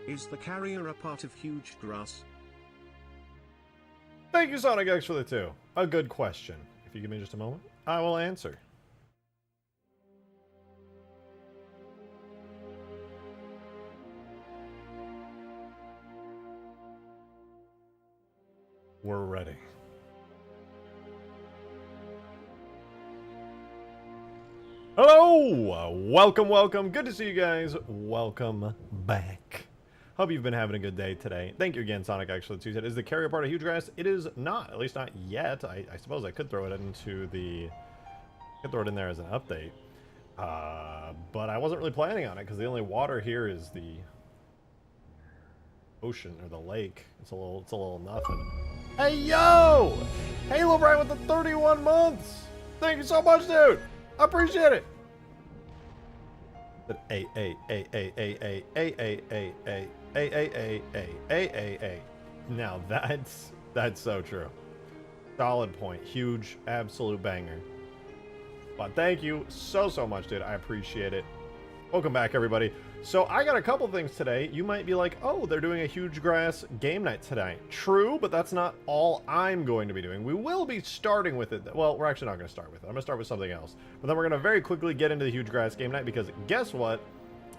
Is the carrier a part of Hugegrass? Thank you, Sonic X, for the 2. A good question. If you give me just a moment, I will answer. We're ready. Hello! Welcome. Good to see you guys. Welcome back. Hope you've been having a good day today. Thank you again, Sonic X, for the 2. Is the carrier part of Hugegrass? It is not. At least not yet. I suppose I could throw it into the... I could throw it in there as an update. But I wasn't really planning on it, because the only water here is the ocean, or the lake. It's a little nothing. Hey, yo! Halo Brian with the 31 months! Thank you so much, dude! I appreciate it! Now that's so true. Solid point. Huge, absolute banger. But thank you so much, dude. I appreciate it. Welcome back, everybody. So I got a couple things today. You might be like, oh, they're doing a Hugegrass game night tonight. True, but that's not all I'm going to be doing. We will be starting with it. Well, we're actually not going to start with it. I'm going to start with something else. But then we're going to very quickly get into the Hugegrass game night, because guess what?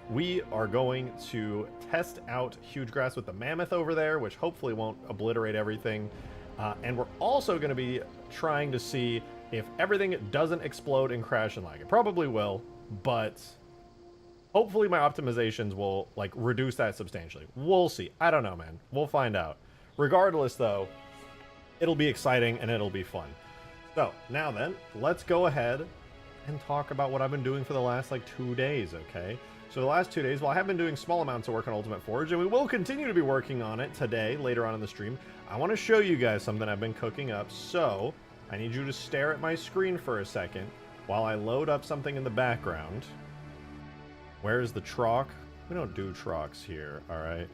We are going to test out Hugegrass with the mammoth over there, which hopefully won't obliterate everything. And we're also going to be trying to see if everything doesn't explode and crash and lag. It probably will, but hopefully my optimizations will, like, reduce that substantially. We'll see. I don't know, man. We'll find out. Regardless, though, it'll be exciting and it'll be fun. So, now then, let's go ahead and talk about what I've been doing for the last, like, 2 days, okay? So the last 2 days, well, I have been doing small amounts of work on Ultimate Forge, and we will continue to be working on it today, later on in the stream. I want to show you guys something I've been cooking up, so I need you to stare at my screen for a second while I load up something in the background. Where's the troc? We don't do trocs here, alright?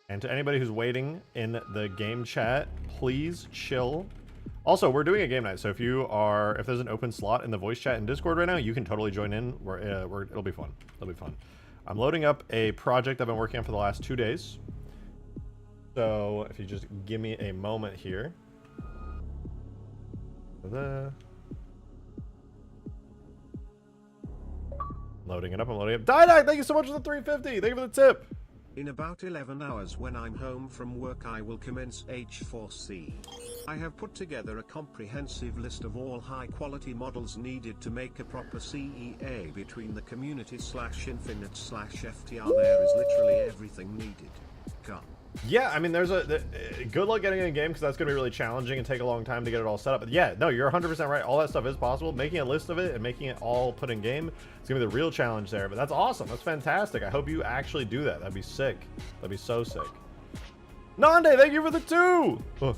And to anybody who's waiting in the game chat, please chill. Also, we're doing a game night, so if there's an open slot in the voice chat in Discord right now, you can totally join in. It'll be fun. It'll be fun. I'm loading up a project I've been working on for the last 2 days. So, if you just give me a moment here. Loading it up, I'm loading it up. Didak, thank you so much for the 350. Thank you for the tip. In about 11 hours when I'm home from work, I will commence H4C. I have put together a comprehensive list of all high-quality models needed to make a proper CEA between the community/infinite/FTR. There is literally everything needed. Come. Yeah, I mean, good luck getting in a game, because that's going to be really challenging and take a long time to get it all set up. But yeah, no, you're 100% right. All that stuff is possible. Making a list of it and making it all put in game, it's going to be the real challenge there. But that's awesome. That's fantastic. I hope you actually do that. That'd be sick. That'd be so sick. Nande, thank you for the 2! Ugh.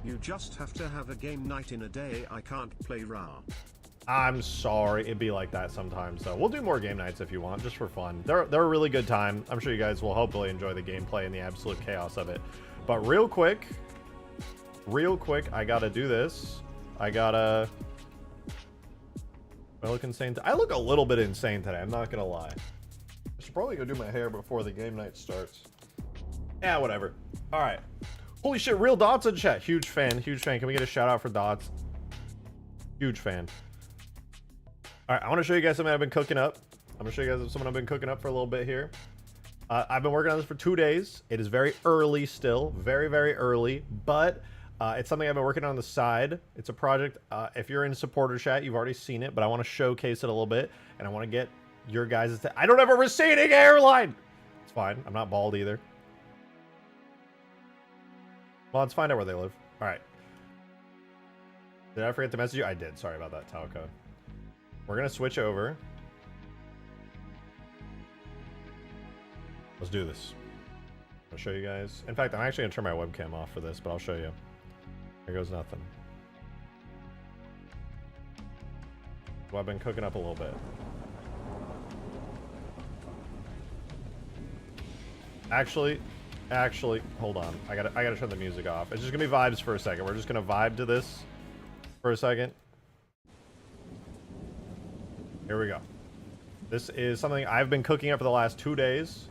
You just have to have a game night in a day. I can't play RA. I'm sorry, it'd be like that sometimes, so we'll do more game nights if you want, just for fun. They're a really good time. I'm sure you guys will hopefully enjoy the gameplay and the absolute chaos of it. But real quick, I gotta do this. I gotta... I look insane. I look a little bit insane today, I'm not gonna lie. I should probably go do my hair before the game night starts. Yeah, whatever. Alright. Holy shit, Real Dots in chat. Huge fan, huge fan. Can we get a shout out for Dots? Huge fan. Alright, I want to show you guys something I've been cooking up. I'm going to show you guys something I've been cooking up for a little bit here. I've been working on this for 2 days. It is very early still. Very, very early. But it's something I've been working on the side. It's a project. If you're in supporter chat, you've already seen it. But I want to showcase it a little bit. And I want to get your guys' I don't have a receding hairline! It's fine. I'm not bald either. Well, let's find out where they live. Alright. Did I forget to message you? I did. Sorry about that, Talco. We're going to switch over. Let's do this. I'll show you guys. In fact, I'm actually going to turn my webcam off for this, but I'll show you. Here goes nothing. Well, I've been cooking up a little bit. Actually, hold on. I gotta turn the music off. It's just gonna be vibes for a second. We're just gonna vibe to this for a second. Here we go. This is something I've been cooking up for the last 2 days.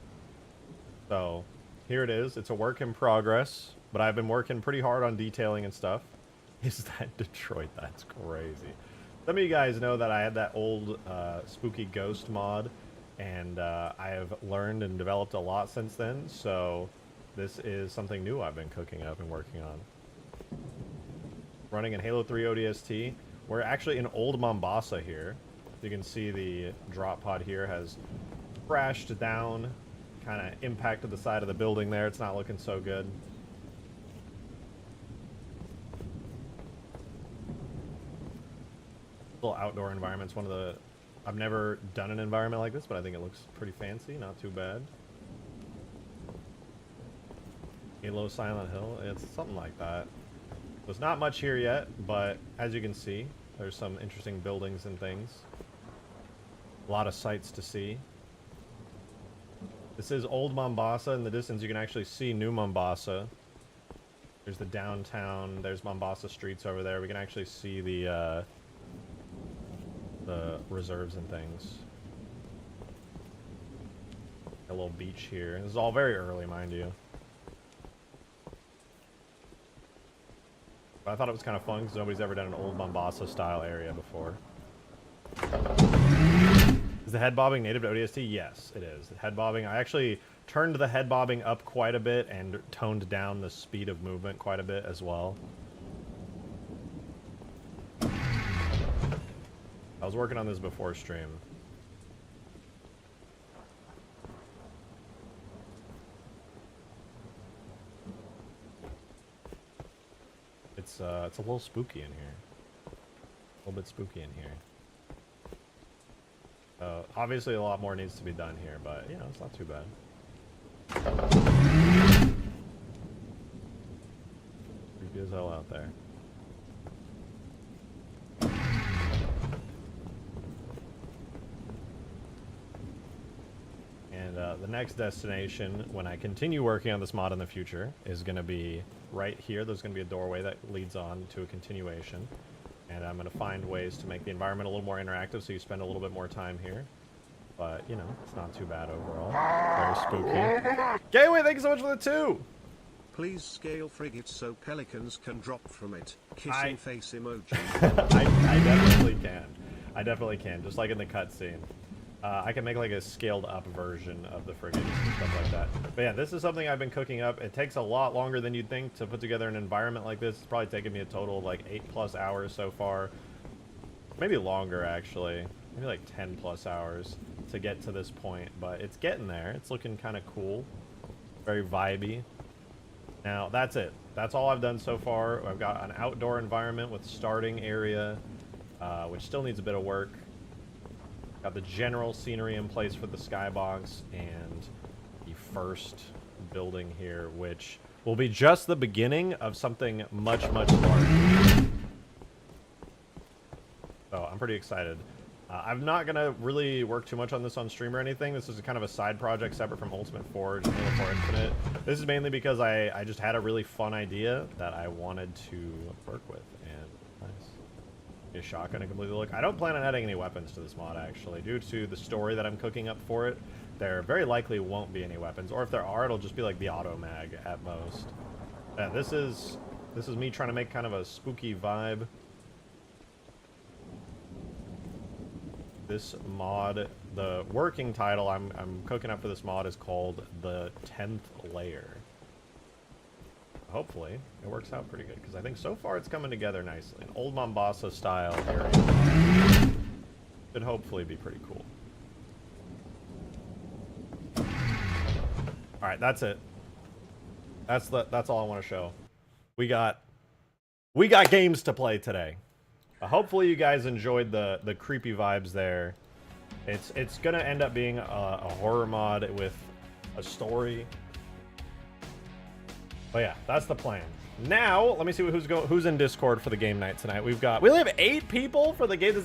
So, here it is. It's a work in progress, but I've been working pretty hard on detailing and stuff. Is that Detroit? That's crazy. Some of you guys know that I had that old spooky ghost mod, and I have learned and developed a lot since then, so this is something new I've been cooking up and working on. Running in Halo 3 ODST. We're actually in Old Mombasa here. You can see the drop pod here has crashed down, kind of impacted the side of the building there. It's not looking so good. Little outdoor environments. One of the... I've never done an environment like this, but I think it looks pretty fancy. Not too bad. Halo Silent Hill. It's something like that. There's not much here yet, but as you can see, there's some interesting buildings and things. A lot of sights to see. This is Old Mombasa. In the distance, you can actually see New Mombasa. There's the downtown. There's Mombasa streets over there. We can actually see the reserves and things. A little beach here. This is all very early, mind you. But I thought it was kind of fun because nobody's ever done an Old Mombasa style area before. Is the head bobbing native to ODST? Yes, it is. The head bobbing, I actually turned the head bobbing up quite a bit and toned down the speed of movement quite a bit as well. I was working on this before stream. It's a little spooky in here. A little bit spooky in here. Obviously a lot more needs to be done here, but you know, it's not too bad. Creepy as hell out there. And the next destination, when I continue working on this mod in the future, is going to be right here. There's going to be a doorway that leads on to a continuation. And I'm going to find ways to make the environment a little more interactive so you spend a little bit more time here. But, you know, it's not too bad overall. Very spooky. Gateway, thank you so much for the 2! Please scale frigates so Pelicans can drop from it. Kissing face emoji. I definitely can. I definitely can, just like in the cutscene. I can make like a scaled up version of the frigates and stuff like that. But yeah, this is something I've been cooking up. It takes a lot longer than you'd think to put together an environment like this. It's probably taken me a total of like 8+ hours so far. Maybe longer actually. Maybe like 10+ hours to get to this point. But it's getting there. It's looking kind of cool. Very vibey. Now, that's it. That's all I've done so far. I've got an outdoor environment with starting area, which still needs a bit of work. Got the general scenery in place for the skybox and the first building here, which will be just the beginning of something much, much larger. So I'm pretty excited. I'm not going to really work too much on this on stream or anything. This is kind of a side project separate from Ultimate Forge and Halo 4 Infinite. This is mainly because I just had a really fun idea that I wanted to work with. And nice. A shotgun to completely look. I don't plan on adding any weapons to this mod, actually. Due to the story that I'm cooking up for it, there very likely won't be any weapons. Or if there are, it'll just be like the auto mag at most. Yeah, this is me trying to make kind of a spooky vibe. This mod, the working title I'm cooking up for this mod is called the 10th Layer. Hopefully, it works out pretty good, because I think so far it's coming together nicely. An Old Mombasa style area should hopefully be pretty cool. Alright, that's it. That's all I want to show. We got games to play today. Hopefully you guys enjoyed the creepy vibes there. It's gonna end up being a horror mod with a story. But yeah, that's the plan. Now, let me see who's in Discord for the game night tonight. We only have 8 people for the game.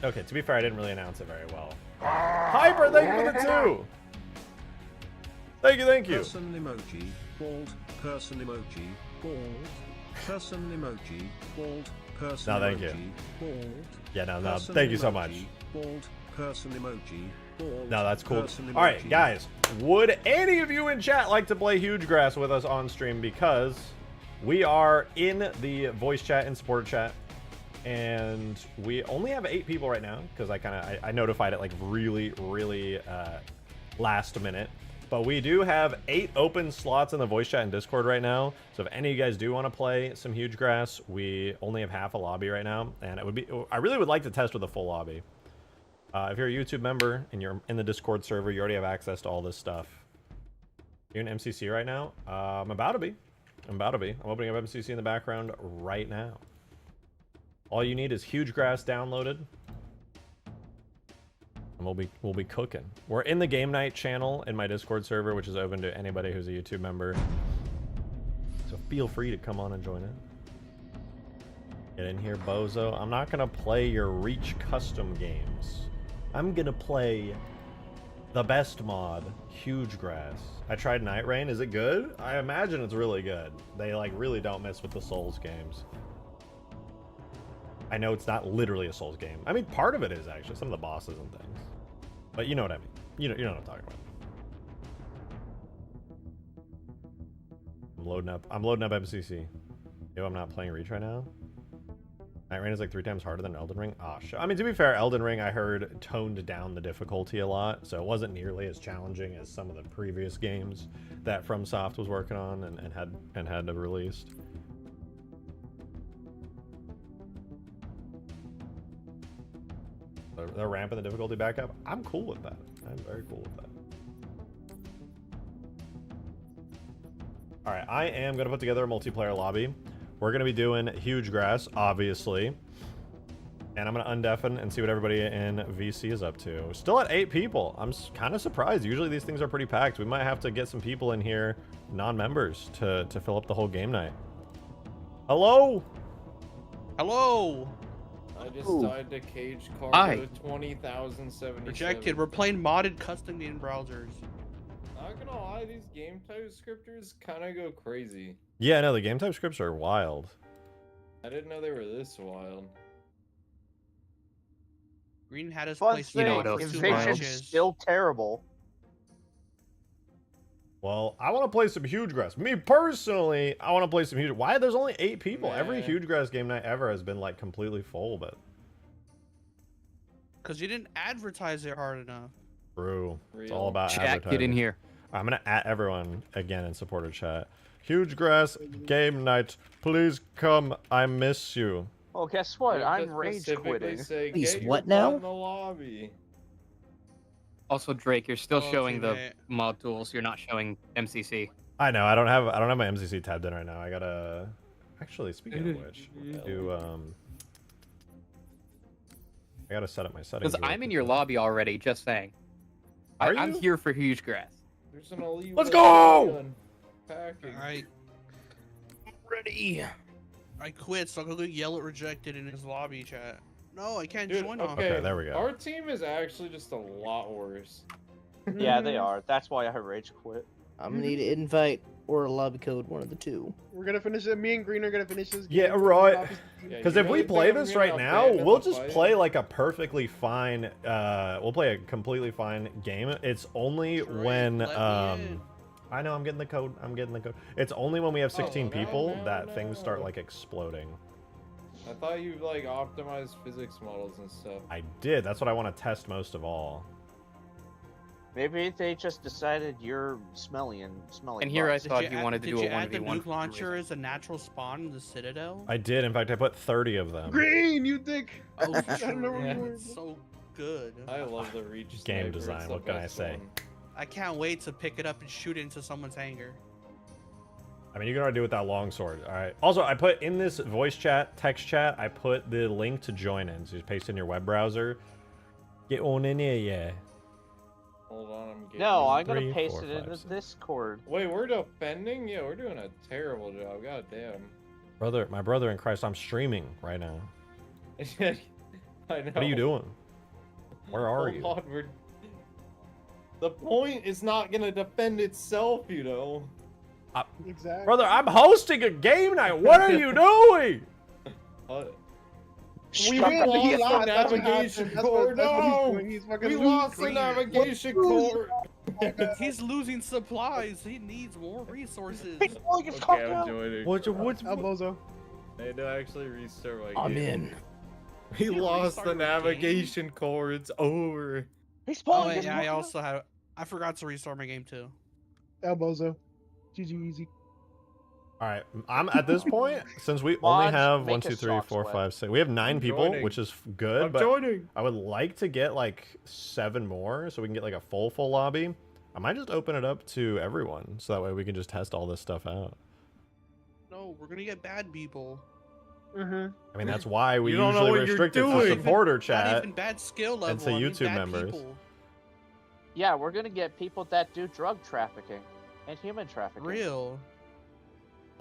Okay, to be fair, I didn't really announce it very well. Hyper, thank you for the 2. Thank you. Person emoji, bald, person emoji, bald, person emoji, bald, person No, thank emoji, you. bald. Yeah, no, person thank you so emoji, much. Bald, person emoji, bald, No, that's cool. person All right, emoji. guys, would any of you in chat like to play Hugegrass with us on stream? Because we are in the voice chat and support chat, and we only have 8 people right now because I notified it like really last minute. But we do have 8 open slots in the voice chat and Discord right now. So if any of you guys do want to play some Hugegrass, we only have half a lobby right now, and I really would like to test with a full lobby. If you're a YouTube member and you're in the Discord server, you already have access to all this stuff. You're in MCC right now? I'm about to be. I'm opening up MCC in the background right now. All you need is Hugegrass downloaded, and we'll be cooking. We're in the game night channel in my Discord server, which is open to anybody who's a YouTube member. So feel free to come on and join in. Get in here, bozo. I'm not gonna play your Reach custom games. I'm gonna play the best mod, Hugegrass. I tried Night Rain. Is it good? I imagine it's really good. They like really don't mess with the Souls games. I know it's not literally a Souls game. I mean, part of it is actually some of the bosses and things. But you know what I mean. You know what I'm talking about. I'm loading up MCC. Yo, I'm not playing Reach right now. Night Rain is like 3 times harder than Elden Ring. Ah, shit. I mean, to be fair, Elden Ring I heard toned down the difficulty a lot, so it wasn't nearly as challenging as some of the previous games that FromSoft was working on and had to release. They're ramping the difficulty back up. I'm cool with that. I'm very cool with that. All right, I am gonna put together a multiplayer lobby. We're going to be doing Hugegrass, obviously. And I'm going to undeafen and see what everybody in VC is up to. Still at 8 people. I'm kind of surprised. Usually these things are pretty packed. We might have to get some people in here, non-members, to fill up the whole game night. Hello? Hello? I just died to Cage Cargo 20,077. Rejected. We're playing modded custom game browsers. Not gonna lie, these game type descriptors kind of go crazy. Yeah, no, the game type scripts are wild. I didn't know they were this wild. Green had us Fun place thing, Invasion's still terrible. Well, I want to play some Hugegrass. Me personally, I want to play some Hugegrass. Why? There's only 8 people. Man. Every Hugegrass game night ever has been like completely full, but... Because you didn't advertise it hard enough. True. It's Real. all about Chat, advertising. get in here. I'm gonna at everyone again in supporter chat. Hugegrass game night, please come. I miss you. Oh, guess what? You I'm have to rage specifically quitting. Say, Please, "Get your what butt now?" in the lobby. Also, Drake, you're still Oh, showing the teammate. mod tools. You're not showing MCC. I know. I don't have my MCC tabbed in right now. I gotta. Actually, speaking of which, I gotta set up my settings. Because I'm in your lobby already, just saying. Are I'm you? here for Hugegrass. There's an elite Let's with go! shotgun packing. Alright. Ready. I quit, so I'll go yell at rejected in his lobby chat. No, I can't Dude, join on. Okay, there we go. Our team is actually just a lot worse. Yeah, they are. That's why I rage quit. I'm gonna need an invite or a lobby code, one of the two. We're gonna finish it. Me and Green are gonna finish this game. Yeah, right. Yeah, Because you if we really play think I'm this gonna right now, abandon we'll the just fight? play like a perfectly fine. We'll play a completely fine game. It's only Drake, when let me in. I know I'm getting the code. It's only when we have 16 no, people no, that things start no. like exploding. I thought you like optimized physics models and stuff. I did. That's what I want to test most of all. Maybe they just decided you're smelly. And here I thought you wanted to do a Did you add 1v1 the for nuke some launcher reason. as a natural spawn in the Citadel? I did. In fact, I put 30 of them. Green, you dick. Oh, I don't know where Yeah. you were. It's so good. I love the reach. Game sniper, design, it's the what can I best say? one. I can't wait to pick it up and shoot it into someone's hangar. I mean, you can already do it with that longsword. All right. Also, I put in this voice chat, text chat, I put the link to join in. So you just paste in your web browser. Get on in here, yeah. Hold on, I'm getting. No, I'm 3, gonna paste 4, it in 5, the 6. Discord. Wait, we're defending? Yeah, we're doing a terrible job. God damn. Brother, my brother in Christ, I'm streaming right now. I know. What are you doing? Where are you? Hold on, the point is not gonna defend itself, you know. Exactly. Brother, I'm hosting a game night. What are you doing? We Shut up. lost He the lost. That's what navigation happened. core. That's what he's No, doing. He's fucking we losing. lost the navigation core. He's losing supplies. He needs more resources. Okay, I'm joining. What's Bozo. I had to actually restart my I'm game. in. We You lost restart the your navigation core. It's over. He's Oh, pulling. wait, yeah, I forgot to restart my game too. El Bozo. GG easy. All right, I'm at this point, since we Mods, only have make 1, a 2, 3, sock 4, sweat. 5, 6. We have 9 I'm people, joining. which is good, I'm but joining. I would like to get like 7 more so we can get like a full lobby. I might just open it up to everyone so that way we can just test all this stuff out. No, we're gonna get bad people. I mean, that's why we You don't know usually what you're restrict it to doing. supporter Not chat. even bad skill level. and to I mean YouTube bad members. people. Yeah, we're gonna get people that do drug trafficking and human trafficking. Real.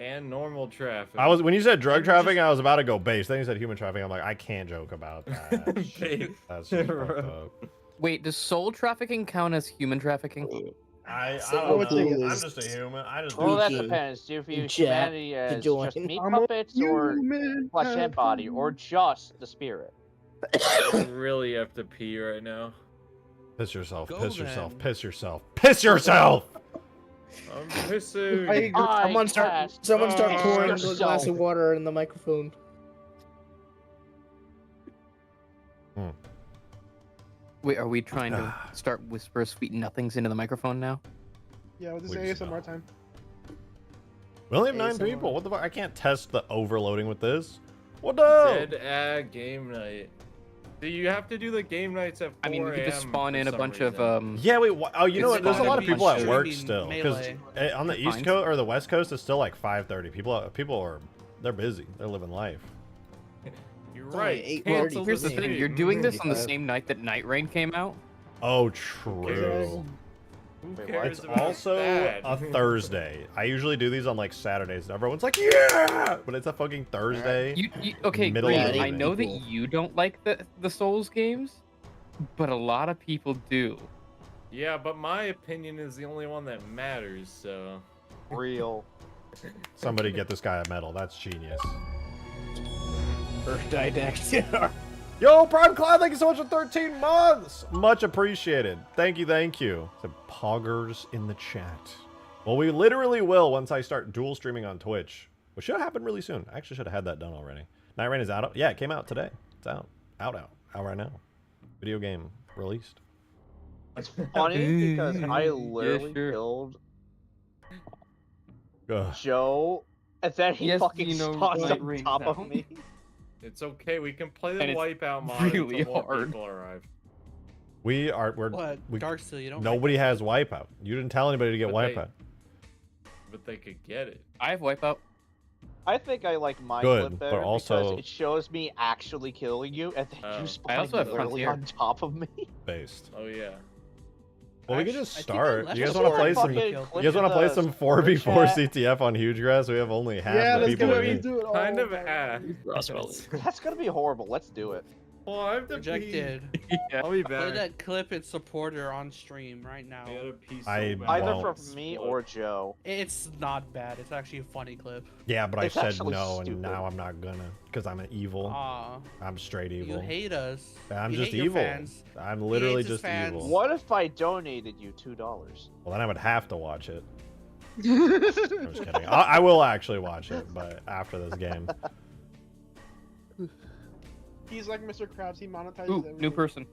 And normal traffic. When you said drug And trafficking, just- I was about to go base. Then you said human trafficking. I'm like, I can't joke about that. Base. That's just fucked up. Wait, does soul trafficking count as human trafficking? I I would don't say know. I'm yes. just a human. I just Well, that do Speaking depends. Do you view chat humanity to as join. just meat I'm a puppets or human flesh and body, or just the spirit? I really have to pee right now. Piss yourself. Go Piss yourself. then. Piss yourself. Piss yourself. I'm pissing. I agree. Someone start cast pouring a yourself. glass of water in the microphone. Wait, are we trying to start whisper sweet nothings into the microphone now? Yeah, with this We just ASMR know. time. We only have 9 ASMR. people. What the fuck? I can't test the overloading with this. What the? Dead game night. Do you have to do the game nights at 4 I mean, we could just a.m. spawn for in a some bunch reason? of Yeah, wait. Oh, you know It's what? There's a fine lot to of be people at streaming work still. Because melee. on the East Fine. Coast or the West Coast, it's still like 5:30. People are they're busy. They're living life. You're only right. 8:30. Cancel Here's the the thing, stream. you're doing this on the 55. same night that Night Rain came out? Oh, true. Who Wait, cares It's about also that? a Thursday. I usually do these on like Saturdays. And everyone's like, yeah! But it's a fucking Thursday. Okay, Middle Green, of the I evening. know that you don't like the Souls games, but a lot of people do. Yeah, but my opinion is the only one that matters, so... Real. Somebody get this guy a medal. That's genius. Earth didactic. Yo, Prime Cloud, thank you so much for 13 months. Much appreciated. Thank you, thank you. Some poggers in the chat. Well, we literally will once I start dual streaming on Twitch, which should happen really soon. I actually should have had that done already. Night Rain is out. Yeah, it came out today. It's out. Out right now. Video game released. It's funny because I literally sure. killed Ugh. Joe, and then he Yes, fucking you know, spawns Night on Rain's top of out. me. It's okay, we can play the And it's wipeout mod really until more hard. people arrive. We're What? we, Darksteel, you don't. nobody has Wipeout. You didn't tell anybody to get But they- Wipeout. But they could get it. I have Wipeout. I think I like my Good, clip but better also- because it shows me actually killing you, and then Oh. you I spawning also have literally Frontier. on top of me. Based. Oh yeah. Well, we can Actually, just I think I start. left You guys the want to play board. some? Fucking You clip guys want to in play the some Discord 4v4 chat. CTF on Hugegrass? We have only half Yeah, the let's people do in it. here. Let's do it. Kind Oh, of man. That's gonna be horrible. Let's do it. Well, I have to Rejected. pee. I'll be Play back. that clip and supporter on stream right now. I gotta pee so I bad. Either won't. from me or Joe. It's not bad. It's actually a funny clip. Yeah, but I It's said actually no, and stupid. now I'm not gonna, because I'm an evil. Aw, I'm straight you evil. hate us. I'm You just hate your evil. fans. I'm literally hates his just fans. evil. What if I donated you $2? Well, then I would have to watch it. I'm just kidding. I will actually watch it, but after this game. He's like Mr. Krabs. He monetizes Ooh, everything. new person.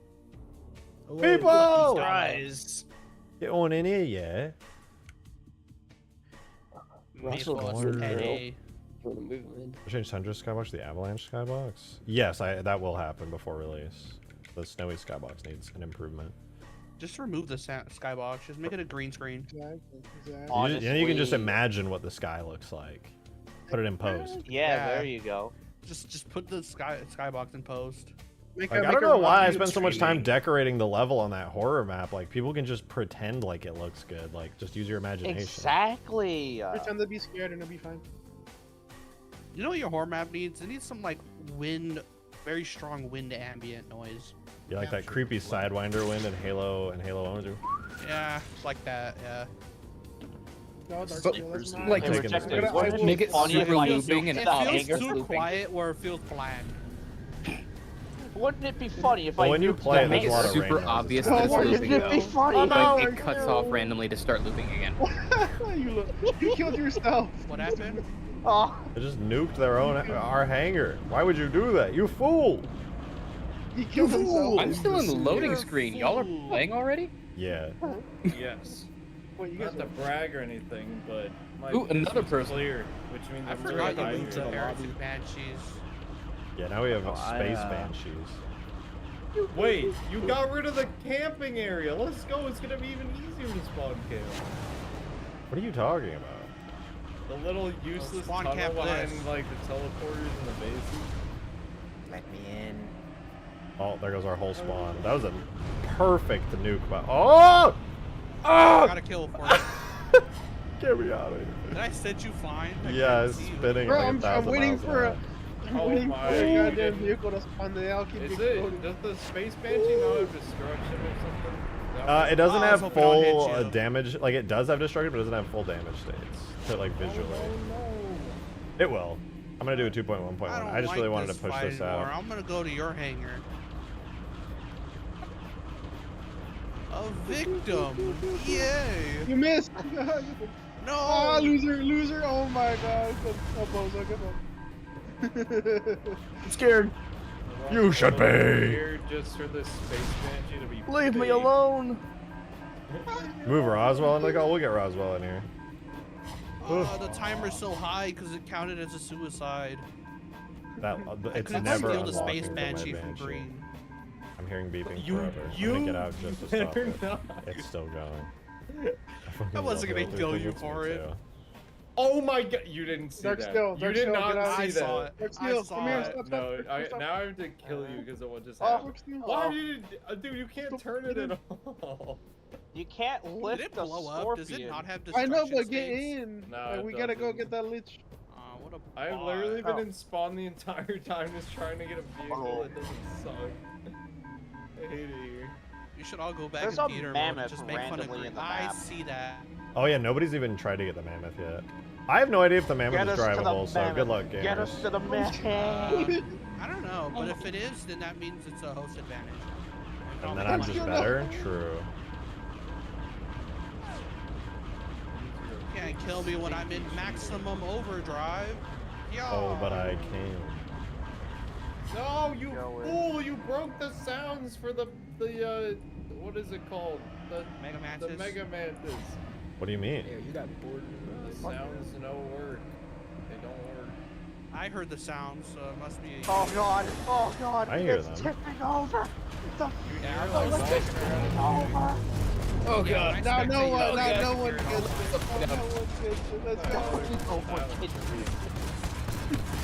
People! Guys. Get on in here, yeah? Russell Maple Wonder NA. Change Tundra Skybox to the Avalanche Skybox? Yes, that will happen before release. The Snowy Skybox needs an improvement. Just remove the skybox. Just make it a green screen. Exactly. You can just Honestly- imagine what the sky looks like. Put it in post. Yeah, there you go. Just put the skybox in post. Make Like, a- I don't make a know why I rocky spent so much streaming. time decorating the level on that horror map. Like, people can just pretend like it looks good. Like, just use your imagination. Exactly. Pretend to be scared and it'll be fine. You know what your horror map needs? It needs some like wind, very strong wind ambient noise. You like that creepy Sidewinder wind in Halo and Halo 1 too? Yeah, like that. Yeah. No, Dark But, Steel, that's not- like, Taking Rejected. the space. Wouldn't Make be it funny if, super like, looping and It the feels anger- too looping. quiet or it feels bland. Wouldn't it be funny if Well, I when you nuked play the it, Make there's it a lot of super rain obvious noises. that it's Oh, Wouldn't looping it be though. funny? Like, no, it cuts no. off randomly to start looping again. you killed yourself. What happened? Oh, They just nuked their own our hangar. Why would you do that? You fool! He killed himself. I'm still in the loading You're a screen. Y'all are fool. playing already? Yeah. Yes. Wait, you guys Not to brag or anything, but my Ooh, another vision's person. clear, which means I I'm forgot really you high moved here. to Pelicans Banshees. Yeah, now we have Oh, Space Banshees. Wait, you got rid of the camping area. Let's go. It's gonna be even easier to spawn camp. What are you talking about? The little useless spawn tunnel camp behind this. like the teleporters and the bases. Let me in. Oh, there goes our whole spawn. That was a perfect nuke. Oh! I Oh! got a kill for it. Get me out of here. Did I set you flying? I Yeah, couldn't it's see you. spinning Bro, like I'm 1,000 waiting miles an for hour. I'm Oh waiting my for a goddamn goodness. vehicle to spawn there. I'll keep Is exploding. it? Does the Space Banshee not have destruction or something? Is that It doesn't Oh, I was have hoping I'll hit full you. damage. Like, it does have destruction, but it doesn't have full damage states. To, like, visually. Oh, It will. I'm gonna do a 2.1.1. I, don't I just like really wanted to this push fight this anymore. out. I'm gonna go to your hangar. A victim! Yay! You missed. No! Ah, loser. Oh my god. Oh, Bozo, come on. I'm scared. no. You should be. Here just for this Space Banshee to be. Leave me big. alone. Move Roswell in. Like, oh, we'll get Roswell in here. The timer's so high because it counted as a suicide. That I it's couldn't never steal the unlocking Space from my Banshee from Banshee. green. I'm hearing beeping You- forever. I'm you gonna get out just to stop better it. not. It's still going. I wasn't gonna kill you for it. Oh my god, you didn't see Dark that. Steel, You Dark did Steel, not get out. see I that. saw it. Dark I Steel, saw come here. it. Stop, No, stop. now I have to kill you because of what just Oh, happened. Dark Steel. Why Oh. did you, dude? You can't turn it at all. you can't Did lift it a blow up? scorpion. Does it not have I know, destruction but get states? in. No, Like, it we gotta go doesn't. get that lich. What a I've bot. literally been Oh. in spawn the entire time just trying to get a vehicle. Oh. It doesn't suck. I hate it here. You should all go back There's in a theater mode and mammoth just make fun of randomly green. in the I map. see that. Oh yeah, nobody's even tried to get the mammoth yet. I have no idea if the mammoth Get is us to the drivable, so mammoth. good luck, Get us gamers. to the mammoth. I don't know, but if it is, then that means it's a host advantage. And then I'm just better? True. You can't kill me when I'm in maximum overdrive. Yo. Oh, but I can. No, you Go in. fool! You broke the sounds for the what is it called? Mega The Mantis. Mega Mantis. What do you mean? The sounds don't work. They don't work. I heard the sound, so it must be. Oh god. Oh god. I hear it's them. tipping over. The Yeah, You're I like was lich is walking tipping around. over. Oh Yeah, god. I Now expect no that one, you- now Okay. no one gets it. Oh, no one gets it. Let's go.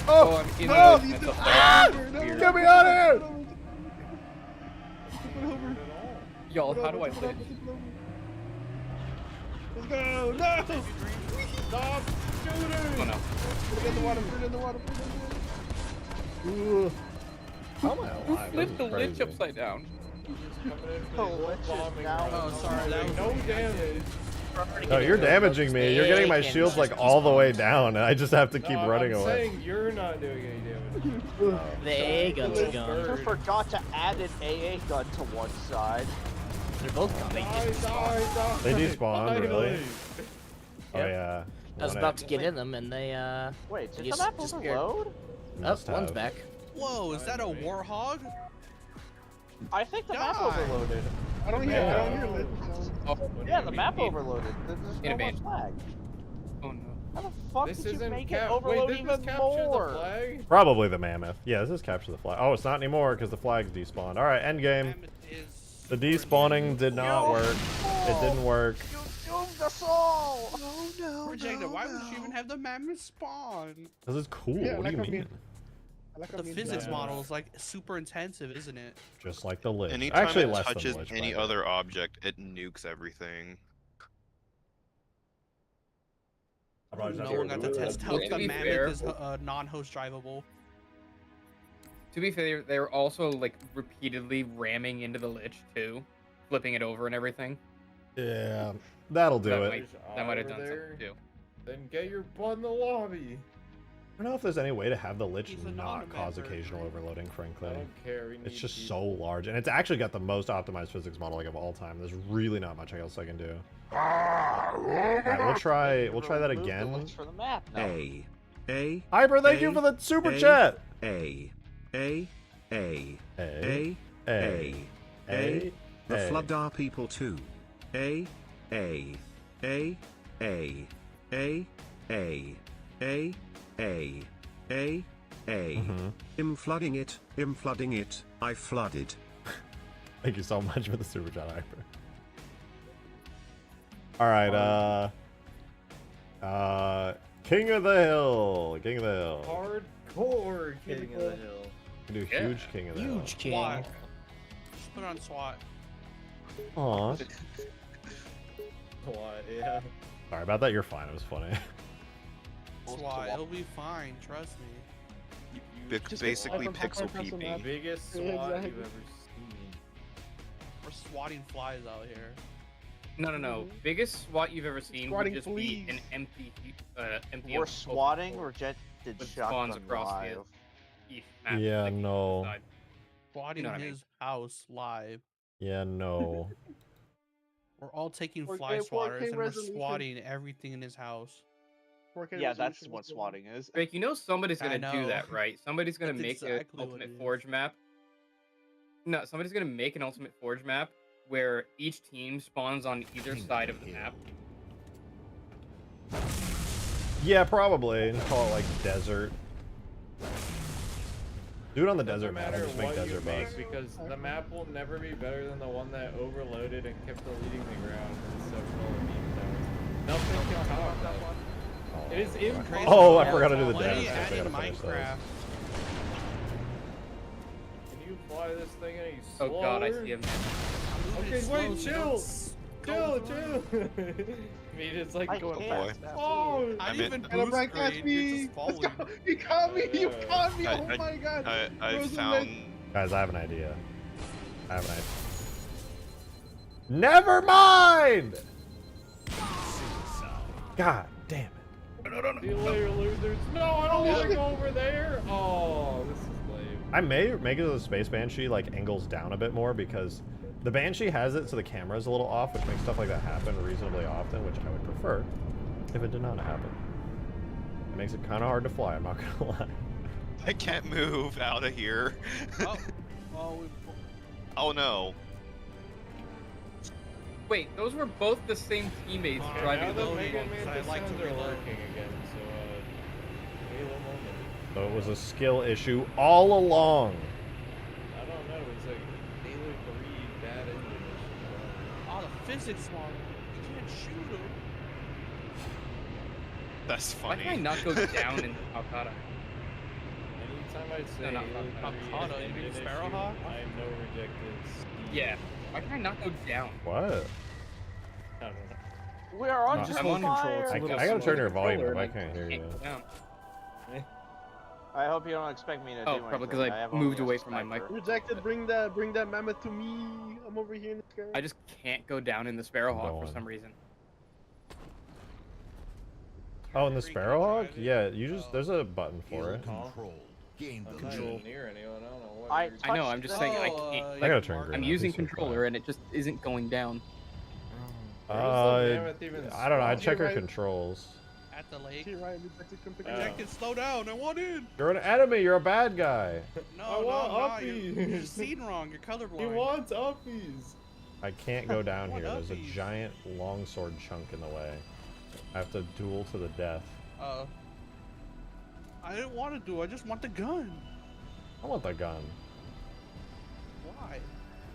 Oh, I'm in no! the that's a Ah! weird. Get me out of here! Y'all, how do I Let's live? go. No. Stop shooting! Oh no. Put it in the water. Put it in the water. Put it in the water. How am I alive? Flip the This is lich crazy. upside down. Coming in for Oh, the Lich is bombing now- run. Oh, sorry, that was no me. damage. No, you're damaging me. You're getting my shields like all the way down, and I just have to keep No, running I'm away. saying you're not doing any damage. The AA guns are gone. You forgot to add an AA gun to one side. They're both gone. Die, die. They despawned, really? Finally. Oh yeah. I was One about to get in them, and they Wait, did You the map disappeared. overload? oh, must one's have. back. Whoa, is that a warhog? I think the map Die. overloaded. I don't hear lich sound. Oh, What do Yeah, you the mean? map overloaded. There's In no more advantage. flag. oh no. How the fuck This did you isn't make it cap. overload Wait, even did this capture more? the flag? Probably the mammoth. Yeah, this is capture the flag. Oh, it's not anymore because the flag's despawned. All right, end game. Mammoth is The despawning did not work. It didn't work. You doomed us all! Oh no. Rejected. Why would you even have the mammoth spawn? This is cool. Yeah, What like do you I mean? mean- I like how The me and physics Zach- model is like super intensive, isn't it? Just like the Lich. Anytime Actually, it less touches than the Lich. any but- other object, it nukes everything. No one got to test out Well, to the be mammoth fair- is non-host drivable. To be fair, they were also like repeatedly ramming into the Lich too, flipping it over and everything. Yeah, that'll do That it. might- That might have Over done there. something too. Then get your butt in the lobby. I don't know if there's any way to have the Lich He's a not cause non-member. occasional overloading, I frankly. don't care. We It's need just people. so large, and it's actually got the most optimized physics model like of all time. There's really not much else I can do. Alright, we'll try that Remove the again. links for the map now. A, Hyper, thank you for the super chat. A, A, A, A, A. The A. flood are people too. A, A, A, A, A, A, A, A, A, A. Mhm. I'm flooding it, I flooded. Thank you so much for the super chat, Hyper. Alright, King of the Hill. King of the Hill. Hardcore King of the Hill. We can do Yeah. huge King of the Hill. Huge king. SWAT. Just put on SWAT. Aw. What? Yeah. Sorry about that, you're fine. It was funny. SWAT. It'll be fine. Trust me. Basically Awesome, pixel awesome, peeping. awesome. Biggest Yeah, SWAT exactly. you've ever seen. We're swatting flies out here. No. Biggest SWAT you've ever seen Swatting would just be fleas. an empty. We're open swatting floor rejected with shotgun spawns across live. the east map, Yeah, like, no. side. Swatting know what I mean. his house live. Yeah, no. We're all taking 4K fly swatters and we're resolution. swatting everything in his house. 4K Yeah, that's resolution, what let's go. swatting is. Drake, you know somebody's I gonna do know. that, right? Somebody's gonna That's make exactly an what Ultimate it is. Forge map. No, somebody's gonna make an Ultimate Forge map where each team spawns on either side of the map. Yeah, probably. And call it like desert. Do it on the Doesn't desert map. matter Just make what you desert make bus. because the map will never be better than the one that overloaded and kept deleting the ground for several beat towers. Nothing can top that. It is impossible. Oh, I forgot to do the Why do dance. you I add gotta in finish those. Minecraft? Can you fly this thing any slower? Oh god, I see him. Moving Okay, it wait, slow, chill. so you don't Chill. I mean, it's like I going can't. fast. That's Oh, weird. I I didn't meant- even And I'm boost like, that's grade, me. you're just Let's falling. go. You caught me. You caught me. I- Oh my god. I Frozen found. Guys, I have an idea. Never mind! God damn it. see you later, losers. No, I don't want to go over there. Oh, this is lame. I may make it so the Space Banshee like angles down a bit more because the Banshee has it so the camera's a little off, which makes stuff like that happen reasonably often, which I would prefer if it did not happen. It makes it kind of hard to fly, I'm not gonna lie. I can't move out of here. Oh, well, Oh no. Wait, those were both the same teammates Okay, now driving the the Mega because Man I like to sounds are reload. working again, so Halo moment. So it was a skill issue all along. I don't know, it's like Halo 3 bad engine oh, the physics one. You can't shoot him. That's Why funny. can I not go down in Calcutta? Anytime I say No, not Halo 3 Avocado, is you an mean issue, Sparrowhawk? I know rejected. Yeah. Why can I not go down? What? I don't know. We are on No. Just I'm one on control. It's a I, little I gotta slow. turn your volume up, Controller, I and can't hear Can't you. go down. I hope you don't expect me to Oh, do probably anything. 'cause I have moved only a away from my sniper. Rejected. Bring that mammoth to me. I'm over here in the sky. I just can't go down in the Sparrowhawk for Going. some reason. Oh, and the Freaking Sparrowhawk? drive it. Yeah, you just, Oh. there's a button for it. I'm not even near anyone, I don't know what I you're I know, touched I'm just the- saying I Oh, can't. I gotta turn Mark- green. I'm That'd be using so fun. controller and it just isn't going down. Where does the Uh, mammoth even I don't know, I'd spawn? check her Right. controls. At the lake. Here, right? Rejected. Come pick it Oh. up. Rejected, slow down. I want in. You're an enemy, you're a bad guy. No, I no, want I'm not. You're uppies. seeing wrong. You're colorblind. He wants uppies. I can't go down What here, there's a uppies? giant longsword chunk in the way. I have to duel to the death. I didn't want to do. I just want the gun. I want the gun. Why?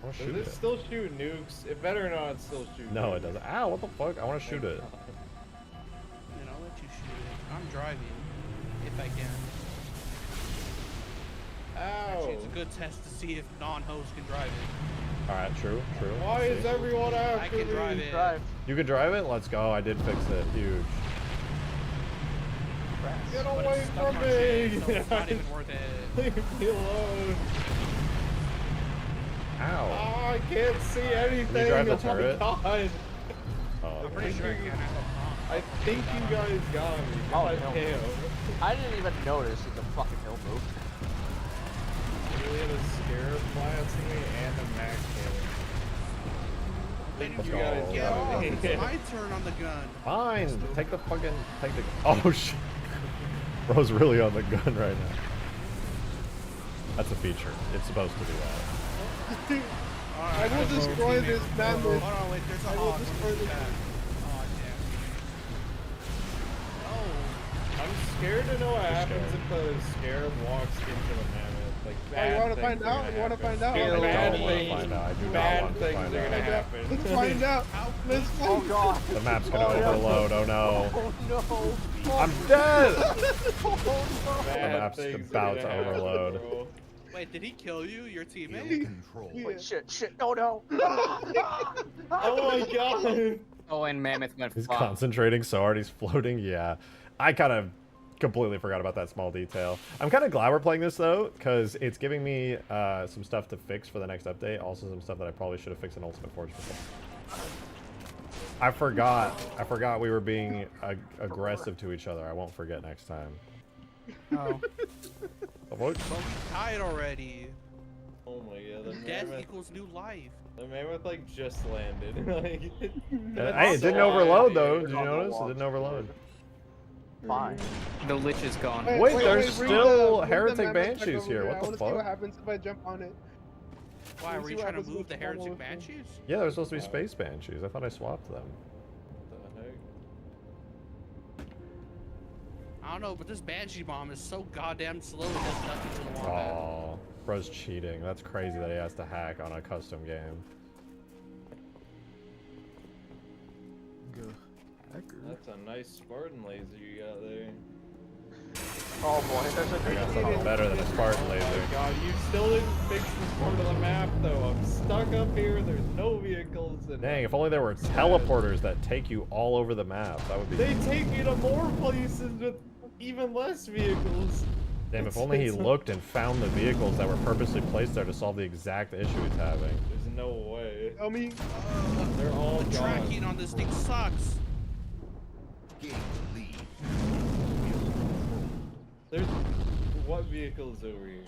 want to Does shoot it it. still shoot nukes? It better not still shoot No, nukes. it doesn't. Ow, what the fuck? I want to shoot it. Then I'll let you shoot it. I'm driving, if I can. Actually, it's a Ow! good test to see if non-hosts can drive it. Alright, true. Why is everyone after I can me? drive it. Drive. You can drive it? Let's go. I did fix it. Huge. Get But away it's stuck from on shit, me! so it's not even worth it. Leave me alone. Ow. Oh, I can't see anything. drive the Oh my turret? God. Oh, I'm pretty sure I can. I think you guys got me. Oh, God no. damn. I didn't even notice that the fucking hill moved. Literally had a Scarab blasting me and a Mac cannon. Let's You go. guys Yeah, got me. it's my turn on the gun. fine. Take the. Oh, shit. Bro's really on the gun right now. That's a feature. It's supposed to do that. I will destroy this mammoth. Hold on, wait, there's a I will hog. destroy What is this that? Oh, damn. Oh. I'm scared to know what happens if the Scarab walks into the mammoth. Like, Oh, bad you want to things find are out? gonna You want to happen. find out? I don't Bad want to things. find out. I do not Bad want to things find are gonna out. happen. Let's find out. Let's Oh find out. god. The map's gonna Oh, yeah. overload. Oh no. Oh no. I'm dead! Oh The Bad map's things are about gonna to happen, overload. bro. Wait, did he kill you, your teammate? no. Wait, shit. No, no. Oh my god! Oh, and Mammoth went He's flop. concentrating so hard he's floating. Yeah. I kind of completely forgot about that small detail. I'm kind of glad we're playing this though, because it's giving me some stuff to fix for the next update. Also some stuff that I probably should have fixed in Ultimate Forge before. I forgot we were being aggressive to each other. I won't forget next time. Oh. What? But we died already. Oh my god, the Death mammoth, equals new life. the mammoth like just landed. Like, Hey, it didn't overload though. Did you notice? It didn't overload. Fine. The Lich is gone. Wait, there's bring still bring Heretic mammoth back Banshees over here. I What the wanna see what fuck? happens if I jump on it. Why, Let's were see you what trying to happens move with the the Heretic normal Banshees? Yeah, there's supposed to be Space Banshees. I thought I swapped them. what the heck? I don't know, but this Banshee bomb is so goddamn slow it does nothing to the wombat. Oh, bro's cheating. That's crazy that he has to hack on a custom game. That's a nice Spartan laser you got there. Oh boy, there's a I got something better than a Spartan Oh laser. my god, you still didn't fix this part of the map though. I'm stuck up here, there's no vehicles. And Dang, if only there were teleporters that take you all over the map. That would be... they take you to more places with even less vehicles. Damn, if only he looked and found the vehicles that were purposely placed there to solve the exact issue he's having. There's no way. Tell me. They're all The gone. tracking on this thing sucks. There's what vehicles over here?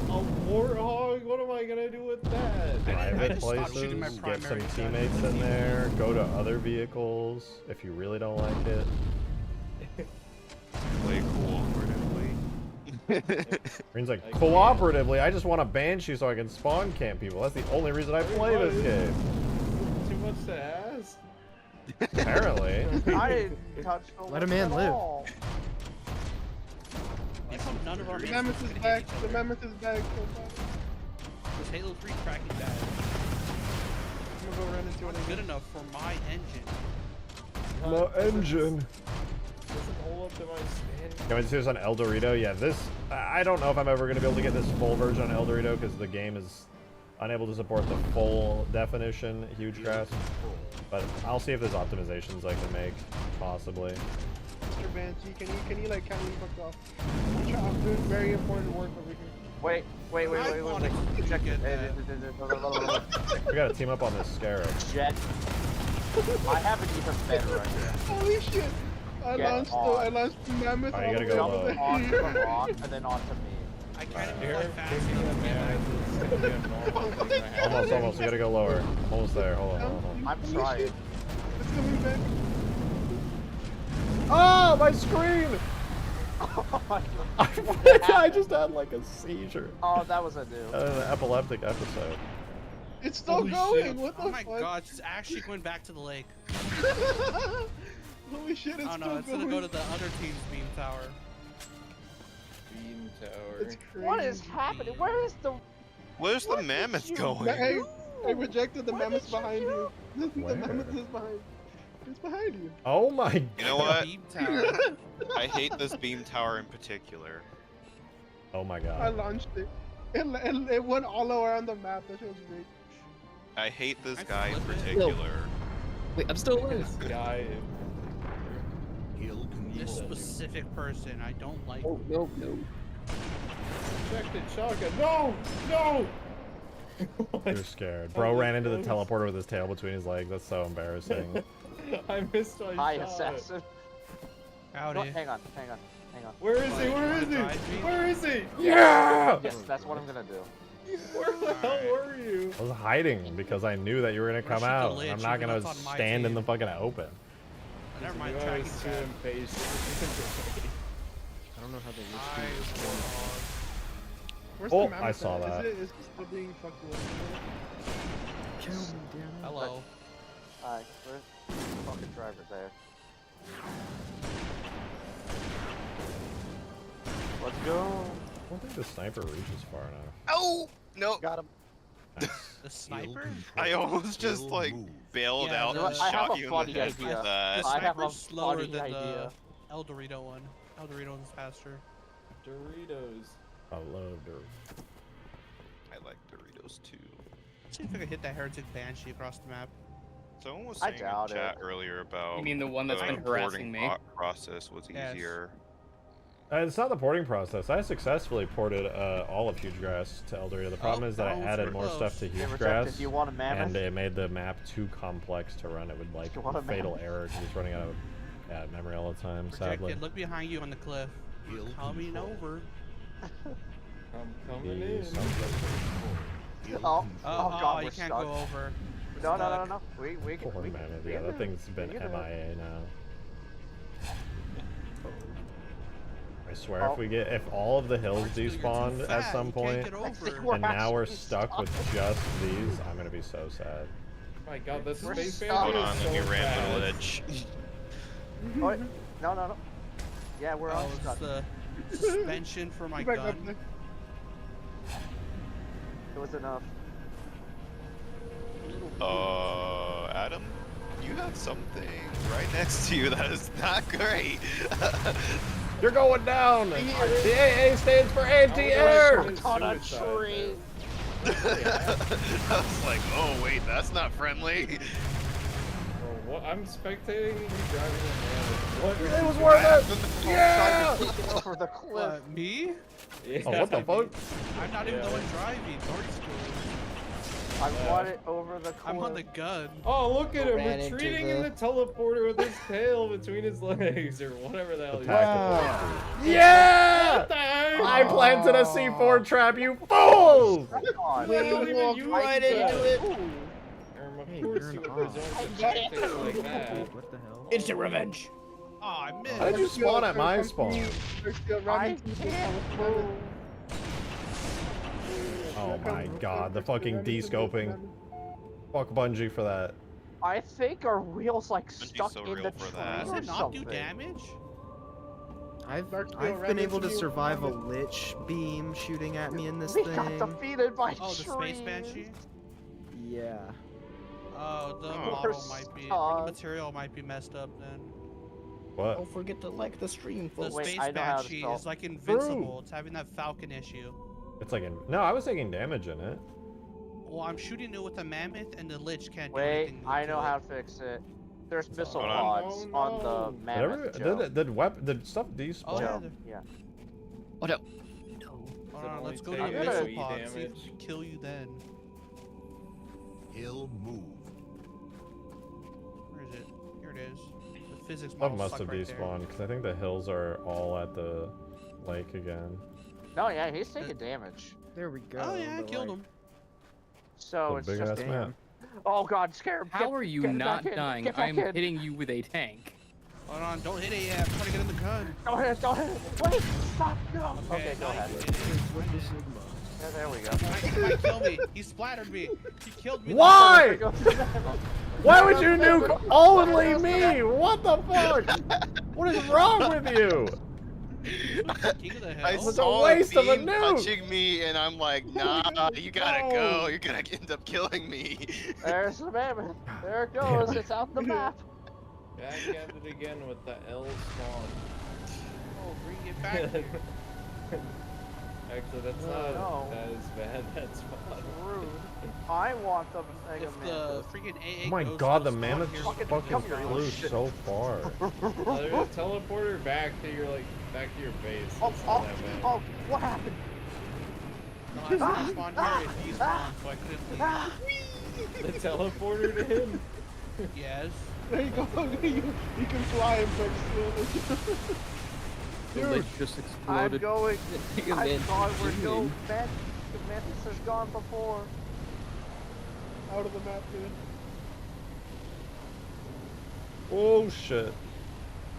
A warthog? What am I gonna do with that? I Private just stopped places, shooting my get some primary gun. teammates in there, go to other vehicles if you really don't like it. Play cooperatively. Green's like, I can't. cooperatively, I just want a Banshee so I can spawn camp people. That's the only reason I play this game. Too much to ask? Apparently. I didn't touch the Let a man at live. all. How come none of our The mates mammoth are is gonna back. hit each The other? mammoth is back. This Halo 3 tracking bad. I'm gonna go run into it Not good again. enough for my engine. The engine. Doesn't hold up to my standard. Can we see this on El Dorito? Yeah, this... I don't know if I'm ever going to be able to get this full version on El Dorito because the game is unable to support the full definition Hugegrass. But I'll see if there's optimizations I can make, possibly. Mr. Banshee, can you like kind of fuck off? I'm doing very important work over here. Wait. I wanted to Check get it. that. We gotta team up on this Scarab. Jet. I have an even better right here. Holy shit! I Get launched on. the mammoth. Alright, you all gotta the go way low. over Onto there. the rock and then onto me. I can't even Here, fly fast picking a enough to get mammoth is gonna be a normal thing to happen. Almost. We gotta go lower. Almost there. Hold on. I'm Holy trying. shit. It's coming back. Oh, my screen! Oh my I just had like a seizure. Oh, that was a new. An epileptic episode. It's still Holy going. shit. What the Oh my fuck? god, it's actually going back to the lake. Holy shit! It's Oh still no, it's going. gonna go to the other team's beam tower. Beam tower. It's crazy. What is happening? Where is the Where's the mammoth going? Hey, I rejected the mammoth behind you. The Where? mammoth is behind. It's behind you. Oh my You know what? Beam tower. I hate this beam tower in particular. Oh my I god. launched it. It went all around the map. That shit was great. I hate this I guy in flip it. particular. Wait, I'm still alive. This guy. This specific person, I don't like. Oh, no, no. Rejected shotgun. No! No! You're scared. Bro ran into the teleporter with his tail between his legs. That's so embarrassing. I missed my Hi, shot. assassin. Howdy. No, hang on. Where is he? Where is he? Drive me? Where is he? Yeah! Yes, that's what I'm gonna do. Where the hell were you? I was hiding because I knew that you were gonna come shoot the out. lich, I'm not even gonna though it's on my stand in team. the fucking open. Never mind, I tracking was too tab. impatient. I don't know how they I list Where's Oh, the mammoth I saw at? that. Is it still being fucked with? Kill me, damn it. Hello. Alright, where's the fucking driver there? Let's go. I don't think the sniper reaches far enough. Oh no! Got him. Nice. The sniper? I almost just like bailed Yeah, out the- and I have shot a you in funny the head with idea. that. The I have a sniper's slower funny than idea. the El Dorito one. El Dorito is faster. Doritos. I love her. I like Doritos too. See if I can hit that heretic banshee across the map. Someone was I saying in doubt chat it. earlier about You mean the one that's the been harassing porting me? process was Yes. easier. It's not the porting process. I successfully ported all of Hugegrass to Eldoria. The problem is that I oh, added for more close. stuff to Hey, rejected, Hugegrass, do you want a mammoth? and it made the map too complex to run. It would like You want a fatal mammoth? error because it's running out of memory all the time. Sadly. Projected, look behind you on the cliff. Coming over. I'm coming in. Oh, Oh, God, you we're can't stuck. go over. No. We Poor can. mammoth. we Yeah, can that do it. thing's been We can do it. MIA now. I swear, Oh. if all of the hills You're too despawned at fat, some you can't point, get I over. think we're and now we're actually stuck with just these, I'm gonna be so sad. My god, this We're Space stuck. Banshee Hold on, is let me so ram fast. the ledge. Oh, wait. No. Yeah, we're all Oh, it's stuck. the suspension for my Get back up gun. there. It was enough. Adam, you have something right next to you that is not great. You're going down! The AA stands for anti-air! It's On a suicide, tree. I was like, oh wait, that's not friendly. Bro, what? I'm spectating you driving a mammoth. What? It was worth it! Yeah! Yeah! Over the cliff. Me? Yeah, Oh, what the fuck? I'm not even the Yeah. one driving. Nordi's doing. I want it over the cliff. I'm on the gun. Oh, look at him Ran into retreating the- in the teleporter with his tail between his legs, or whatever the hell he's Tactical. doing. Yeah! What the heck? I planted a C4 trap, you fools! Come on. Well, even walked you right like into that. it. Of Hey, course you're you an would resort off. to tactics like that. What the hell? Instant revenge. Oh, I missed. How did you spawn at my spawn? I can't move. Oh my god, the fucking de-scoping. Fuck Bungie for that. I think our wheels like Bungie's stuck so in real the for tree that. Does or it not something. do damage? I've Dark Steel been ran able into to you. survive a lich beam shooting at me in this We thing. got defeated by Oh, the trees. Space Banshee? Yeah. Oh, the Oh. model might be. The Stuck. material might be messed up then. What? Don't forget to like the stream, The folks. Wait, Space I know how to Banshee spell. is like invincible. It's having that Falcon issue. It's like no, I was taking damage in it. Well, I'm shooting it with the mammoth, and the Lich can't do Wait, anything. I to know it. how to fix it. There's missile Hold on. pods Oh, on no. the Whatever. mammoth. Joe. Did stuff despawn? Oh, yeah. Joe, they're- yeah. Oh no. Hold it on, only let's go to take the AoE missile pod. See if damage? we can kill you then. He'll move. Where is it? Here it is. The physics Stuff model must suck have right there. despawned because I think the hills are all at the lake again. No, yeah, he's taking damage. There we go. Oh yeah, I but, killed like, him. So The it's big just. ass map. Oh god, Scarab. How are you not back in, dying? Get back I'm in. hitting you with a tank. Hold on, don't hit it yet. I'm trying to get in the gun. Don't hit it, don't hit it. Wait, stop, no. Okay, go now ahead. you hit it. What the Sigma? Yeah, there we go. He might kill me. He splattered me. He killed me. Why? Go through that. Why would you nuke only me? What the fuck? What is wrong with you? King of the I Hill. was a saw waste of a beam nuke. touching me, and I'm like, nah, you gotta go. You're gonna end up killing me. There's the mammoth. There it Damn goes. it. It's out the map. Back at it again with the L spawn. Oh, bring it back here. Actually, that's No. not as bad. That's fine. Rude. I want the mega If the mammoth. freaking AA Oh my goes god, to the spawn mammoth here, just we can fucking come here, you flew little shit. so far. There's a teleporter back to your back to your base. Oh, It's not oh, that bad. oh, what happened? No, I saw him spawn here and he spawned, so I couldn't leave. The teleporter to him. Yes. There you go. you can fly him pretty slowly. The Dude, lich just I'm exploded. going. Mega I'm Man gone. We're zoom no in. man. The mantis has gone before. out of the map, dude. Oh shit.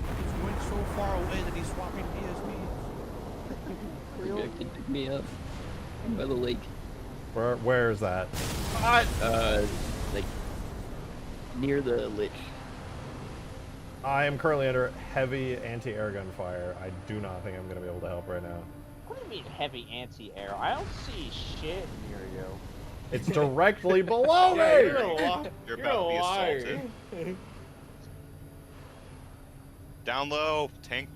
He's going so far away that he's swapping PSPs. Maybe I can pick me up by the lake. Where is that? Like near the lich. I am currently under heavy anti-air gun fire. I do not think I'm gonna be able to help right now. What do you mean heavy anti-air? I don't see shit near you. It's directly below me! Yeah, you're a liar. You're You're about a to be liar. assaulted. Down low, tank.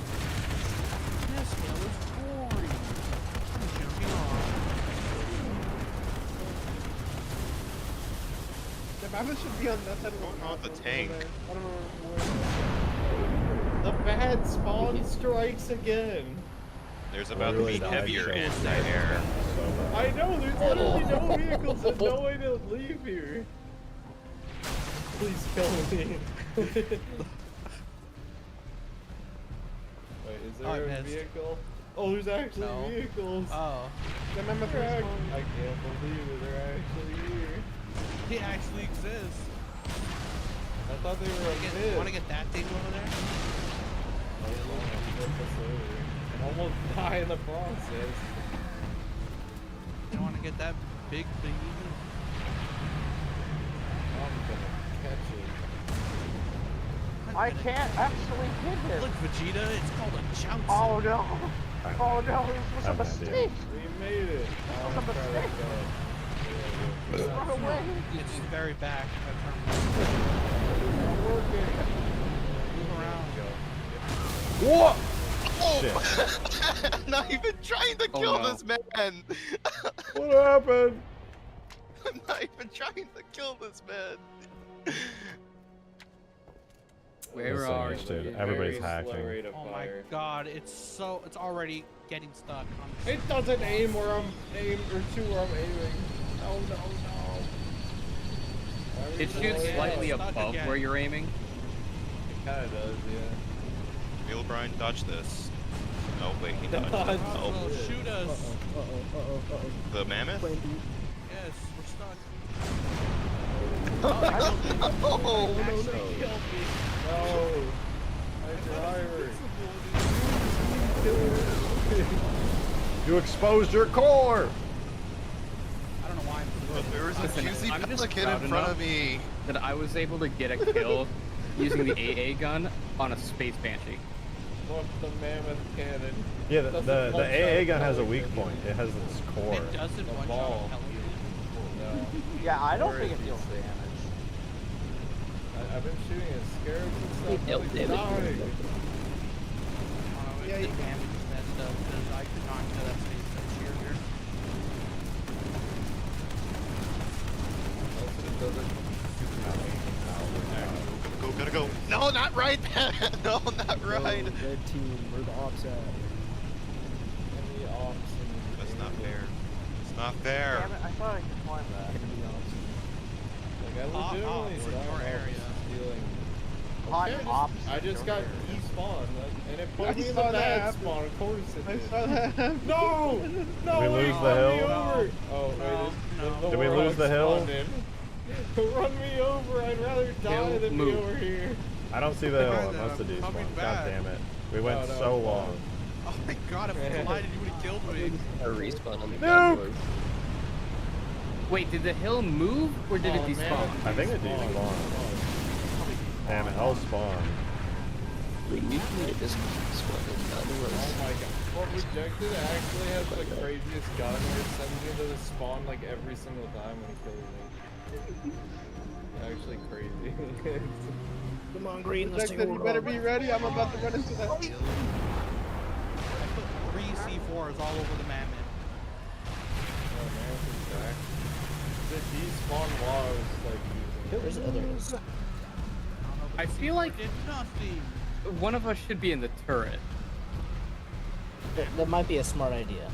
This hill is boring. I'm jumping off. The mammoth should be on that side of the Going on map. with the over tank. there. I don't know where. The bad spawn strikes again. There's about to really be died heavier so anti-air. So bad. I know, there's literally no vehicles and no way to leave here. Please kill me. Wait, is there Oh, I a missed. vehicle? Oh, there's actually No. vehicles. Oh, The mammoth They're is act- on. I can't believe it, they're actually here. he actually exists. I thought they were a myth. Want to get that thing over there? I was gonna flip us over and almost die in the process. You want to get that big behemoth? I'm gonna catch it. I can't actually hit him. Look, Vegeta, it's called a chunk. Oh no. Oh no, this was I a have no idea. mistake. We made it. was a I'm trying to mistake. go. Run away. It's very back. Not working. Move around. What? Oh! Shit. I'm not even trying to Oh, kill no. this man. What happened? I'm not even trying to kill this man. Where This are thing is, dude, you? everybody's Very slow hacking. rate of Oh my fire. god, it's already getting stuck. It doesn't aim where I'm aiming or to where I'm aiming. No, no, no. Why would It you shoots do slightly that? Stuck above again. where you're aiming. It kinda does, yeah. Wheel grind, dodge this. Oh wait, he dodged. Dodge. it. Oh, Oh, shoot us. the mammoth? Yes, we're stuck. Oh, Actually killed me. No. My driver. You exposed your core! I don't know why I'm but there was a Listen, juicy I'm just pelican proud in front enough of me. that I was able to get a kill using the AA gun on a Space Banshee. Fuck the mammoth cannon. Yeah, Doesn't the punch AA out gun has a Pelican. weak point. It has its core. It doesn't The one ball. shot Pelican. No. Yeah, I don't Or think it it deals is. damage. I've been shooting at Scarabs and stuff. dealt like, damage. die. Yeah, the damage is messed up because I could not kill that space cheerleader. Also, it doesn't. Go, gotta go. No, not right. No, not right. Yo, red team, where the ops at? Enemy ops and That's not enemy- fair. It's not fair. Damn it, I thought I could climb that. Enemy ops. Like, I Ops legitimately in thought your I was area. stealing. Hot Okay, ops I in just your got area. despawned, and it I put me in the saw that bad happen. spawn. Of course it I did. saw that happen. No! No! Did we wait, lose the run me hill? over. Oh, No, wait, no. the Did we warlock lose the hill? spawned in. Run me over. I'd rather die Hill than move. be over here. I don't see the hill. Behind It them, must have I'm coming despawned. God back. damn it. We went No, no, so it's long. Oh my god, if I collided, you would have killed me. A respawn on the Nope. convoys. Wait, did the hill move or did it despawn? I think it despawned. Damn it, I'll spawn. We need to disconnect Oh my god. Well, Rejected actually has the craziest gun where it sends you to the spawn like every single time when he kills you. Actually crazy. Come on, Green, let's take a Rejected, you better be ready. I'm about to run into that. I put 3 C4s all over the mammoth. Oh man, it's back. The despawn was like There's others. I feel like Did nothing. one of us should be in the turret. That might be a smart idea. I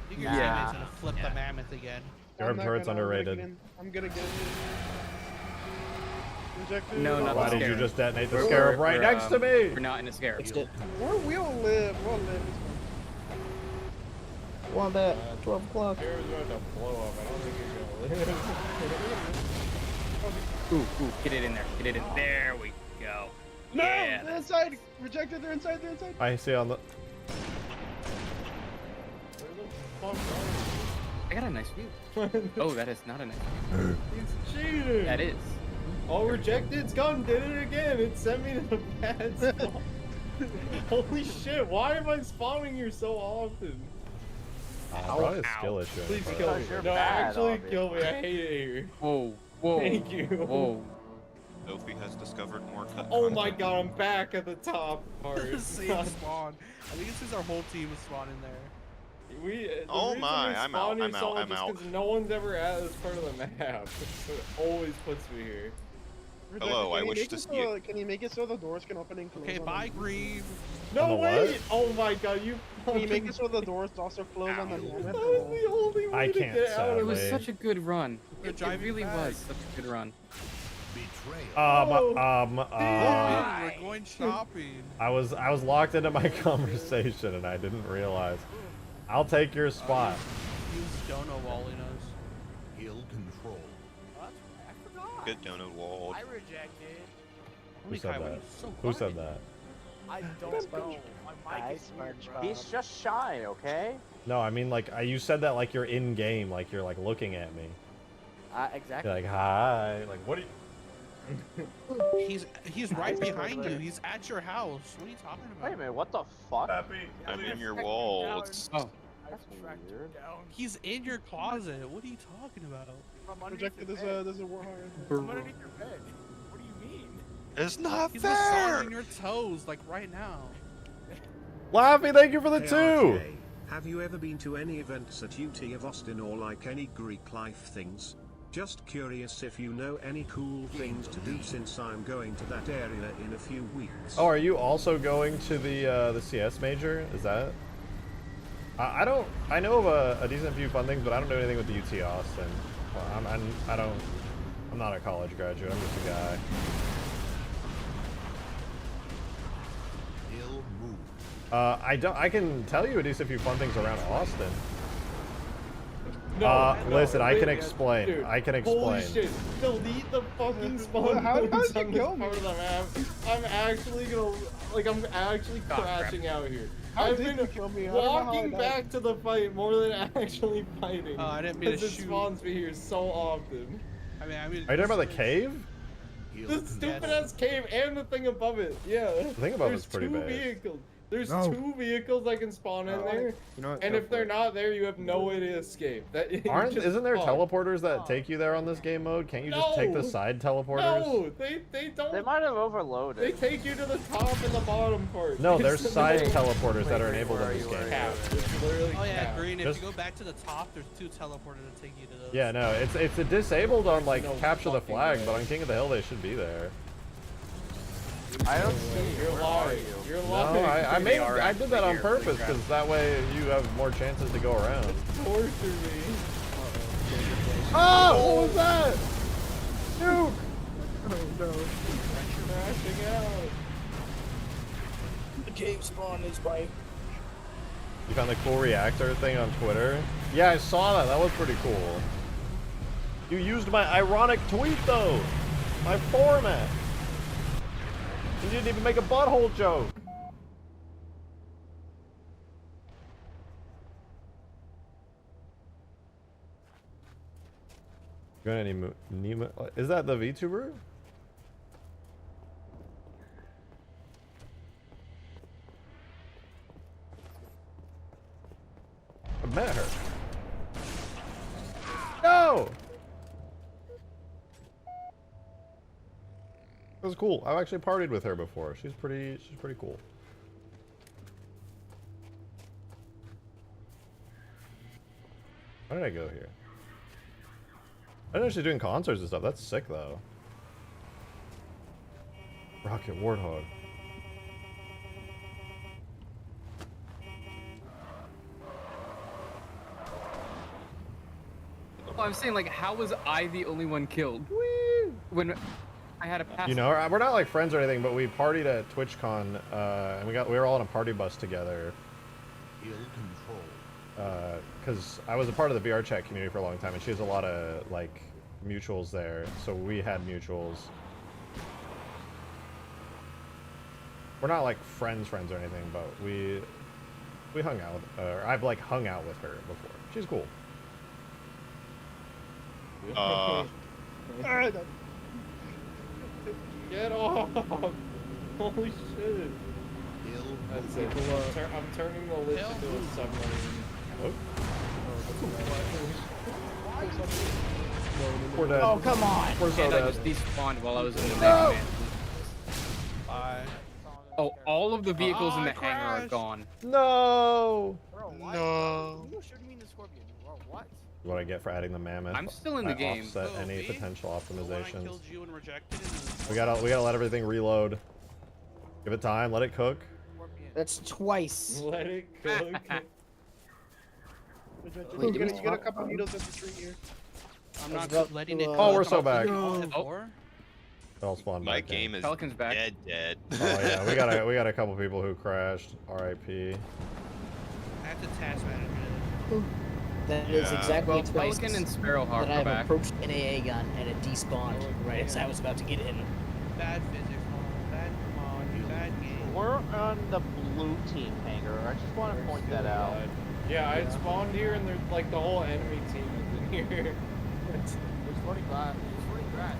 think your Yeah. teammate's gonna flip the mammoth again. Your turret's underrated. I'm gonna get in. Rejected. No, not Why the did you Scarab. just detonate the Scarab right next to me? We're not in a Scarab. Fixed it. We'll live. We'll live. Want that? 12 o'clock. Scarab's about to blow up. I don't think you're gonna live. Ooh, get it in there. Get it in. There we go. No, Yeah, they're inside. Rejected. They're inside. They're inside. I see on the. I got a nice view. Oh, that is not a nice view. He's cheating. That is. Oh, Rejected's gone. Did it again. It sent me to the bad spawn. Holy shit! Why am I spawning here so often? Probably a skill issue. Please but- kill me. you're No, bad, actually obviously. kill me. I hate it here. Whoa, whoa. Thank you. Whoa. Sophie has discovered more cut. Oh my god, I'm back at the top part. Same spawn. I think it's because our whole team is spawning there. The Oh reason my, we I'm out, spawn here I'm so out, much I'm is out. 'cause no one's ever at this part of the map. So it always puts me here. Rejected, Hello, can I you wish make to it see so- it. Can you make it so the doors can open and close? Okay, on bye, them? Grieve. No, On the wait! what? Oh my god, you Can you make fucking- it so the doors also close on the mammoth? That was the only way I to can't get out sadly. It of was it. such a good run. You're It driving really fast. was such a good run. We're going shopping. I was locked into my conversation and I didn't realize. I'll take your spot. Use dono walling us. Hill control. Good donut wall. I rejected. Who said Kai, that? you're so Who said quiet. that? I don't know. My mic is weird, bro. He's just shy, okay? No, I mean like you said that like you're in game, like you're like looking at me. Exactly. You're like hi, like what are you? He's right behind you. He's at your house. What are you talking about? Wait a minute, what the fuck? I'm in your walls. Oh. That's weird. He's in your closet. What are you talking about? From underneath Rejected. your There's bed. a war hard. From underneath your bed. What do you mean? It's not He's fair. massaging your toes, like right now. Laffy, thank you for the Hey, 2. RJ, have you ever been to any events at UT of Austin or like any Greek life things? Just curious if you know any cool things to do since I'm going to that area in a few weeks. Oh, are you also going to the CS major? Is that? I don't. I know of a decent few fun things, but I don't do anything with the UT Austin. Well, I don't. I'm not a college graduate. I'm just a guy. Hill move. I don't. I can tell you a decent few fun things around Austin. No, Listen, I can wait, explain. dude, I can Holy explain. shit! Delete the fucking spawn How did points you on this kill me? part of the map. I'm actually gonna, I'm actually crashing out here. I've did been you kill me? I don't know how I walking died. back to the fight more than actually fighting. Oh, I didn't mean to because it shoot. spawns me here so often. I mean, Are you talking about the cave? The stupid ass cave and the thing above it. Yeah. The thing above There's it's pretty two bad. vehicles. There's No. 2 vehicles that can spawn in there, You know what? and Go if for they're it. not there, you have no way to escape. That Isn't there teleporters that take you there on this game mode? Can't you just take the No. side teleporters? No, they don't. They might have overloaded. They take you to the top and the bottom part. No, It's there's the side middle. teleporters that are enabled in this game. Cap. It's literally Oh yeah, cap. Green. If Just- you go back to the top, there's 2 teleporters that take you to those. Yeah, no, it's disabled on like No Capture the fucking Flag, way. but on King of the Hill they should be there. I don't see You're Where are lying. you? You're No, lying. I did that on Here, purpose grab. because that way you have more chances to go around. Torture me. Oh, what was that? Dude! Crashing out. The cave spawn is right. You found the cool reactor thing on Twitter? Yeah, I saw that. That was pretty cool. You used my ironic tweet though. My format. You didn't even make a butthole joke. Got any Nemo? Is that the VTuber? I met her. No! It was cool. I've actually partied with her before. She's pretty cool. How did I go here? I didn't know she's doing concerts and stuff. That's sick, though. Rocket Warthog. Oh, I'm saying, like, how was I the only one killed? When I had a pass. You know, we're not like friends or anything, but we partied at TwitchCon, and we were all on a party bus together. Because I was a part of the VR chat community for a long time, and she has a lot of like mutuals there, so we had mutuals. We're not like friends or anything, but we hung out. Or I've like hung out with her before. She's cool. Get off! Holy shit! That's it. I'm turning the Lich into a submarine. Oh. We're dead. Oh, come on! We're so And I dead. just despawned while I was in the No! Mega Man. Bye. Oh, all of the vehicles in the hangar are crashed. gone. No! Bro, what? No. You shooting me in the Scorpion. Bro, what? What I get for adding the mammoth. I'm still in the I game. offset Oh, any me? potential The one I optimizations. killed you and rejected and then- We gotta let everything reload. Give it time. Let it cook. Scorpion. That's twice. Let it cook. Wait, You get a couple needles at the tree here. I'm I was not about letting to, it. Oh, we're cook. so I'm back. putting it on the Oh. floor. It all spawned My back in. game is Pelicans back. dead. Oh yeah, we got a couple people who crashed. R.I.P. That's a task manager. That is Yeah. exactly Well, twice Pelican and Sparrowhawk that I are have back. approached an AA gun and it despawned right as I was about to get in. Bad physics. Bad. Come on, you bad game. We're on the blue team hangar. I just want to point that out. Yeah, I spawned here and there's like the whole enemy team is in here. There's floating grass. There's floating grass.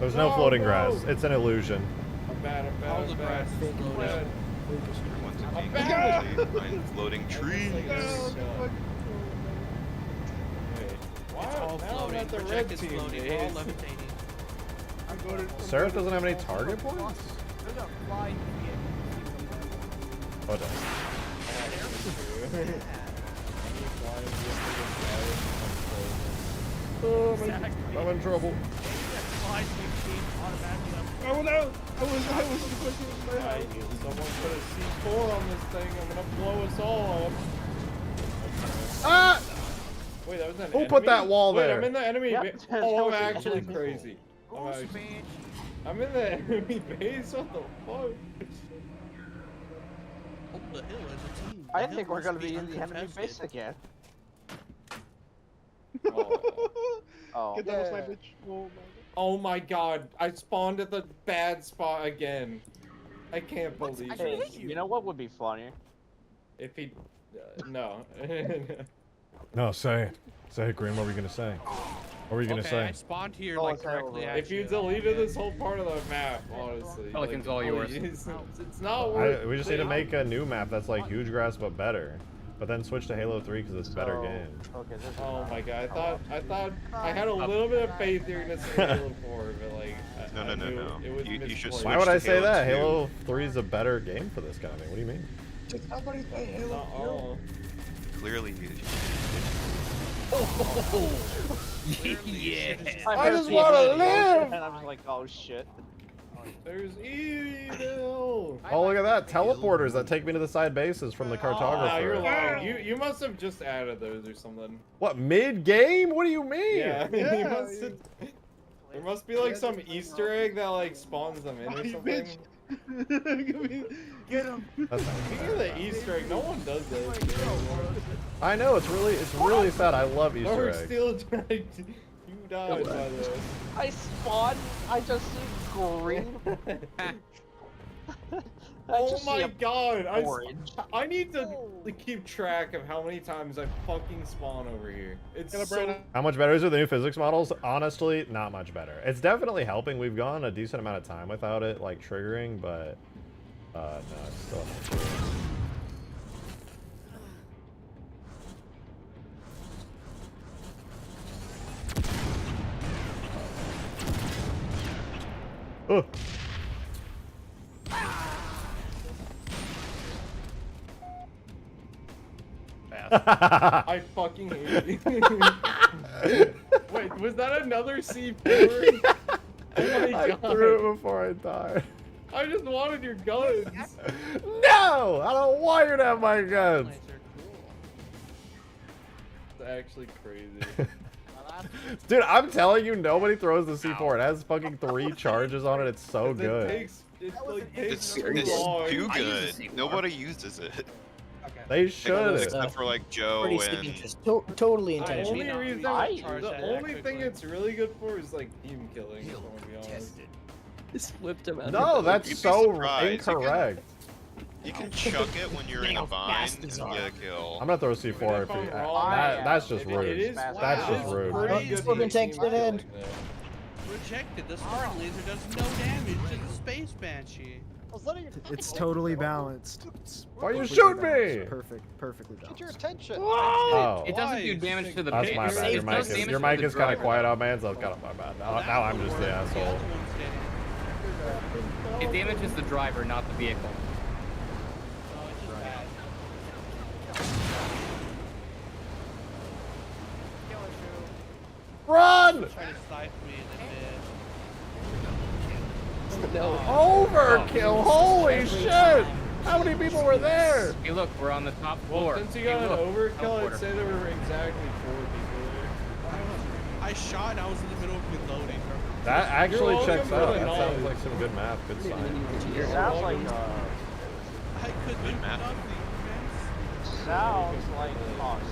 There's no No, floating no. grass. It's an illusion. I'm bad. All the grass is I'm floating. bad. Everyone's a I'm king. back. Find floating trees. Wait, It's all wow, now I'm floating. at the red Rejected's team. floating. We're all levitating. Seraph doesn't have any target points? There's a fly vehicle. Oh, it does. Oh, I'm in trouble. Flies machine automatically up. Oh no! I was Someone put a C4 on this thing. I'm gonna blow us all up. Ah! Wait, that was an Who enemy? put that wall Wait, there? I'm in the enemy Yep, base. that Oh, was I'm an actually enemy. crazy. Ghost Banshee. I'm in the enemy base. What the fuck? Oh, the hill is a team. I The hill think we're must gonna be in the enemy uncontested. base again. Oh. Oh. Get that snipage. Oh my god. Oh my god, I spawned at the bad spot again. I can't believe I Hey, hate it. you know what would be funny? If he... no. No, say it. Say it, Green. What were you gonna say? What were you gonna Okay, I say? spawned here Oh, like it's terrible. directly at If you deleted this whole part of the map, honestly. Pelicans all yours. please, it's not worth We just need to make a new map that's like Hugegrass but better. But then switch to Halo 3 because it's a better So- game. Okay, this is Oh not- my god, I thought I had a little bit of faith you're gonna say Halo 4, but like No, I no, knew no. it was You should misplaced. Why would I to say Halo that? 2. Halo 3 is a better game for this kind of thing. What do you mean? Just somebody say Not Halo. all. Clearly, Yeah. I heard just the wanna enemy, live! And I was like, oh shit. There's evil. Oh, look at that. Teleporters that take me to the side bases from the Nah, you're cartographer. lying. You must have just added those or something. What, mid-game? What do you mean? Yeah, Yeah, you must have, there must be like some Easter egg that like spawns them in or You something. bitch. Get him. That's Speaking of the Easter egg, no one does that shit anymore. I know, it's really sad. I love Easter Or eggs. still trying to... You died by this. I spawned. I just see green. Oh my god! orange. I need to keep track of how many times I fucking spawn over here. It's so... How much better is it than the new physics models? Honestly, not much better. It's definitely helping. We've gone a decent amount of time without it, like, triggering, but... no, it's still not true. Oh. I fucking hate it. Wait, was that another C4? Oh my I god. threw it before I died. I just wanted your guns. No! I don't want you to have my guns! It's actually crazy. Dude, I'm telling you, nobody throws the C4. It has fucking 3 charges on it. It's so good. It's It's too too I use good. the C4. Nobody uses it. They should. Except for like Joe Pretty and... signature. Totally The intentional. only thing it's really good for is like team killing, if I'm gonna be honest. Just flipped him out. No, that's You'd be so surprised. incorrect. You can chuck it when you're in a bind and bizarre. get a kill. I'm gonna throw C4 if he, that's just rude. It is, That's just rude. pretty good for tanks team dead end. killing, though. Rejected. The smart laser does no damage to the Space Banshee. It's totally balanced. Why you Completely shoot balanced. me? Perfectly balanced. Get your attention. Oh, It doesn't do damage to the that's pit. my bad. It does damage Your to mic the is kind of driver. quiet on man, so it's kind of my bad. Now I'm just the asshole. It damages the driver, not the vehicle. Run! Try to snipe me in Overkill! Holy shit! How many people were there? Hey, look, we're on the top floor. Well, since you Hey, got an look, overkill, I'd teleporter. say there were exactly 4 people there. I shot and I was in the middle of reloading. That actually You're checks welcome out. for the That sounds knowledge. like some good math. Good sign. It sounds like I could do nothing, man. sounds like us.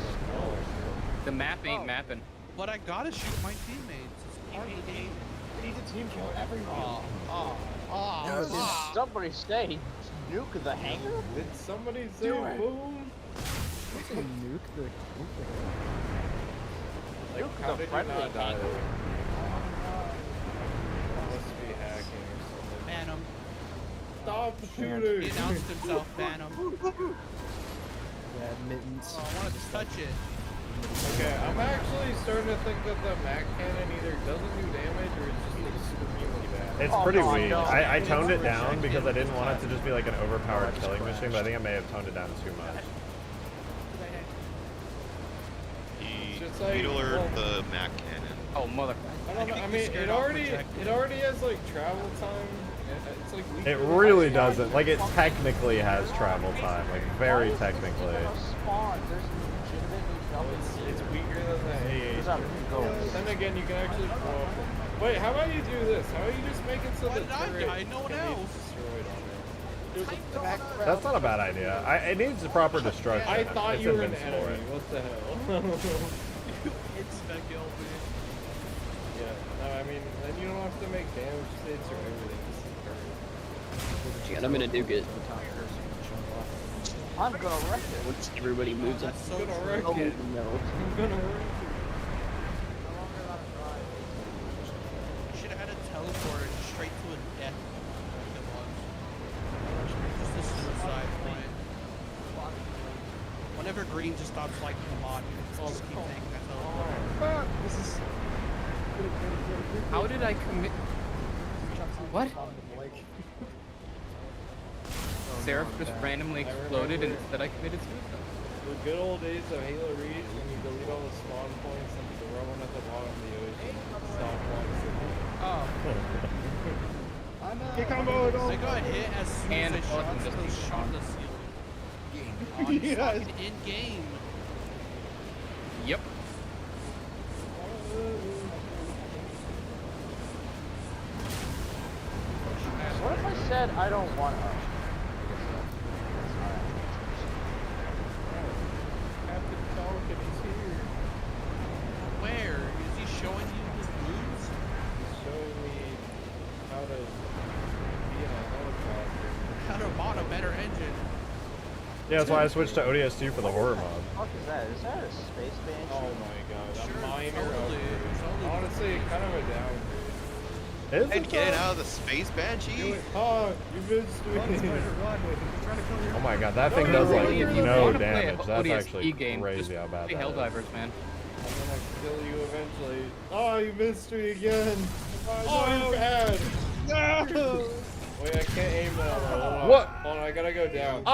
The map ain't mapping. But I gotta shoot my teammates. It's part of the game. We need to team kill everyone. Somebody say nuke the hangar? Did somebody say boom? What's a nuke the Like, Nuke how the did you friendly not die hangar. there? Must be hacking or something. Phantom. Stop He shooting! announced himself, Phantom. bad mittens? Oh, I wanted to touch it. Okay, I'm actually starting to think that the Mac cannon either doesn't do damage or it's just extremely bad. It's Oh, pretty no, weak. no. I toned it down because I didn't want it to just be like an overpowered killing machine, but I think I may have toned it down too much. He Just like, needlered the Mac cannon. Oh, mother. I don't know, I mean, it already has like travel time. It's like weaker It than really the doesn't. Like, it technically has travel time. Like, very technically. It's weaker than the AA. Then again, you can actually throw up. Wait, how about you do this? How about you just make it so Why the did I turret die? No one can be else. destroyed on it? That's not a bad idea. It needs proper destruction. I thought It's you were an invincible. enemy. What the hell? Insta kill me. Yeah, no, I mean, then you don't have to make damage states or everything. Just the turret. And I'm gonna nuke it. I'm gonna wreck it. Once everybody moves up. That's so I'm gonna true. wreck Oh it. no. I'm gonna wreck it. You should have had a teleporter straight to a death. Like it was. Just a suicide point. Whenever green just stops liking the mod, just keep taking that teleporter. This is... How did I commit? What? Seraph just randomly exploded and said I committed suicide. The good old days of Halo Reach when you delete all the spawn points and throw one at the bottom of the ocean. Stop one. Get combo. I got hit as soon And as I shot just those shot the ceiling. Yes. In game. Yep. What if I said I don't want to? Captain Falcon is here. Where? Is he showing you his moves? He's showing me how to be in a helicopter. How to bottom Yeah, that's why I switched to ODST for the horror mod. What is that? Is that a Space Banshee? Oh my god, Sure, a minor totally, upgrade. totally. Honestly, kind of a downgrade. Is And it get it though? out of the Space Banshee. Oh, you missed me. Oh my god, that thing No, does no, like no, no, no no. Wanna play a damage. That's ODST actually game, crazy just how bad play that is. Helldivers, man. I'm gonna kill you eventually. Oh, you missed me again. Oh, you're bad. No! Wait, I can't aim that. Hold on. What? Hold on, I gotta go down.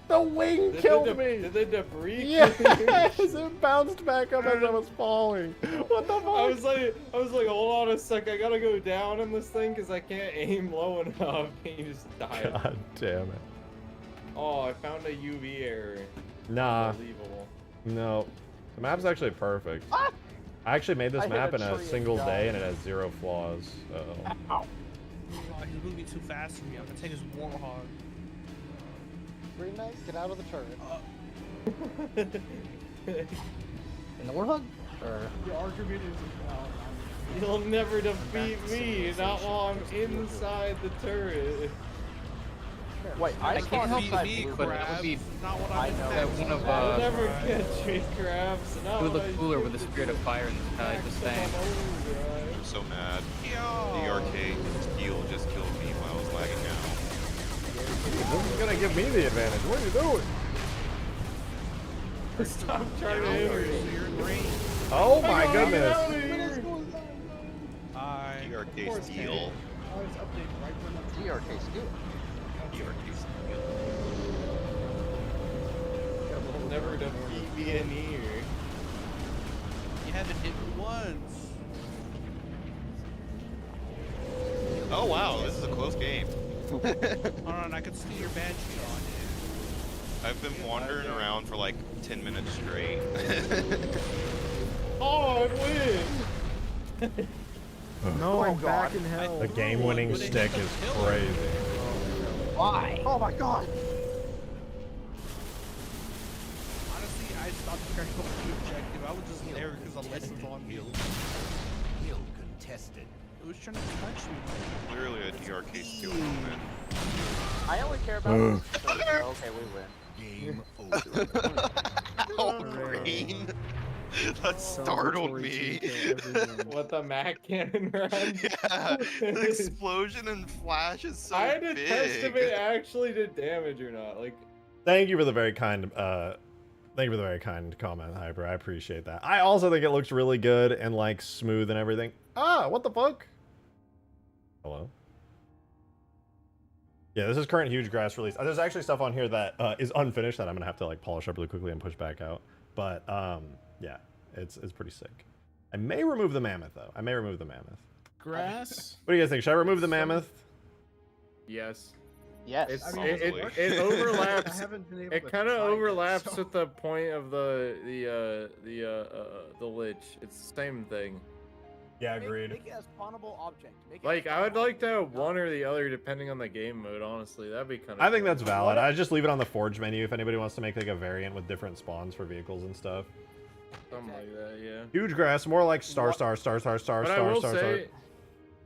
The wing killed me! Did the debris? Yes! It bounced back up as I was falling. What the fuck? I was like, hold on a sec, I gotta go down in this thing because I can't aim low enough. And you just died. God damn it. Oh, I found a UV error. Nah, Unbelievable. no. The map's actually perfect. Ah! I actually made this I hit map a in a tree and single died. day and it has 0 flaws. Uh-oh. Ow. Oh, he's moving too fast for me. I'm gonna take his warthog. Green Knight, get out of the turret. In the Warthog? Or The argument is You'll never defeat me, not while I'm inside the turret. Wait, I I saw can't help inside me, blue but grass. that would be Not what I I'm know. that one of You'll never catch me, crabs. it would look cooler with the spirit of fire in the sky. Just saying. I'm so mad. The arcade steel just killed me while I was lagging out. This is gonna give me the advantage. What are you doing? Stop trying to hit me. Your brain. Oh my goodness. The arcade steel. DRK steel. The arcade steel. You'll never defeat me in here. You haven't hit me once. Oh wow, this is a close game. Hold on, I can see your Banshee on it. I've been wandering around for like 10 minutes straight. Oh, I win! No, I'm God. back in hell. The game-winning Would it stick hit is the pillar? crazy. why? Oh my god! Honestly, I stopped caring about the objective. I was just there because the lead was on me. Hill contested. It was trying to touch me. Clearly a DRK steel moment. I only care about this. So, okay, we win. Game over. Oh, green. That startled me. What, the Mac cannon run? Yeah, the explosion and flash is so I had to big. test if it actually did damage or not. Like, Thank you for the very kind comment, Hyper. I appreciate that. I also think it looks really good and like smooth and everything. Ah, what the fuck? Hello? Yeah, this is current Hugegrass release. There's actually stuff on here that is unfinished that I'm gonna have to like polish up really quickly and push back out. But yeah, it's pretty sick. I may remove the mammoth though. I may remove the mammoth. grass. What do you guys think? Should I remove the mammoth? yes. Yes. It's, I mean, it overlaps. I haven't been able It to kind of try it, overlaps so- with the point of the lich. It's the same thing. Yeah, Make it a spawnable object. Make it Like, a I would like to have spawnable one or the other depending on the game mode. Honestly, that'd be kind of. I think that's valid. I just leave it on the forge menu if anybody wants to make like a variant with different spawns for vehicles and stuff. something like that. Yeah. Hugegrass, more like star. But I will say,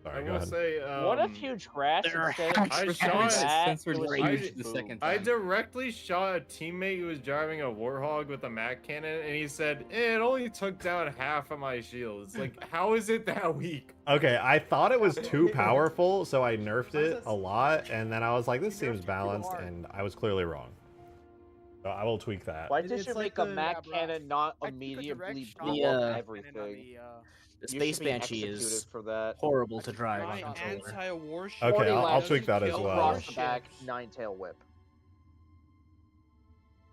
Sorry, I go will ahead. say, What if huge grass instead of I being shot that, censored it was range huge the boom? second I time. directly shot a teammate who was driving a warthog with a Mac cannon, and he said, it only took down half of my shields. Like, how is it that weak? Okay, I thought it was too powerful, so I nerfed it a lot, and then I was like, this seems balanced, and I was clearly wrong. So I will tweak that. Why did It's you like make a the- Mac cannon not I took a direct immediately shot blow The, up uh, everything? The You Space should be Banshee executed is for that. horrible to drive on My controller. anti-war ship. Okay, 40 I'll laps, tweak that as kill, well. Cross the back, 9-tail whip.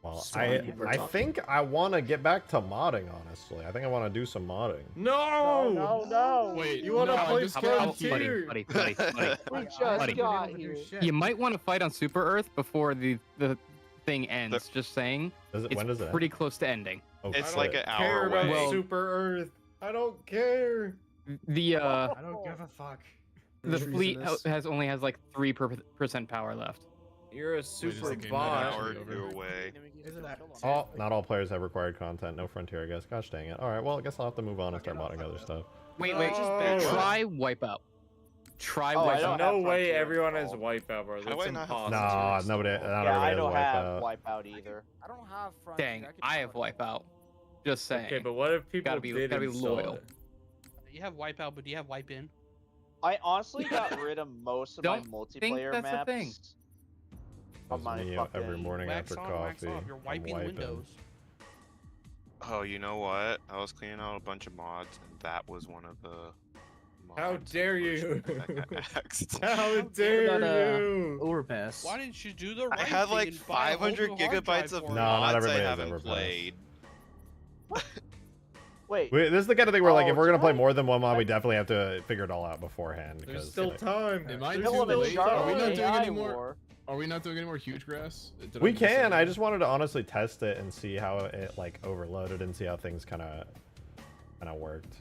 Well, So I we're talking. think I want to get back to modding, honestly. I think I want to do some modding. No! No! Wait, You want to no, I play just buddy, Frontier? buddy. We just Buddy. got here. You might want to fight on Super Earth before the thing ends. Just saying. When does it Pretty close to ending. end? Oh, It's shit. like an Care hour about away. Well- Super Earth. I don't care. The I don't give a fuck. the fleet Treasonous. only has like 3% power left. You're a is super the game bot. not hour actually to over? away. Not all players have required content. No Frontier, I guess. Gosh dang it. Alright, well, I guess I'll have to move on and start modding other stuff. Wait, wait, wait. just Try Wipeout. Try Oh, I Wipeout. don't have No way Frontier everyone has installed. Wipeout, bro. How do That's I not have impossible. Nah, nobody. Not Yeah, everybody I has don't have Wipeout. Wipeout either. I don't have Frontier. Dang, I have Wipeout. Just saying. Okay, but what if people Gotta be did install loyal. it? You have Wipeout, but do you have Wipe In? I honestly got rid of most of my Don't multiplayer that's a thing. maps. On That's my me fucking every morning Wax after on, wax coffee. off. You're I'm wiping wiping. Windows. Oh, you know what? I was cleaning out a bunch of mods, and that was one of the mods. How dare you? I got axed. How dare That, you? Overpass. Why didn't you do the right I had thing like and buy a whole 500 new hard gigabytes drive of for it? No, not mods I everybody has haven't Overpass. played. Wait, This is the kind of thing where, like, Oh, if we're gonna did play I- more than one mod, we definitely have to figure it all out beforehand. There's Because still time. Am I Still too in a late? Are we Charlotte not doing AI any more? war. Are we not doing any more Hugegrass? Did we miss can. something? I just wanted to honestly test it and see how it like overloaded and see how things kind of worked.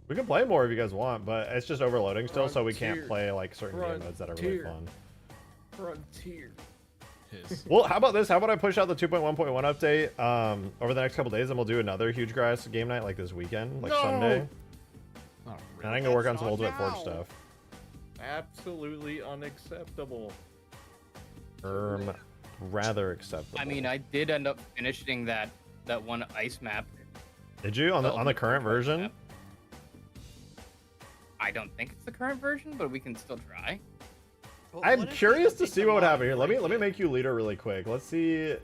We can play more if you guys want, but it's just overloading still, so we can't Frontier. play like certain game modes that are really Frontier. fun. Frontier. Piss. Well, how about this? How about I push out the 2.1.1 update over the next couple days, and we'll do another Hugegrass game night like this weekend, like No! Sunday. Not And really. I can work on That's some not Ultimate Forge now. stuff. Absolutely unacceptable. Rather acceptable. I mean, I did end up finishing that one ice map. Did you on the Ultimate current Forge version? map. I don't think it's the current version, but we can still try. But I'm what if they curious to update see the what would mod happen here. Let me break it? make you leader really quick. Let's see.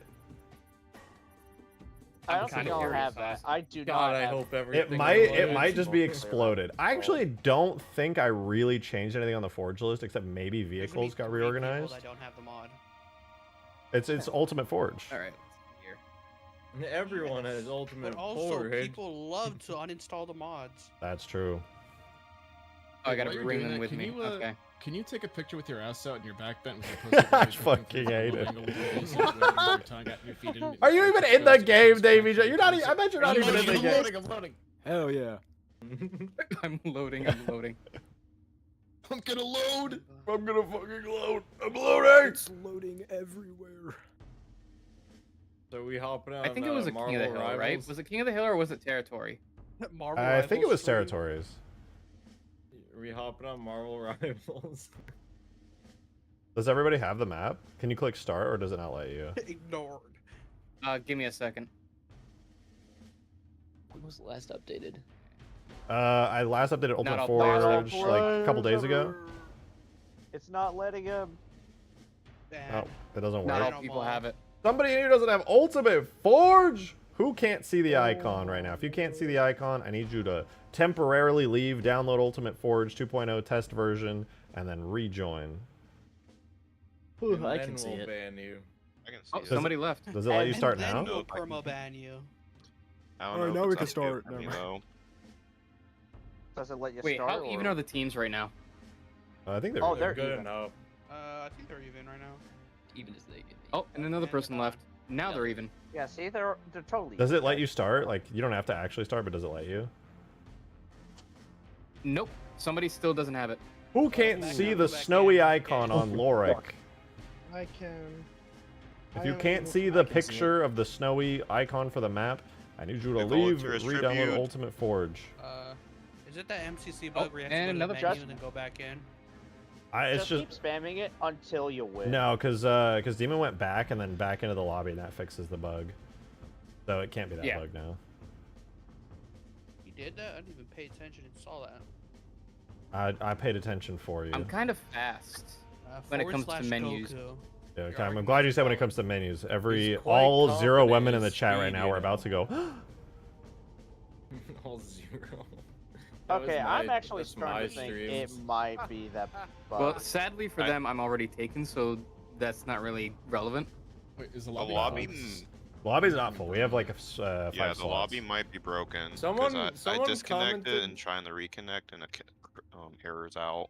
I I'm don't think kinda I'll curious, have that. honestly. I do God, not I have. hope everything. It is might just be multiplayer exploded. I actually don't think I really changed anything on the Forge list except maybe There's gonna be vehicles got 3 people reorganized. that don't have the mod. It's Ultimate Forge. All right, let's see here. Everyone has Ultimate But also, Forge. people love to uninstall the mods. That's true. Oh, I gotta While you're bring doing them that, with can me. you, Okay. Can you take a picture with your ass out and your back bent with your pussy? I really looking fucking from a hate low it. angle with your face out, rubbing your tongue at your feet and- Are you even in the game, Davey? You're not. I bet you're not I'm even in the loading, game. I'm loading, I'm loading. Hell yeah. I'm loading. I'm loading. I'm gonna load. I'm gonna fucking load. I'm loading. It's loading everywhere. So we hopping on. I think it was a Marvel King of the Hill, right? Rivals? Was it King of the Hill or was it Territory? Marvel I think it Rivals was 3. Territories. Are we hopping on Marvel Rivals? Does everybody have the map? Can you click start or does it not let you? Ignored. Give me a second. When was the last updated? I last updated Ultimate all Forge players. like a couple days ago. It's not letting him. Oh, it doesn't Not work. all people have it. Somebody in here doesn't have Ultimate Forge. Who can't see the icon right now? If you can't see the icon, I need you to temporarily leave, download Ultimate Forge 2.0 test version, and then rejoin. Ooh, And I then can see we'll it. ban you. I can see Oh, it. somebody left. Does it let you And start then now? we'll Nope, I can- perma ban you. I don't Alright, know now if we it's can up start. for me, Never mind. though. Does it let you Wait, start? how even or- are the teams right now? I think they're Oh, good. they're Good even. enough. I think they're even right now. Even as they get. Oh, and another person left. Now they're even. Yeah, see, they're totally. Does it let even. you start? Like, you don't have to actually start, but does it let you? Nope. Somebody still doesn't have it. Who can't back see up, the go back snowy in. icon on Lorik? I can. If I you am can't able- see I the can see it. picture of the snowy icon for the map, I need you to The leave, vulture is re-download reviewed. Ultimate Forge. Is it that MCC bug where you have to and go to another the menu Just- and then go back in? It's Just just keep spamming it until you win. no, because Demon went back and then back into the lobby, and that fixes the bug. So it can't be that Yeah. bug now. You did that? I didn't even pay attention and saw that. I paid attention for you. I'm kind of fast when it comes to menus. Goku. Yeah, Your okay, I'm arguments glad you are said when it valid. comes to menus. Every He's quite all 0 confident women in in the his chat right speed, now you are about to know. go. All 0. That was Okay, I'm my- actually that's starting my to think it streams. might be that bug. Well, sadly for them, I'm already taken, so that's not really relevant. Wait, is the The lobby? lobby. full? Lobby's not full. We have like 5 Yeah, the slots. lobby might be broken. Someone- 'cause I someone disconnected commented- and trying to reconnect and it errors out.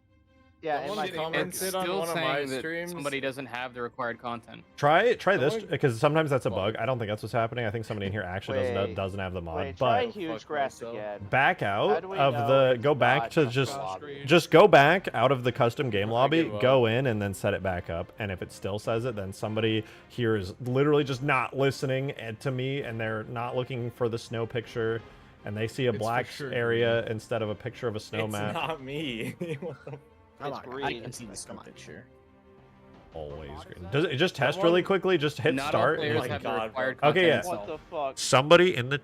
yeah, it Someone might be commented It's broken. on still one of my saying that streams. somebody doesn't have the required content. Try this Someone- because sometimes that's a Well- bug. I don't think that's what's happening. I think somebody in here actually Wait, doesn't have the mod. Wait, try But Hugegrass myself. again. back How out do we of know the it's go back not to just just lobby? just go back out of the custom game lobby, give up. go in and then set it back up. And if it still says it, then somebody here is literally just not listening to me and they're not looking for the snow picture and they see a It's for black sure area instead of a picture of a snow It's map. not me. Come It's on, green. I can see the snow picture. Always green. Does it just test really quickly? Just hit Not start. all and players like- have the required Okay, yeah. content What the fuck? Somebody in the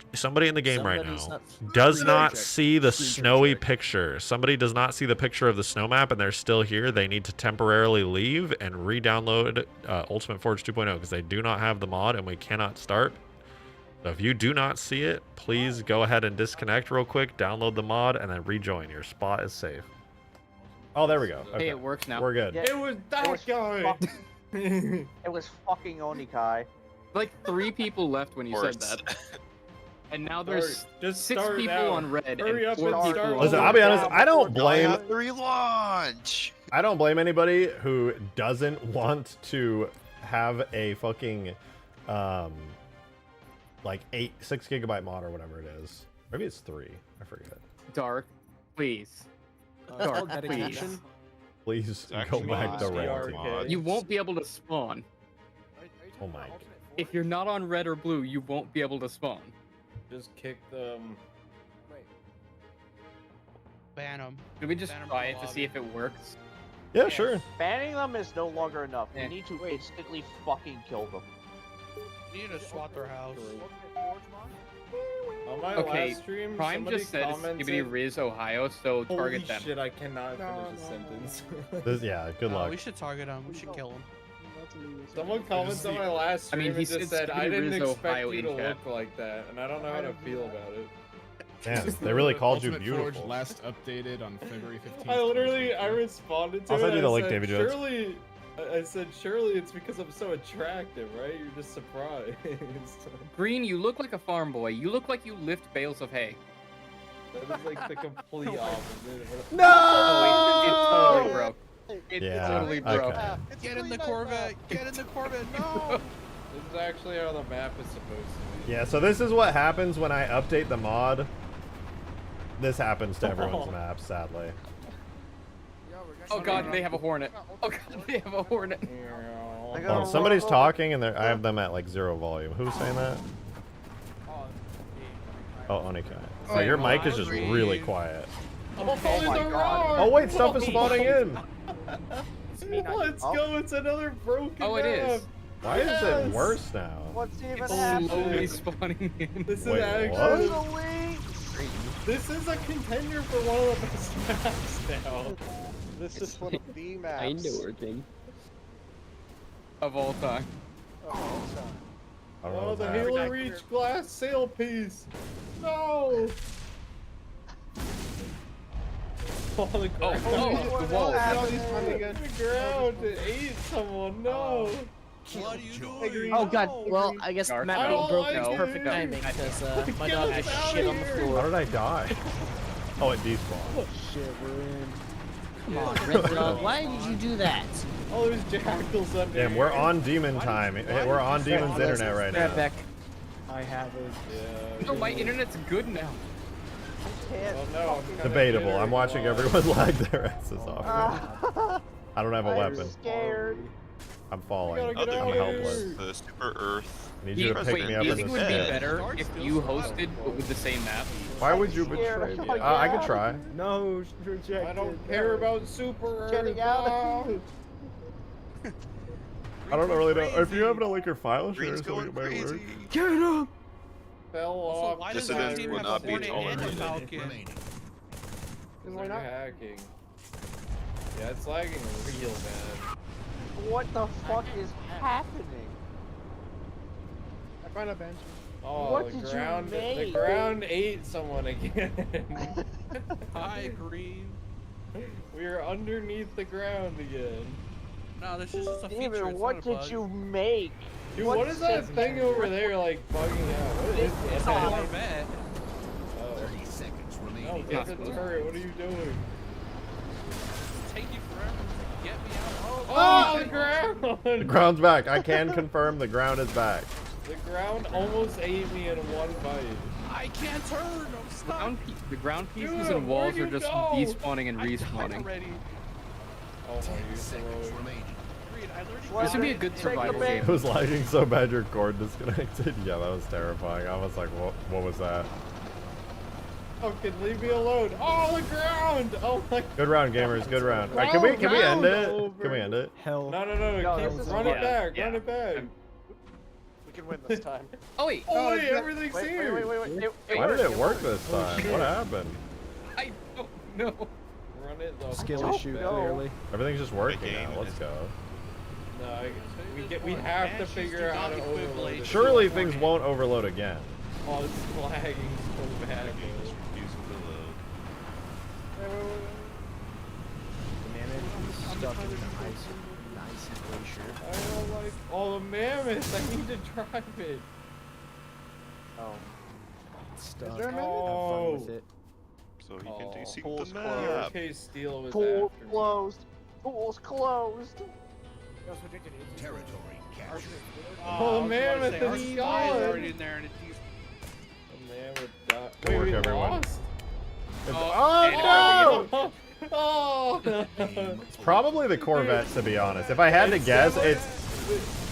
game right Somebody's now not- does Screen not check. see the Screen snowy check. picture. Somebody does not see the picture of the snow map and they're still here. They need to temporarily leave and re-download Ultimate Forge 2.0 because they do not have the mod and we cannot start. So if you do not see it, please go ahead and disconnect real quick, download the mod, and then rejoin. Your spot is safe. Oh, there we go. Okay. Hey, it works now. We're good. Yeah, It was that was guy. it was fucking Onikai. Like 3 people left when you said Course. that. And now there's Just 6 start people now. on red Hurry and up 4 and people start. on Listen, blue. I'll be honest. I don't I blame. have to relaunch. I don't blame anybody who doesn't want to have a fucking, like 6 gigabyte mod or whatever it is. Maybe it's 3. I forget. Dark, please. Dark, please. Please It's go actually back to not red. smart mod. You won't be able to spawn. Oh my. If you're not on red or blue, you won't be able to spawn. Just kick them. Ban them. Should we just Ban 'em try from it to the see if it works? Yeah, sure. Banning them is no longer enough. We Yeah. need to instantly fucking kill them. We need to swat their house. On my Okay, last stream, Prime somebody just said commented, Skibidi Riz, Ohio, so target Holy them. shit, I cannot finish a sentence. Yeah, good luck. We should target them. We should kill them. Someone commented on my last I mean, stream he and just said said, I Skibidi didn't Riz, expect Ohio you to in chat. look like that, and I don't know how to feel about it. Damn, they really called you Ultimate Forge beautiful. last updated on February 15th. I responded to I'll it. send you I the link, said, Davy Jones. Surely, I said, surely it's because I'm so attractive, right? You're just surprised. Green, you look like a farm boy. You look like you lift bales of hay. That is like the complete opposite. Oh, it totally broke. It Yeah, totally broke. okay. Get in the Corvette. Get in the Corvette. No. This is actually how the map is supposed to be. Yeah, so this is what happens when I update the mod. This happens to everyone's maps, sadly. Oh god, they have a hornet. Oh god, they have a hornet. Hold on, somebody's talking and I have them at like 0 volume. Who's saying that? Oh, Onikai. So your mic is just really quiet. Oh my god. Oh wait, stuff is spawning in. Let's go, it's another broken Oh, it map. is. Why is it worse now? What's even It's slowly happening? spawning in. This is Wait, actually... Sweet. This is a contender for one of the best maps now. This is one of the maps. working. Of all time. I don't know Oh, what's the happening. Halo Reach glass sail piece. No. Oh, the ground. Oh, the wall. The ground. It ate someone. No. What are you doing? Oh god, well, I guess the Dark. map I being don't broken like is it. perfect timing because my Get dog us just outta shit on the here. How floor. did I die? Oh, it despawned. Shit, we're in. Come on, Red Dog, why did you do that? Oh, there's jackals under Damn, here. we're on demon time. Hey, we're on demon's internet right now. Back. I have it. Yeah. No, my internet's good now. Oh, no, I'm kinda Debatable. bitter. I'm watching everyone lag their asses off. I don't have a weapon. I'm scared. I'm falling. We gotta get I'm out of helpless. here. The super Earth. I need you to Wait, pick me up do you in think the it would be sky. better if you hosted but with the same map? Why would you Scared. betray me? Oh, I yeah. could try. No, rejected. I don't care about Super Getting Earth. out. I don't really know. If you have a link or file, share Green's something going it might work. crazy. Get him! Fell Also, off. why does Dissidents our team will have a not be Hornet and a tolerated. Falcon? Remaining. Why not? Hacking. Yeah, it's lagging real bad. What the fuck is happening? I find a bench. Oh, What the did you ground, the make? ground ate someone again. Hi, Green. We are underneath the ground again. No, this is just a feature. Steven, It's what not a did bug. you make? Dude, What what is that is thing over there, like, bugging out? What is It's a that? Corvette. Oh. 30 seconds No, remaining. get the turret, what are you doing? Take you forever to get me out. Oh, the ground! The ground's back. I can confirm the ground is back. The ground almost ate me in one bite. I can't turn. I'm stuck. The ground pieces Dude, and walls where'd are you just go? despawning and I died respawning. already. Oh my, 10 you seconds slow. remaining. Green, I literally. What? This would be a good Take survival the game. It was lagging so bad your cord disconnected. Yeah, that was terrifying. I was like, what was that? Fucking leave me alone. Oh, the ground! Oh my. Good round, gamers. Good round. All right, can we end it? Can we end it? Hell. No, this is run it fun. back. Run it back. We can win this time. Oh wait. Oh wait, everything's here. Wait. Why did it work this time? What happened? I don't know. Run it though. Skill issue, clearly. Everything's just working game now. Let's is- go. No, we have to figure out how to overload it. Surely things won't overload again. Oh, it's lagging so bad. Just refusing to load. The mammoth is stuck in the ice glacier. I don't like all the mammoths. I need to drive it. Oh. It's stuck. there a mammoth? Have fun with it. So you can do see Pool's the closed. map. Okay, Steel was Pool after me. closed. Pool's closed. Territory captured. Oh, mammoth Our is spy is gone. already in there, and it's The mammoth died. Good Wait, work, we everyone. lost? Oh no! Oh, It's probably the Corvette, to be honest. If I had to guess,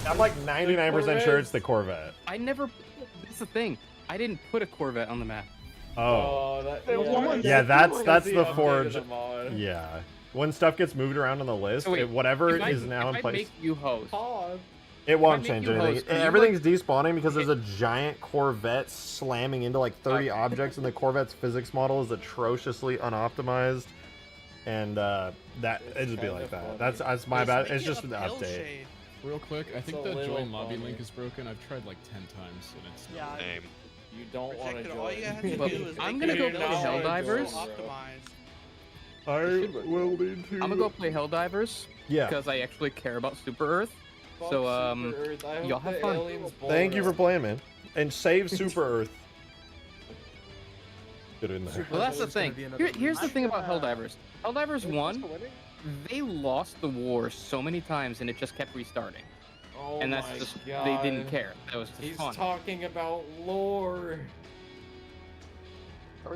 I'm like 99% sure it's the Corvette. I never. That's the thing. I didn't put a Corvette on the map. Oh. that, Yeah, that's because he the updated Forge. the mod. Yeah. When stuff gets moved around on the list, So wait, whatever if I- is now in if I place, make you host. Pause. it won't make change you anything. host, are you Everything's despawning because there's a giant Corvette slamming into like 30 objects, and the Corvette's physics model is atrociously unoptimized. And that it'd just be like that. That's my bad. It's just an update. Real quick, I think a the little join lobby funny. link is broken. I've tried like 10 times and it's not. Same. You don't want to Protected. join. All you have to But do is I'm make gonna go your play build Helldivers. so optimized. I will need to. I'm gonna go play Helldivers. Yeah. Because I actually care about Super Earth. Fuck So, Super Earth. I hope y'all have the fun. aliens blow Thank it you for up. playing, man. And save Super Earth. Get in there. Well, that's the thing. Here's the thing about Helldivers. Helldivers 1, they lost the war so many times and it just kept restarting. Oh And that's my just, God. they didn't care. That was just He's fun. talking about lore.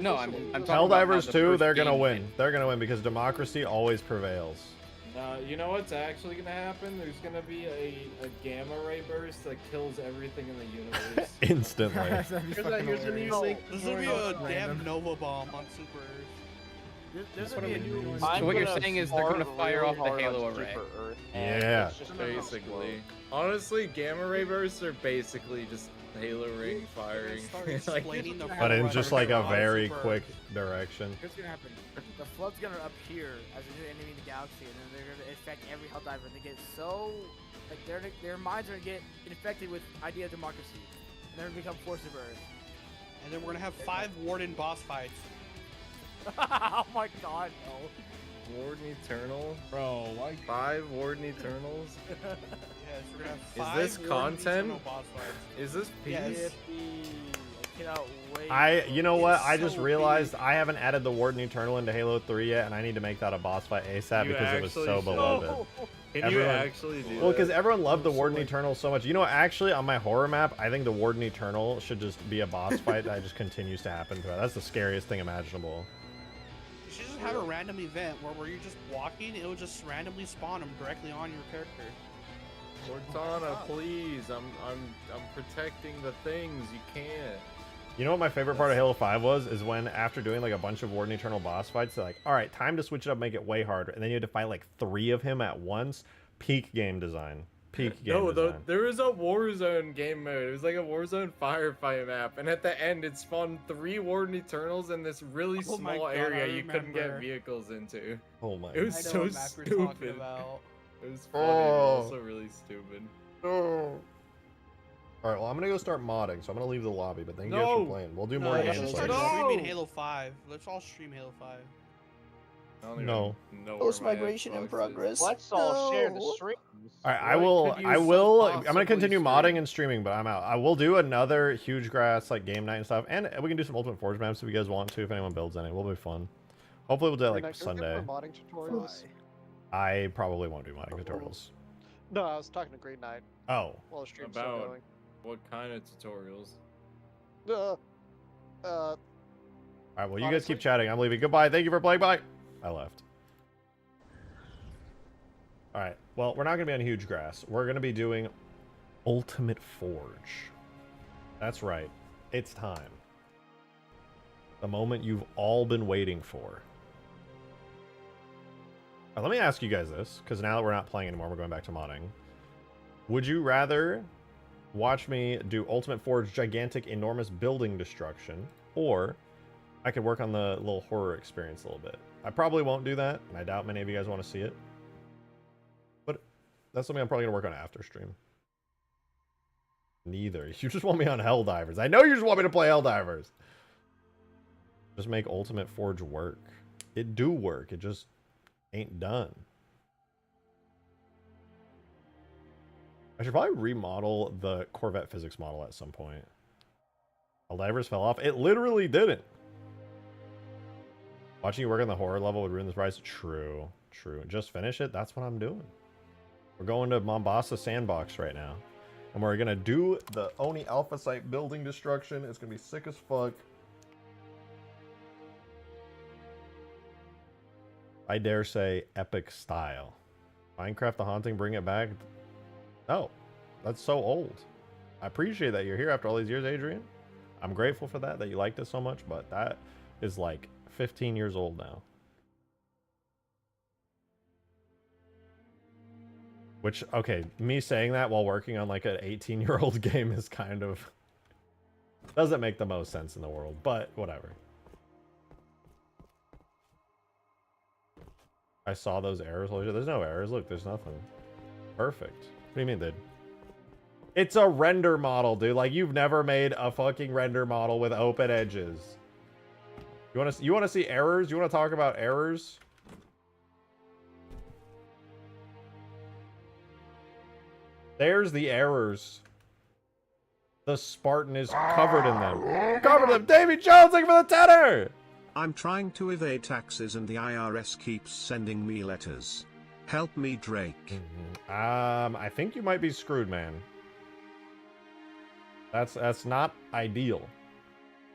No, I'm talking about how Helldivers the 2, first they're gonna game win. ended. They're gonna win because democracy always prevails. You know what's actually gonna happen? There's gonna be a gamma ray burst that kills everything in the universe. Instantly. Here's a new link. This will be a damn Nova bomb on Super Earth. There's gonna be a new one. So what you're saying is they're gonna fire off the Halo array. Yeah. Basically. Honestly, gamma ray bursts are basically just Halo ring firing. Start explaining the But in just like a on very Super Earth. quick direction. Here's what's gonna happen. The flood's gonna appear as a new enemy in the galaxy, and then they're gonna infect every Helldiver. They get so like their minds are gonna get infected with idea of democracy, and they're gonna become force of Earth. And then we're gonna have 5 Warden boss fights. Oh my God, no! Warden Eternal? Bro, why? 5 Warden Eternals? Yes, we're gonna have 5 this Warden content? Eternal boss fights. Is this Yes. I cannot wait. You know what? I It's just so realized I haven't added the Warden Eternal into Halo 3 yet, and I need to make that a boss fight ASAP You because it was actually so should. beloved. Can Everyone- you actually do Well, that? because everyone loved the Warden Eternal so much. You know, actually, on my horror map, I think the Warden Eternal should just be a boss fight that just continues to happen throughout. That's the scariest thing imaginable. You should just have a random event where you're just walking, it will just randomly spawn them directly on your character. Cortana, please. I'm protecting the things. You can't. You know what my favorite part of Halo 5 was? Is when, after doing like a bunch of Warden Eternal boss fights, they're like, alright, time to switch it up, make it way harder. And then you had to fight like 3 of him at once. Peak game design. Peak game design. There was a Warzone game mode. It was like a Warzone firefight map, and at the end it spawned 3 Warden Eternals in this really Oh my small God, area I you couldn't get remember. vehicles into. Oh my It was I know so what map you're talking stupid. about. It was funny, but also really stupid. Alright, well, I'm gonna go start modding, so I'm gonna leave the lobby, but thank you guys No. for playing. We'll do No, more you should games start later. streaming Halo 5. Let's all stream Halo 5. I don't even No. know Post where my migration in Xbox is. progress. Let's all share the No. streams. Alright, I What will, could you I'm gonna possibly continue stream? modding and streaming, but I'm out. I will do another Hugegrass, like, game night and stuff, and we can do some Ultimate Forge maps if you guys want to, if anyone builds any. It will be fun. Hopefully we'll do it, like, Sunday. Modding tutorials. I probably won't do modding tutorials. No, I was talking to Green Knight Oh. while the stream's still About going. what kind of tutorials? Alright, well, you guys Honestly? keep chatting. I'm leaving. Goodbye. Thank you for playing. Bye. I left. Alright, well, we're not going to be on Hugegrass. We're going to be doing Ultimate Forge. That's right. It's time. The moment you've all been waiting for. Let me ask you guys this, because now that we're not playing anymore, we're going back to modding. Would you rather watch me do Ultimate Forge gigantic, enormous building destruction, or I could work on the little horror experience a little bit? I probably won't do that, and I doubt many of you guys want to see it. But that's something I'm probably going to work on after stream. Neither. You just want me on Helldivers. I know you just want me to play Helldivers. Just make Ultimate Forge work. It do work. It just ain't done. I should probably remodel the Corvette physics model at some point. Helldivers fell off. It literally didn't. Watching you work on the horror level would ruin this price. True. True. Just finish it. That's what I'm doing. We're going to Mombasa Sandbox right now. And we're going to do the Oni Alpha Site building destruction. It's going to be sick as fuck. I dare say epic style. Minecraft The Haunting, bring it back. Oh, that's so old. I appreciate that you're here after all these years, Adrian. I'm grateful for that you liked it so much, but that is like 15 years old now. Which, okay, me saying that while working on like an 18-year-old game is kind of... doesn't make the most sense in the world, but whatever. I saw those errors. There's no errors. Look, there's nothing. Perfect. What do you mean, dude? It's a render model, dude. Like, you've never made a fucking render model with open edges. You want to see errors? You want to talk about errors? There's the errors. The Spartan is covered in them. Covered in them. Davy Jones, thank you for the tenner! I'm trying to evade taxes and the IRS keeps sending me letters. Help me, Drake. I think you might be screwed, man. That's not ideal.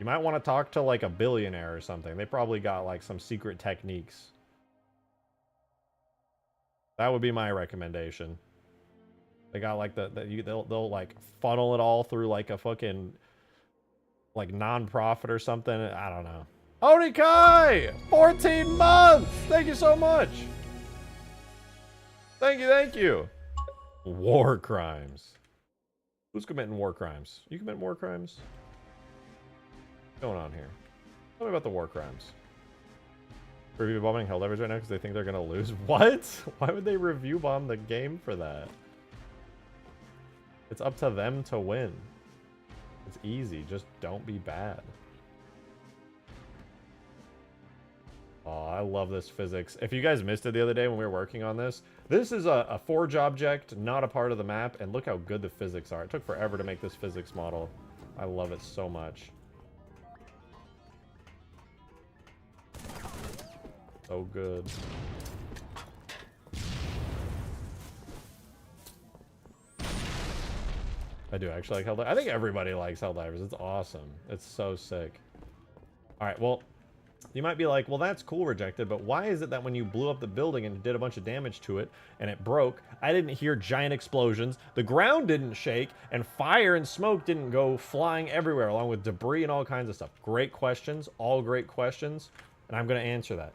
You might want to talk to like a billionaire or something. They probably got like some secret techniques. That would be my recommendation. They got like they'll like funnel it all through like a fucking like non-profit or something. I don't know. Onikai! 14 months! Thank you so much! Thank you, thank you! War crimes. Who's committing war crimes? You commit war crimes? What's going on here? Tell me about the war crimes. Review bombing Helldivers right now because they think they're gonna lose. What? Why would they review bomb the game for that? It's up to them to win. It's easy, just don't be bad. Oh, I love this physics. If you guys missed it the other day when we were working on this, this is a Forge object, not a part of the map, and look how good the physics are. It took forever to make this physics model. I love it so much. So good. I do actually like Helldivers. I think everybody likes Helldivers. It's awesome. It's so sick. Alright, well... You might be like, well, that's cool, Rejected, but why is it that when you blew up the building and did a bunch of damage to it, and it broke, I didn't hear giant explosions, the ground didn't shake, and fire and smoke didn't go flying everywhere, along with debris and all kinds of stuff? Great questions, all great questions, and I'm going to answer that.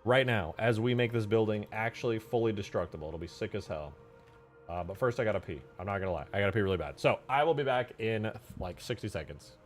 Right now, as we make this building actually fully destructible. It'll be sick as hell. But first, I gotta pee. I'm not gonna lie. I gotta pee really bad. So, I will be back in, like, 60 seconds.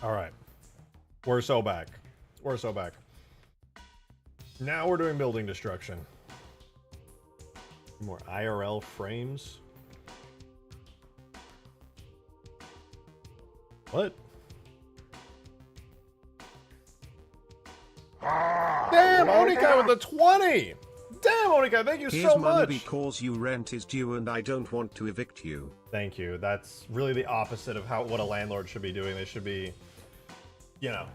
All right. We're so back. We're so back. Now we're doing building destruction. More IRL frames. What? Damn, Onika with the 20! Damn, Onika, thank you Here's so money much! because your rent is due and I don't want to evict you. Thank you. That's really the opposite of what a landlord should be doing. They should be, you know,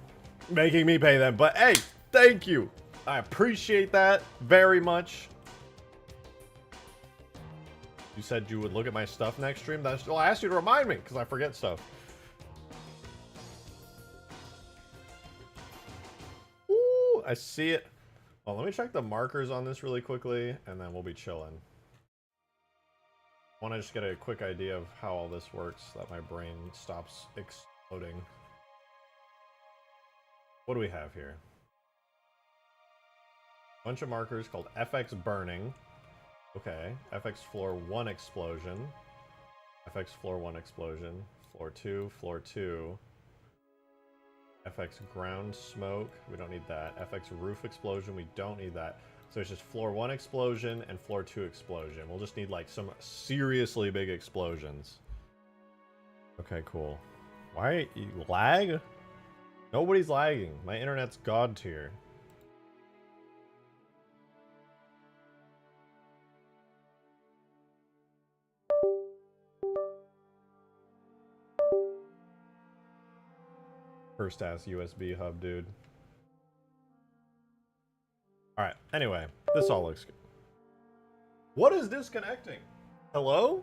making me pay them. But hey, thank you. I appreciate that very much. You said you would look at my stuff next stream. Well, I asked you to remind me because I forget stuff. Ooh, I see it. Well, let me check the markers on this really quickly, and then we'll be chilling. I want to just get a quick idea of how all this works so that my brain stops exploding. What do we have here? Bunch of markers called FX burning. Okay, FX floor 1 explosion. FX floor 1 explosion. Floor 2, floor 2. FX ground smoke, we don't need that. FX roof explosion, we don't need that. So it's just floor 1 explosion and floor 2 explosion. We'll just need like some seriously big explosions. Okay, cool. Why you lag? Nobody's lagging. My internet's god tier. First ass USB hub, dude. Alright, anyway, this all looks good. What is disconnecting? Hello?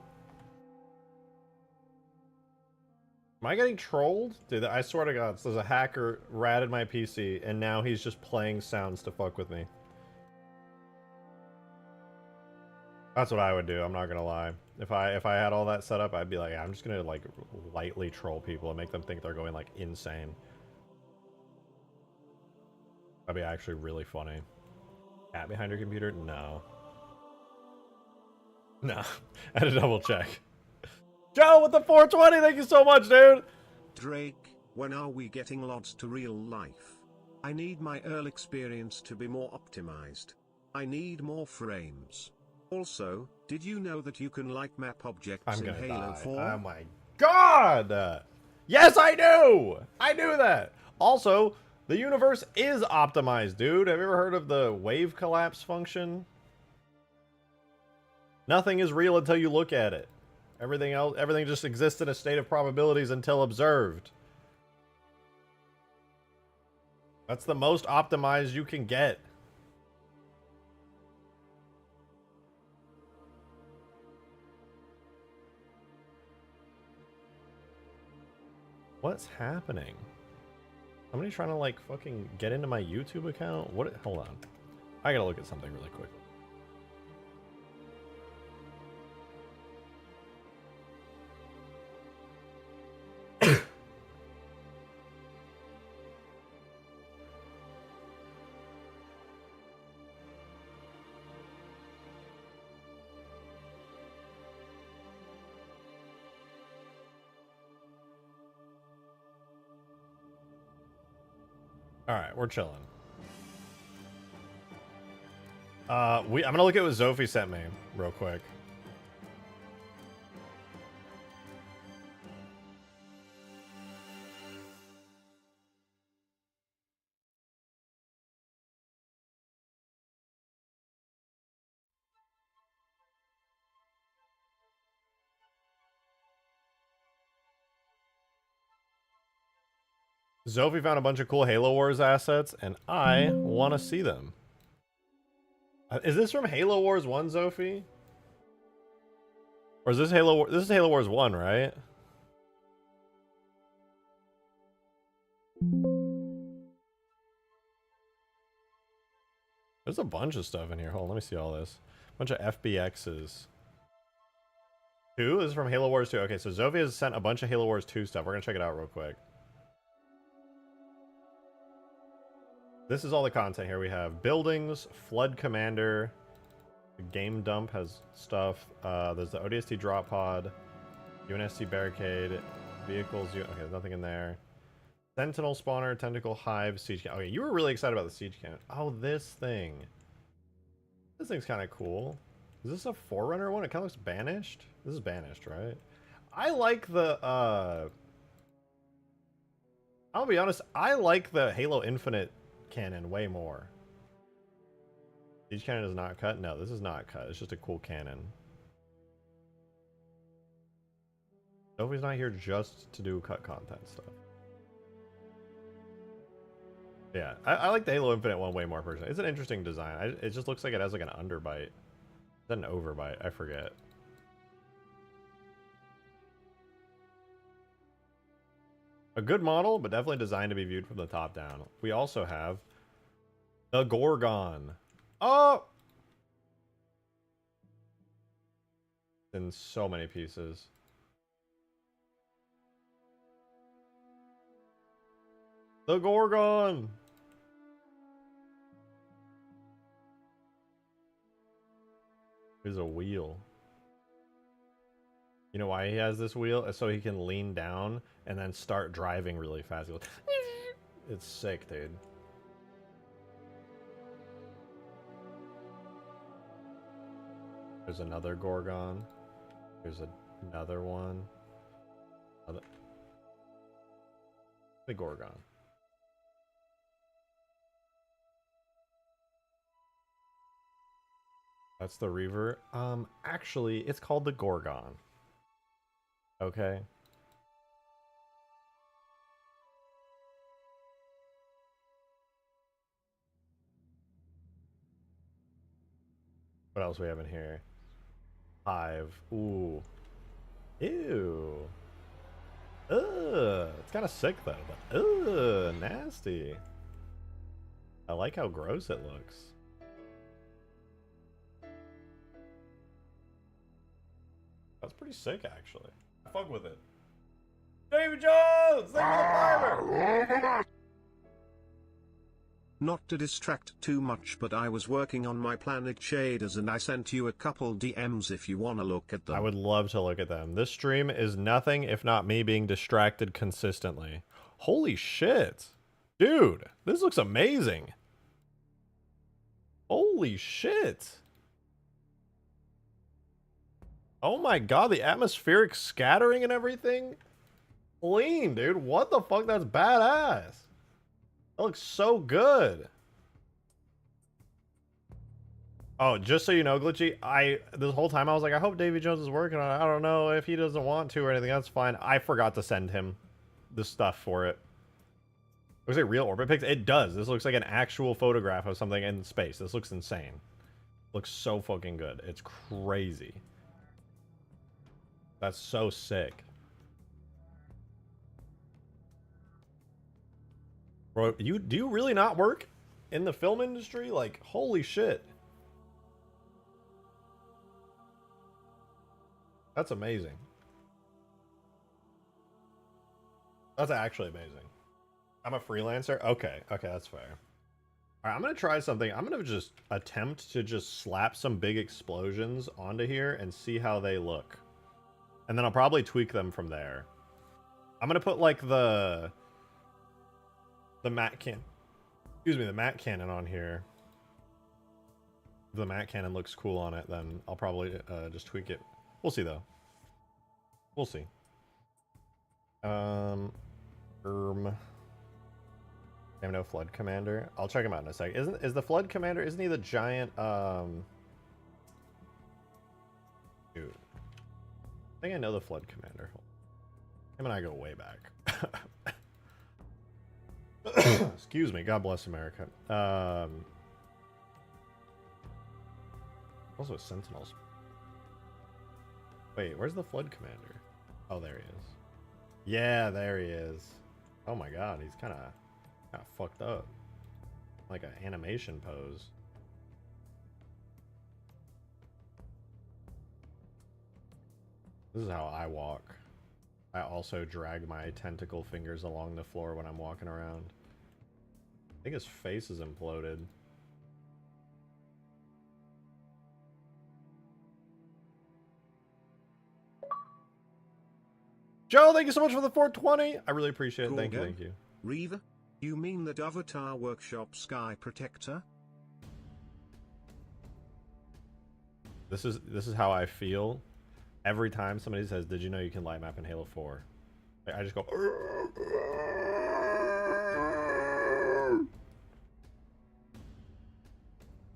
Am I getting trolled? Dude, I swear to God, there's a hacker ratted my PC and now he's just playing sounds to fuck with me. That's what I would do, I'm not gonna lie. If I had all that set up, I'd be like, yeah, I'm just gonna like lightly troll people and make them think they're going like insane. That'd be actually really funny. Cat behind your computer? No. No. I had to double check. Joe with the 420, thank you so much, dude! Drake, when are we getting LODs to real life? I need my Earl experience to be more optimized. I need more frames. Also, did you know that you can like map objects in Halo 4? Oh my god! Yes, I do! I knew that! Also, the universe is optimized, dude. Have you ever heard of the wave collapse function? Nothing is real until you look at it. Everything just exists in a state of probabilities until observed. That's the most optimized you can get. What's happening? Somebody trying to like fucking get into my YouTube account? What? Hold on. I gotta look at something really quick. Alright, we're chilling. I'm gonna look at what Zophie sent me real quick. Zophie found a bunch of cool Halo Wars assets, and I want to see them. Is this from Halo Wars 1, Zophie? Or is this This is Halo Wars 1, right? There's a bunch of stuff in here. Hold on, let me see all this. A bunch of FBXs. 2? This is from Halo Wars 2. Okay, so Zophie has sent a bunch of Halo Wars 2 stuff. We're gonna check it out real quick. This is all the content here. We have buildings, Flood Commander, the Game Dump has stuff. There's the ODST Drop Pod, UNSC Barricade, vehicles. Okay, there's nothing in there. Sentinel spawner, tentacle hive, siege cannon. Okay, you were really excited about the siege cannon. Oh, this thing. This thing's kind of cool. Is this a Forerunner one? It kind of looks banished. This is banished, right? I like the, I'll be honest, I like the Halo Infinite cannon way more. Siege cannon is not cut? No, this is not cut. It's just a cool cannon. Sophie's not here just to do cut content stuff. Yeah, I like the Halo Infinite one way more personally. It's an interesting design. It just looks like it has like an underbite. Is that an overbite? I forget. A good model, but definitely designed to be viewed from the top down. We also have the Gorgon. Oh! In so many pieces. The Gorgon! There's a wheel. You know why he has this wheel? So he can lean down and then start driving really fast. It's sick, dude. There's another Gorgon. There's another one. The Gorgon. That's the Reaver. Actually, it's called the Gorgon. Okay. What else we have in here? Hive. Ooh. Ew. Ugh. It's kind of sick though, but ugh, nasty. I like how gross it looks. That's pretty sick, actually. I fuck with it. David Jones! Thank you for the fiber! Not to distract too much, but I was working on my planet shaders and I sent you a couple DMs if you want to look at them. I would love to look at them. This stream is nothing if not me being distracted consistently. Holy shit. Dude, this looks amazing. Holy shit. Oh my god, the atmospheric scattering and everything? Clean, dude. What the fuck? That's badass. That looks so good. Oh, just so you know, Glitchy, this whole time I was like, I hope Davy Jones is working on it. I don't know if he doesn't want to or anything. That's fine. I forgot to send him the stuff for it. Looks like real orbit pics. It does. This looks like an actual photograph of something in space. This looks insane. Looks so fucking good. It's crazy. That's so sick. Bro, do you really not work in the film industry? Like, holy shit. That's amazing. That's actually amazing. I'm a freelancer? Okay, that's fair. Alright, I'm gonna try something. I'm gonna just attempt to just slap some big explosions onto here and see how they look. And then I'll probably tweak them from there. I'm gonna put like the matte cannon on here. If the matte cannon looks cool on it, then I'll probably just tweak it. We'll see though. We'll see. I have no Flood Commander. I'll check him out in a sec. Is the Flood Commander, isn't he the giant dude? I think I know the Flood Commander. Him and I go way back. Excuse me. God bless America. Also Sentinels. Wait, where's the Flood Commander? Oh, there he is. Yeah, there he is. Oh my god, he's kind of fucked up. Like an animation pose. This is how I walk. I also drag my tentacle fingers along the floor when I'm walking around. I think his face is imploded. Joe, thank you so much for the 420. I really appreciate it. Cool, thank you, again. thank you. Reaver? You mean the Avatar Workshop Sky Protector? This is how I feel every time somebody says, "Did you know you can light map in Halo 4?" I just go.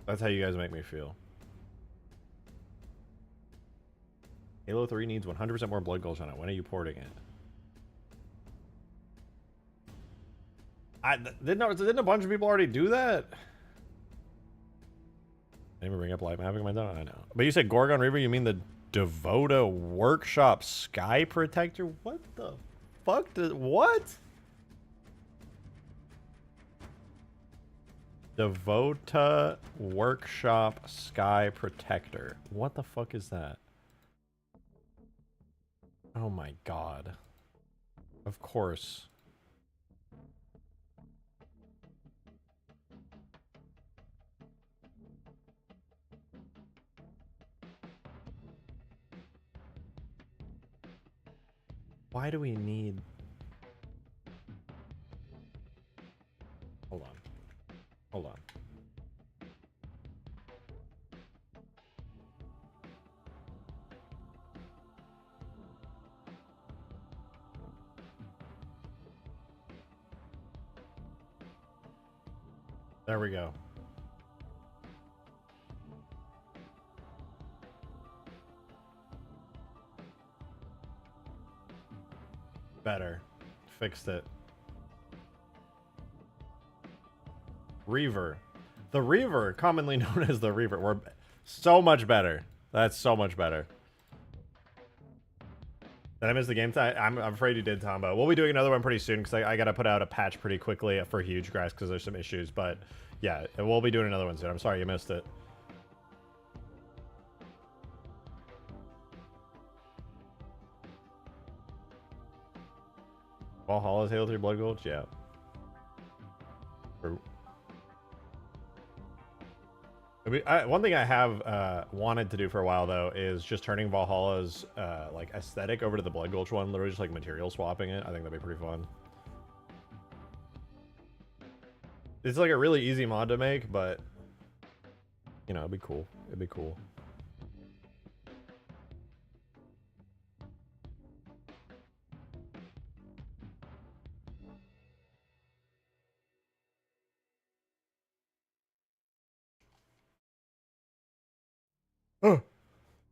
That's how you guys make me feel. Halo 3 needs 100% more blood goals on it. When are you porting it? Didn't a bunch of people already do that? Anyone bring up light mapping? I know. But you said Gorgon Reaver, you mean the Devota Workshop Sky Protector? What the fuck? What? Devota Workshop Sky Protector. What the fuck is that? Oh my god. Of course. Why do we need... Hold on. Hold on. There we go. Better. Fixed it. Reaver. The Reaver, commonly known as the Reaver. We're so much better. That's so much better. Did I miss the game time? I'm afraid you did, Tombo. We'll be doing another one pretty soon because I got to put out a patch pretty quickly for Hugegrass because there's some issues. But yeah, we'll be doing another one soon. I'm sorry you missed it. Valhalla's Halo 3 Blood Gulch? Yeah. True. One thing I have wanted to do for a while, though, is just turning Valhalla's like aesthetic over to the Blood Gulch one. Literally just like material swapping it. I think that'd be pretty fun. It's like a really easy mod to make, but you know, it'd be cool. It'd be cool.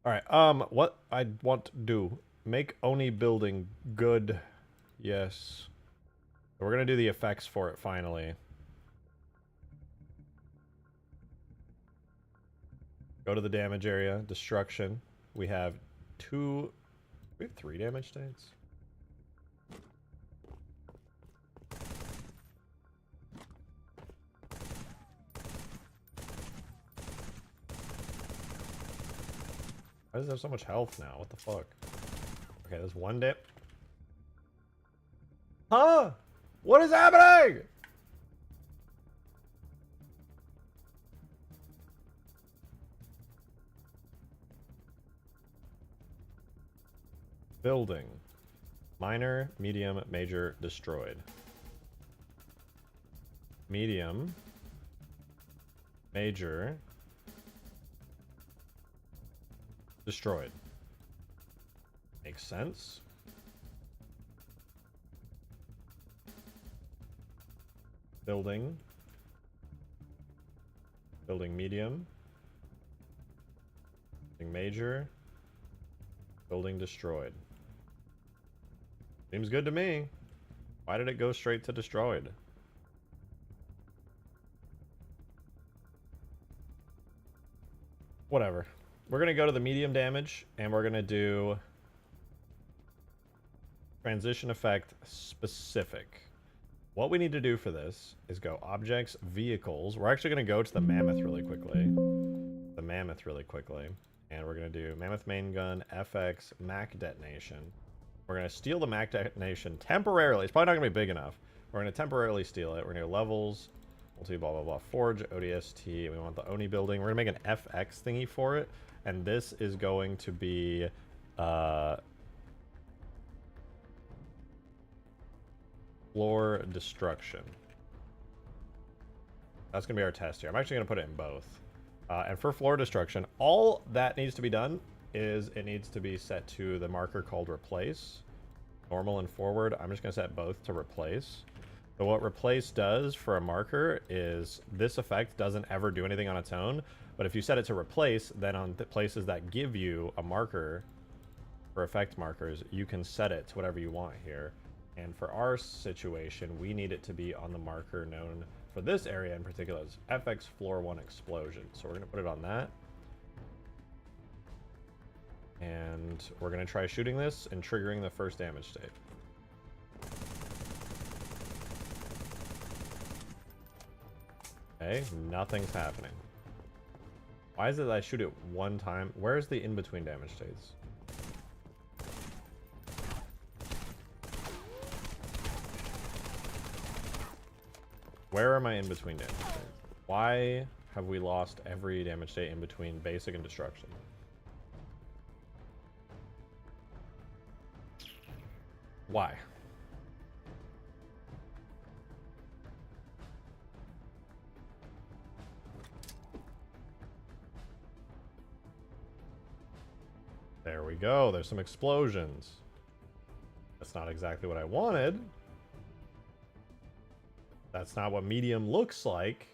Alright, what I want to do, make Oni building good. Yes. We're gonna do the effects for it finally. Go to the damage area, destruction. We have we have 3 damage states. Why does it have so much health now? What the fuck? Okay, there's 1 dip. Huh? What is happening? Building. Minor, medium, major, destroyed. Medium. Major. Destroyed. Makes sense. Building. Building medium. Building major. Building destroyed. Seems good to me. Why did it go straight to destroyed? Whatever. We're going to go to the medium damage, and we're going to do transition effect specific. What we need to do for this is go objects, vehicles. We're actually going to go to the mammoth really quickly. And we're going to do mammoth main gun, FX, Mac detonation. We're going to steal the Mac detonation temporarily. It's probably not going to be big enough. We're going to temporarily steal it. We're going to go levels, multi blah blah blah, forge, ODST. We want the Oni building. We're going to make an FX thingy for it. And this is going to be floor destruction. That's going to be our test here. I'm actually going to put it in both. And for floor destruction, all that needs to be done is it needs to be set to the marker called replace. Normal and forward. I'm just going to set both to replace. So what replace does for a marker is this effect doesn't ever do anything on its own. But if you set it to replace, then on the places that give you a marker for effect markers, you can set it to whatever you want here. And for our situation, we need it to be on the marker known for this area in particular as FX Floor 1 Explosion. So we're going to put it on that. And we're going to try shooting this and triggering the first damage state. Okay, nothing's happening. Why is it that I shoot it one time? Where's the in-between damage states? Where are my in-between damage states? Why have we lost every damage state in between basic and destruction? Why? There we go. There's some explosions. That's not exactly what I wanted. That's not what medium looks like.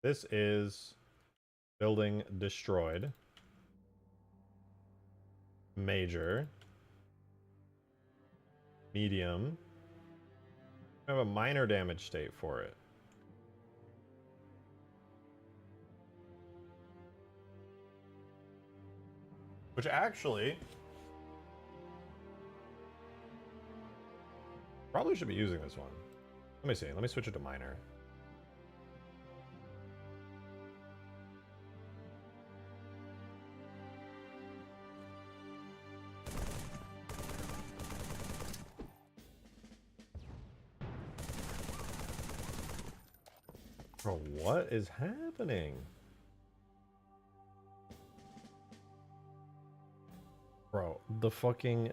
This is building destroyed. Major. Medium. I have a minor damage state for it. Which actually probably should be using this one. Let me see. Let me switch it to minor. Bro, what is happening? Bro, the fucking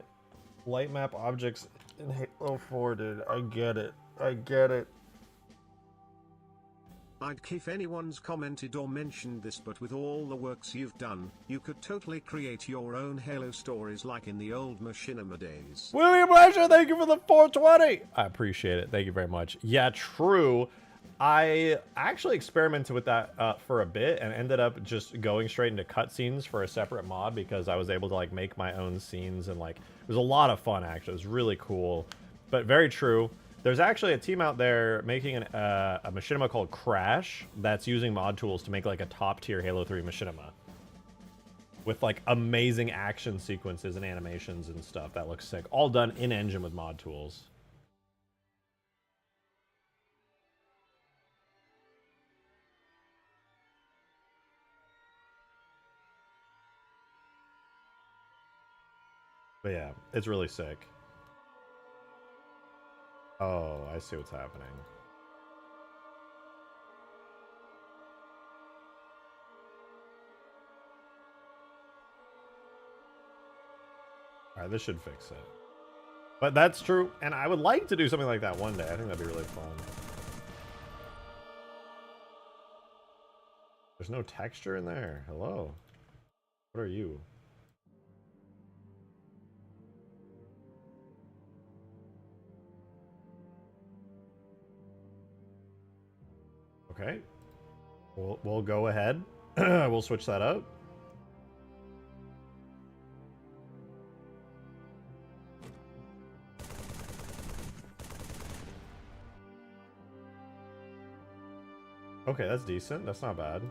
light map objects in Halo 4, dude. I get it. I get it. I'd if anyone's commented or mentioned this, but with all the works you've done, you could totally create your own Halo stories like in the old Machinima days. William Lasher, thank you for the 420. I appreciate it. Thank you very much. Yeah, true. I actually experimented with that for a bit and ended up just going straight into cutscenes for a separate mod because I was able to like make my own scenes and like it was a lot of fun actually. It was really cool, but very true. There's actually a team out there making a machinima called Crash that's using mod tools to make like a top tier Halo 3 machinima with like amazing action sequences and animations and stuff that looks sick. All done in engine with mod tools. But yeah, it's really sick. Oh, I see what's happening. Alright, this should fix it. But that's true, and I would like to do something like that one day. I think that'd be really fun. There's no texture in there. Hello. What are you? Okay, we'll go ahead. We'll switch that up. Okay, that's decent. That's not bad.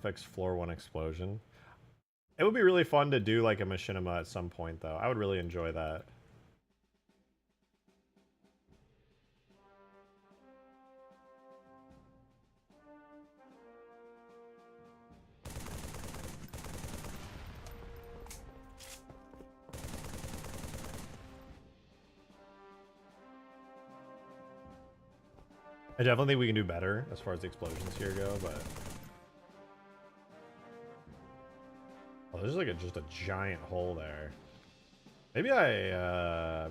FX Floor 1 Explosion. It would be really fun to do like a machinima at some point, though. I would really enjoy that. I definitely think we can do better as far as the explosions here go, but... Oh, there's like just a giant hole there. Maybe I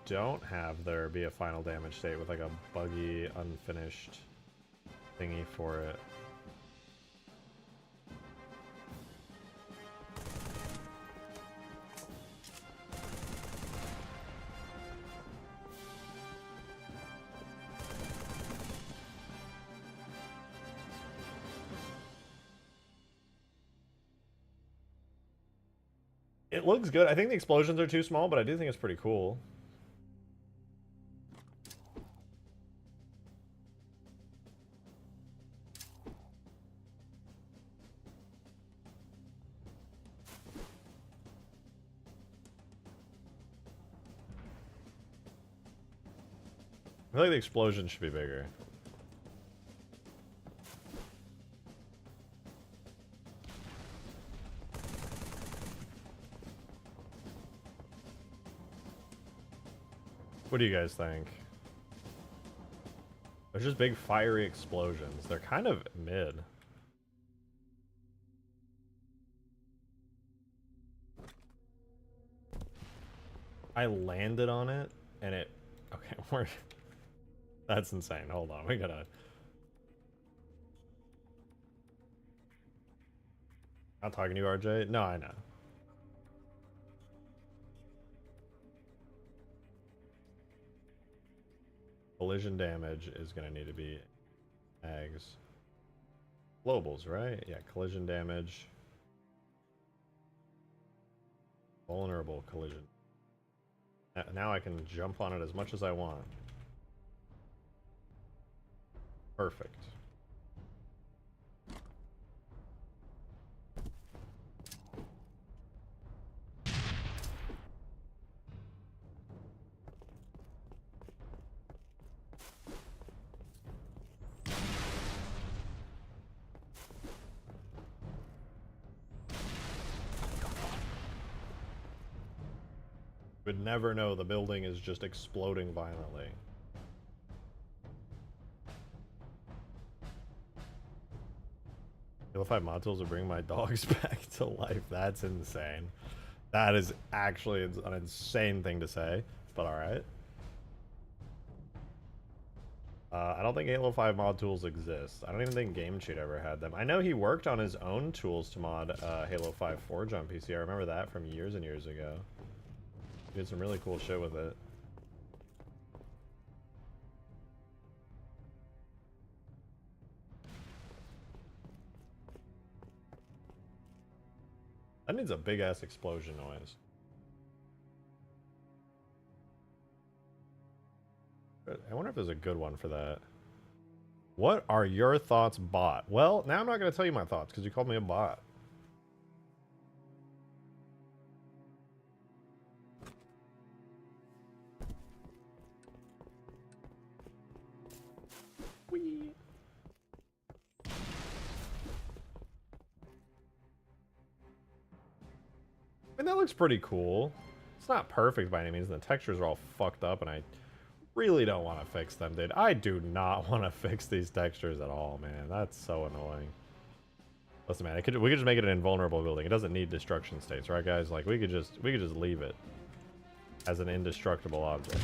don't have there be a final damage state with like a buggy, unfinished thingy for it. It looks good. I think the explosions are too small, but I do think it's pretty cool. I feel like the explosion should be bigger. What do you guys think? They're just big fiery explosions. They're kind of mid. I landed on it and it... Okay, we're... That's insane. Hold on, we gotta... Not talking to you, RJ? No, I know. Collision damage is going to need to be tags. Globals, right? Yeah, collision damage. Vulnerable collision. Now I can jump on it as much as I want. Perfect. Would never know the building is just exploding violently. Halo 5 mod tools will bring my dogs back to life. That's insane. That is actually an insane thing to say, but alright. I don't think Halo 5 mod tools exist. I don't even think Game Cheat ever had them. I know he worked on his own tools to mod Halo 5 Forge on PC. I remember that from years and years ago. He did some really cool shit with it. That needs a big ass explosion noise. I wonder if there's a good one for that. What are your thoughts, bot? Well, now I'm not going to tell you my thoughts because you called me a bot. Whee. I mean, that looks pretty cool. It's not perfect by any means, and the textures are all fucked up, and I really don't want to fix them, dude. I do not want to fix these textures at all, man. That's so annoying. Listen, man, we could just make it an invulnerable building. It doesn't need destruction states, right, guys? Like, we could just leave it as an indestructible object.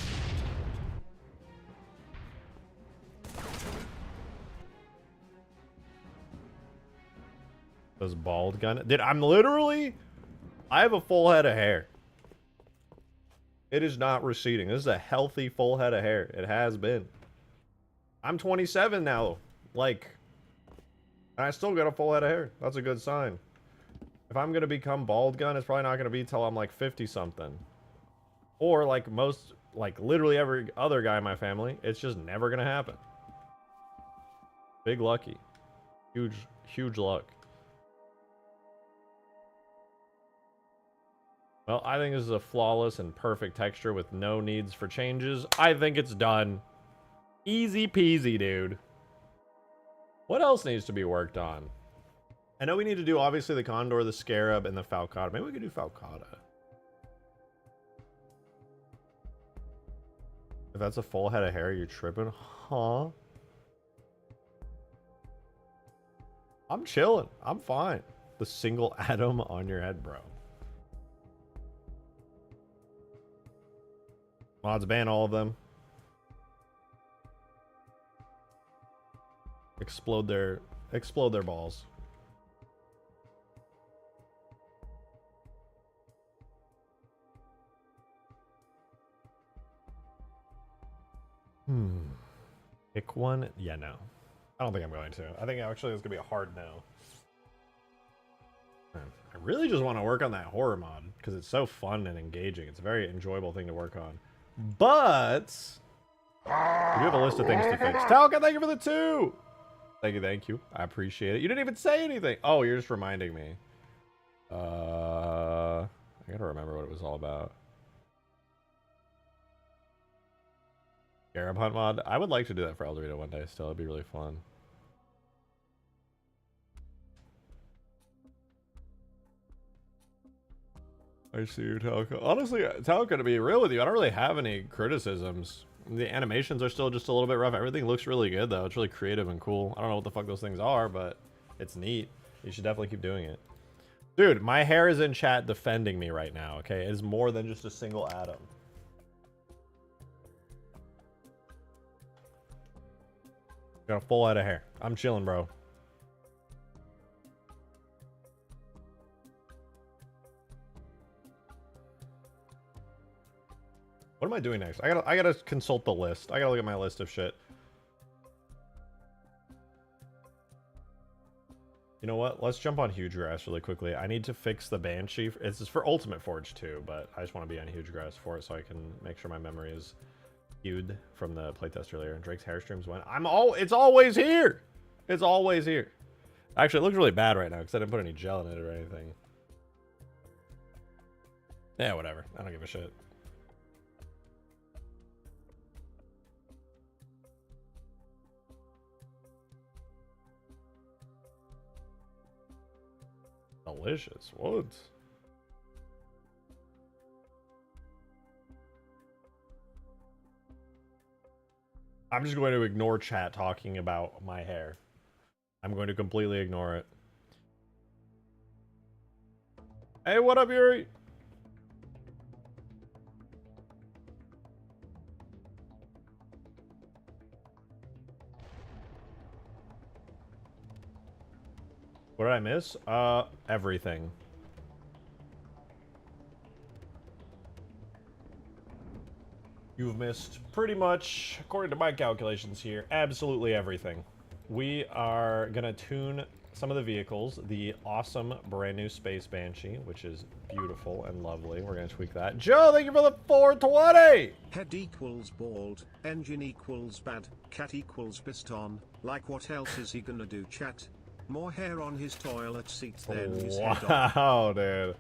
Those bald gun... Dude, I have a full head of hair. It is not receding. This is a healthy full head of hair. It has been. I'm 27 now. Like, and I still got a full head of hair. That's a good sign. If I'm going to become bald gun, it's probably not going to be till I'm like 50 something. Or like most, like literally every other guy in my family, it's just never going to happen. Big lucky. Huge luck. Well, I think this is a flawless and perfect texture with no needs for changes. I think it's done. Easy peasy, dude. What else needs to be worked on? I know we need to do, obviously, the Condor, the Scarab, and the Falcata. Maybe we could do Falcata. If that's a full head of hair, you're tripping? Huh? I'm chilling. I'm fine. The a single atom on your head, bro. Mods ban all of them. Explode their balls. Pick one? Yeah, no. I don't think I'm going to. I think actually it's gonna be a hard no. I really just want to work on that horror mod because it's so fun and engaging. It's a very enjoyable thing to work on. But we do have a list of things to fix. Talca, thank you for the 2. Thank you. I appreciate it. You didn't even say anything. Oh, you're just reminding me. I gotta remember what it was all about. Scarab hunt mod. I would like to do that for El Dorito one day still. It'd be really fun. I see you, Talca. Honestly, Talca, to be real with you, I don't really have any criticisms. The animations are still just a little bit rough. Everything looks really good, though. It's really creative and cool. I don't know what the fuck those things are, but it's neat. You should definitely keep doing it. Dude, my hair is in chat defending me right now, okay? It is more than just a single atom. Got a full head of hair. I'm chilling, bro. What am I doing next? I gotta consult the list. I gotta look at my list of shit. You know what? Let's jump on Hugegrass really quickly. I need to fix the Banshee. It's for Ultimate Forge too, but I just want to be on Hugegrass for it so I can make sure my memory is skewed from the playtest earlier. Drake's hair streams went. It's always here. It's always here. Actually, it looks really bad right now because I didn't put any gel in it or anything. Yeah, whatever. I don't give a shit. Delicious. What? I'm just going to ignore chat talking about my hair. I'm going to completely ignore it. Hey, what up, Yuri? What did I miss? Everything. You've missed pretty much, according to my calculations here, absolutely everything. We are gonna tune some of the vehicles. The awesome brand new Space Banshee, which is beautiful and lovely. We're gonna tweak that. Joe, thank you for the 420! Head equals bald, engine equals bad, cat equals piston. Like what else is he gonna do, chat? More hair on his toilet seat than his head on. Wow, dude.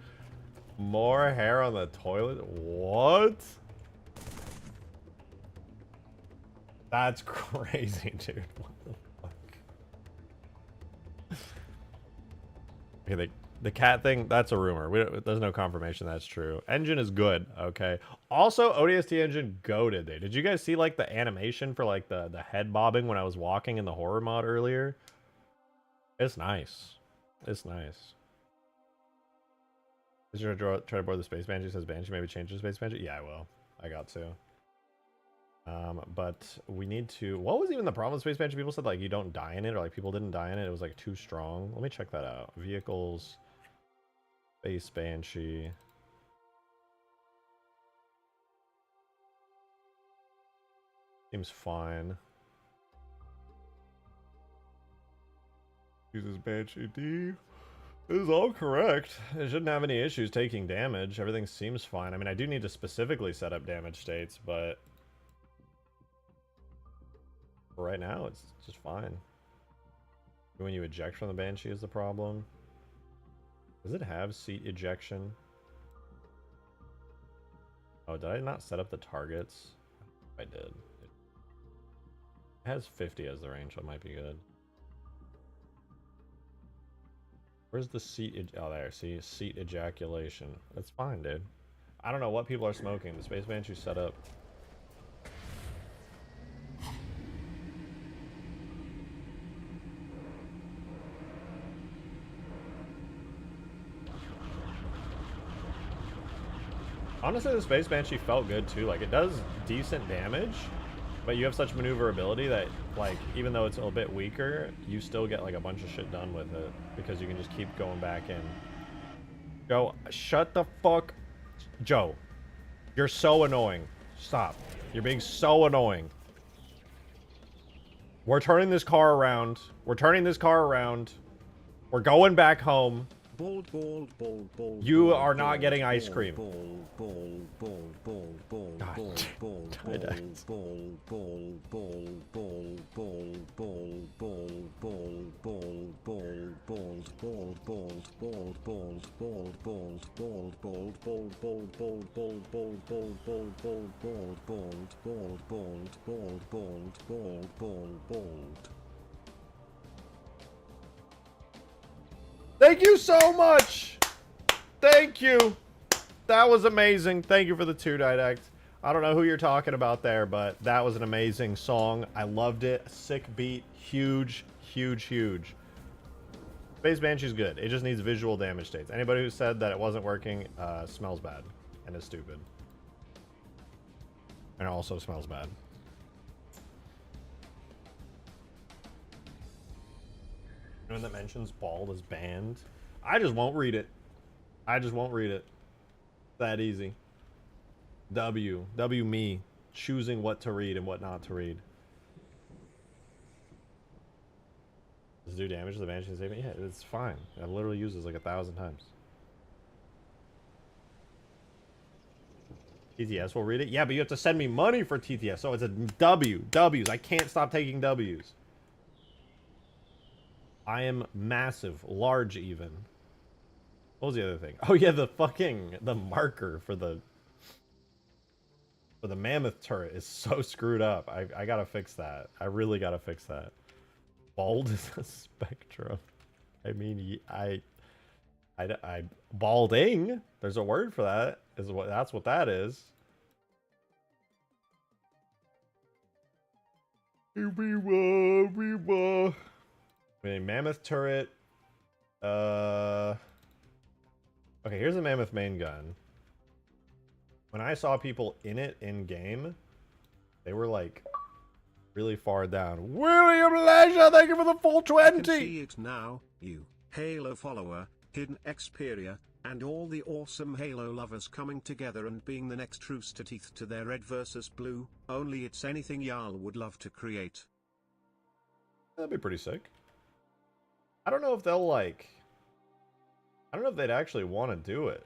More hair on the toilet? What? That's crazy, dude. What the fuck? Okay, the cat thing, that's a rumor. There's no confirmation that's true. Engine is good, okay. Also, ODST engine goated, dude. Did you guys see, like, the animation for, like, the head bobbing when I was walking in the horror mod earlier? It's nice. It's nice. Is you try to board the Space Banshee? Says Banshee, maybe change the Space Banshee? Yeah, I will. I got to. But we need to... What was even the problem with Space Banshee? People said, like, you don't die in it, or, like, people didn't die in it. It was, like, too strong. Let me check that out. Vehicles. Space Banshee. Seems fine. Uses Banshee D. This is all correct. It shouldn't have any issues taking damage. Everything seems fine. I mean, I do need to specifically set up damage states, but... for right now, it's just fine. When you eject from the Banshee is the problem. Does it have seat ejection? Oh, did I not set up the targets? I did. It has 50 as the range, so it might be good. Where's the seat? Oh, there. See, seat ejaculation. That's fine, dude. I don't know what people are smoking. The Space Banshee set up. Honestly, the Space Banshee felt good too. Like, it does decent damage, but you have such maneuverability that, like, even though it's a little bit weaker, you still get, like, a bunch of shit done with it because you can just keep going back in. Joe, shut the fuck... Joe, you're so annoying. Stop. You're being so annoying. We're turning this car around. We're turning this car around. We're going back home. You are not getting ice cream. Thank you so much. Thank you. That was amazing. Thank you for the 2 Didact. I don't know who you're talking about there, but that was an amazing song. I loved it. Sick beat. Huge, huge, huge. Space Banshee's good. It just needs visual damage states. Anybody who said that it wasn't working smells bad and is stupid. And also smells bad. Anyone that mentions bald is banned. I just won't read it. I just won't read it. That easy. W me. Choosing what to read and what not to read. Does it do damage to the Banshee statement? Yeah, it's fine. I've literally used this like 1,000 times. TTS will read it? Yeah, but you have to send me money for TTS, so it's a W. W's. I can't stop taking W's. I am massive. Large, even. What was the other thing? Oh, yeah, the marker for the mammoth turret is so screwed up. I gotta fix that. I really gotta fix that. Bald is a spectrum. I mean, I balding. There's a word for that. That's what that is. Mammoth turret. Okay, here's a mammoth main gun. When I saw people in it in game, they were like really far down. William Leisure, thank you for the full 20. I can see it now, you Halo follower, Hidden Xperia, and all the awesome Halo lovers coming together and being the next Rooster Teeth to their red versus blue. Only it's anything y'all would love to create. That'd be pretty sick. I don't know if they'll like... I don't know if they'd actually want to do it,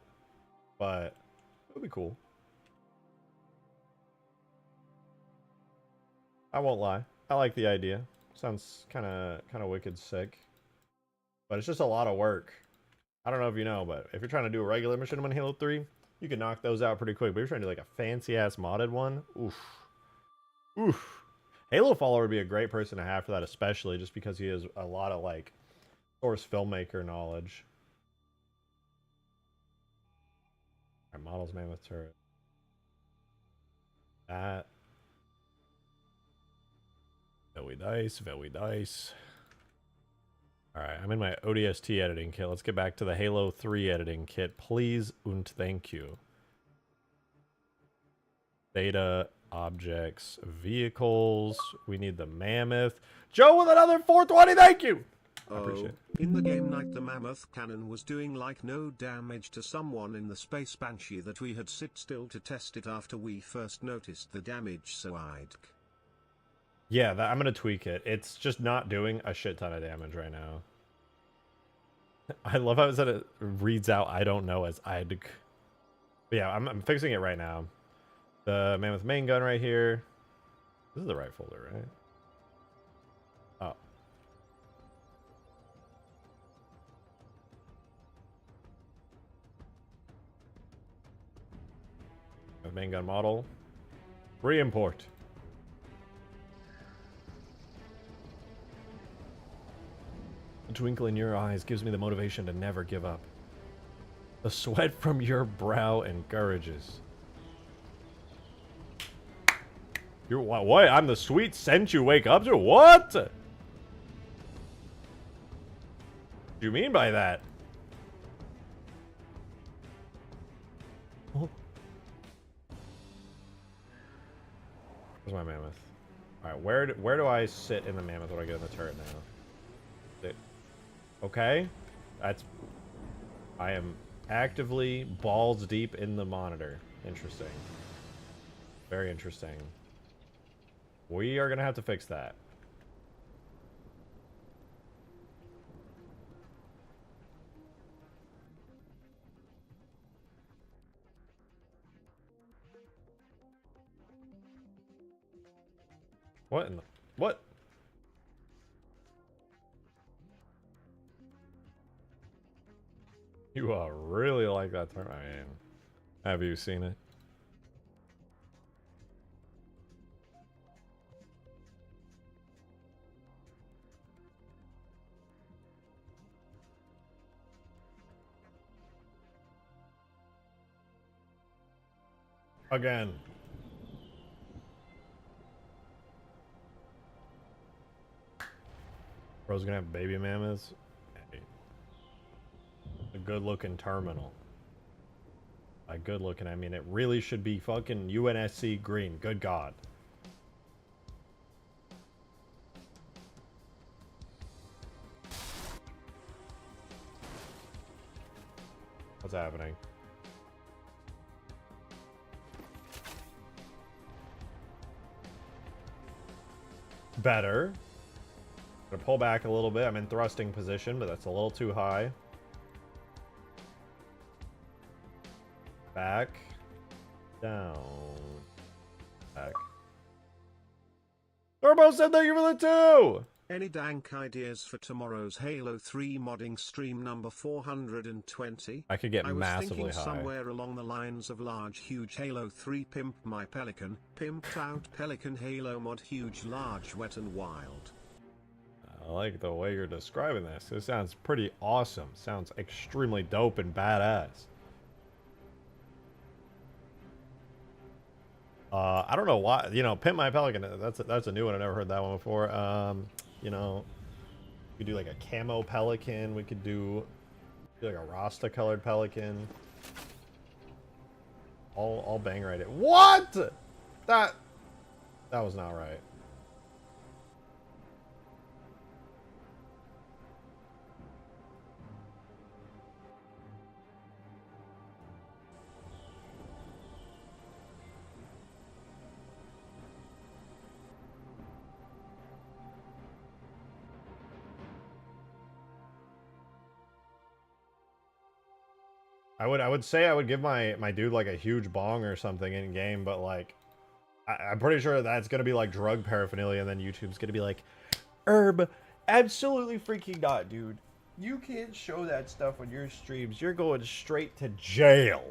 but it would be cool. I won't lie. I like the idea. Sounds kind of wicked sick. But it's just a lot of work. I don't know if you know, but if you're trying to do a regular mission on Halo 3, you can knock those out pretty quick. But if you're trying to do like a fancy-ass modded one, oof. Oof. Halo follower would be a great person to have for that, especially just because he has a lot of like source filmmaker knowledge. Alright, models mammoth turret. That. Very nice, very nice. Alright, I'm in my ODST editing kit. Let's get back to the Halo 3 editing kit. Please and thank you. Data, objects, vehicles. We need the mammoth. Joe with another 420, thank you! I appreciate it. In the game night the mammoth cannon was doing like no damage to someone in the Space Banshee that we had sit still to test it after we first noticed the damage, so I'd... Yeah, I'm gonna tweak it. It's just not doing a shit ton of damage right now. I love how it reads out I don't know as I'd... But yeah, I'm fixing it right now. The mammoth main gun right here. This is the right folder, right? Oh. Main gun model. Re-import. A twinkle in your eyes gives me the motivation to never give up. The sweat from your brow encourages. You're what? I'm the sweet scent you wake up to? What? What do you mean by that? Where's my mammoth? All right, where do I sit in the mammoth when I get in the turret now? Okay, I am actively balls deep in the monitor. Interesting. Very interesting. We are gonna have to fix that. What in the... What? You really like that term. I mean, have you seen it? Again. Bro's gonna have baby mammoths. Hey. A good looking terminal. By good looking, I mean it really should be fucking UNSC green. Good God. What's happening? Better. Gonna pull back a little bit. I'm in thrusting position, but that's a little too high. Back. Down. Back. Turbo said thank you for the 2! Any dank ideas for tomorrow's Halo 3 modding stream number 420? I could get I was massively thinking high. somewhere along the lines of large huge Halo 3 pimp my Pelican, pimped out Pelican Halo mod huge large wet and wild. I like the way you're describing this. This sounds pretty awesome. Sounds extremely dope and badass. I don't know why, you know, Pimp My Pelican, that's a new one. I never heard that one before. You know, we could do like a camo pelican. We could do like a Rasta colored pelican. I'll bang right it. What? That was not right. I would say I would give my dude like a huge bong or something in game, but like I'm pretty sure that's gonna be like drug paraphernalia, and then YouTube's gonna be like, Herb, absolutely freaking not, dude. You can't show that stuff on your streams. You're going straight to jail.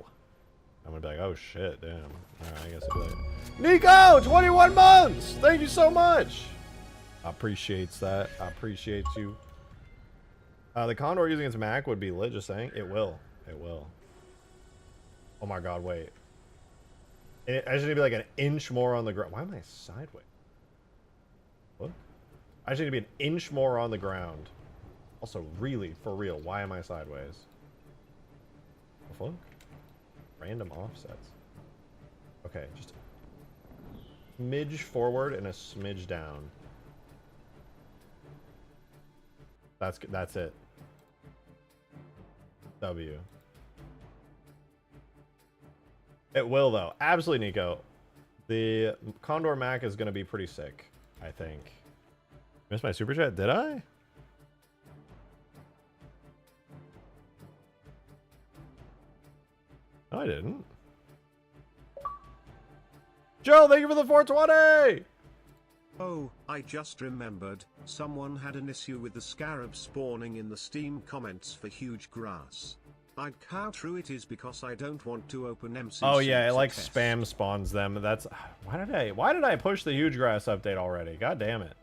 I'm gonna be like, oh shit, damn. Alright, I guess I'll be like, Nico, 21 months! Thank you so much! I appreciates that. I appreciate you. The Condor using its Mac would be lit, just saying. It will. It will. Oh my god, wait. I just need to be like an inch more on the ground. Why am I sideways? What? I just need to be an inch more on the ground. Also, really, for real, why am I sideways? The fuck? Random offsets. Okay, just a smidge forward and a smidge down. That's it. W. It will, though. Absolutely, Nico. The Condor Mac is going to be pretty sick, I think. Missed my super chat, did I? No, I didn't. Joe, thank you for the 420! Oh, I just remembered, someone had an issue with the Scarabs spawning in the Steam comments for Hugegrass. I'd count through it is because I don't want to open MC. Oh yeah, it like spam spawns them. That's why did I push the Hugegrass update already? God damn it.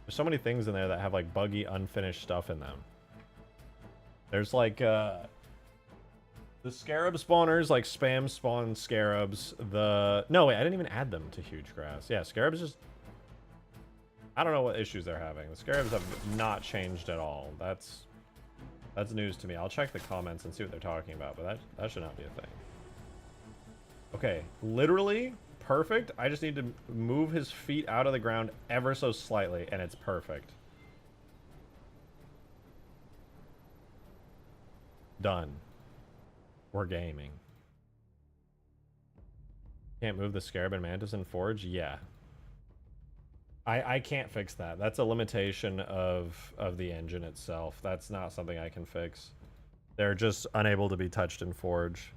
There's so many things in there that have like buggy, unfinished stuff in them. There's like the Scarab spawners like spam spawn Scarabs. No wait, I didn't even add them to Hugegrass. Yeah, Scarabs just, I don't know what issues they're having. The Scarabs have not changed at all. That's news to me. I'll check the comments and see what they're talking about, but that should not be a thing. Okay, literally, perfect. I just need to move his feet out of the ground ever so slightly, and it's perfect. Done. We're gaming. Can't move the Scarab and Mantis in Forge? Yeah. I can't fix that. That's a limitation of the engine itself. That's not something I can fix. They're just unable to be touched in Forge.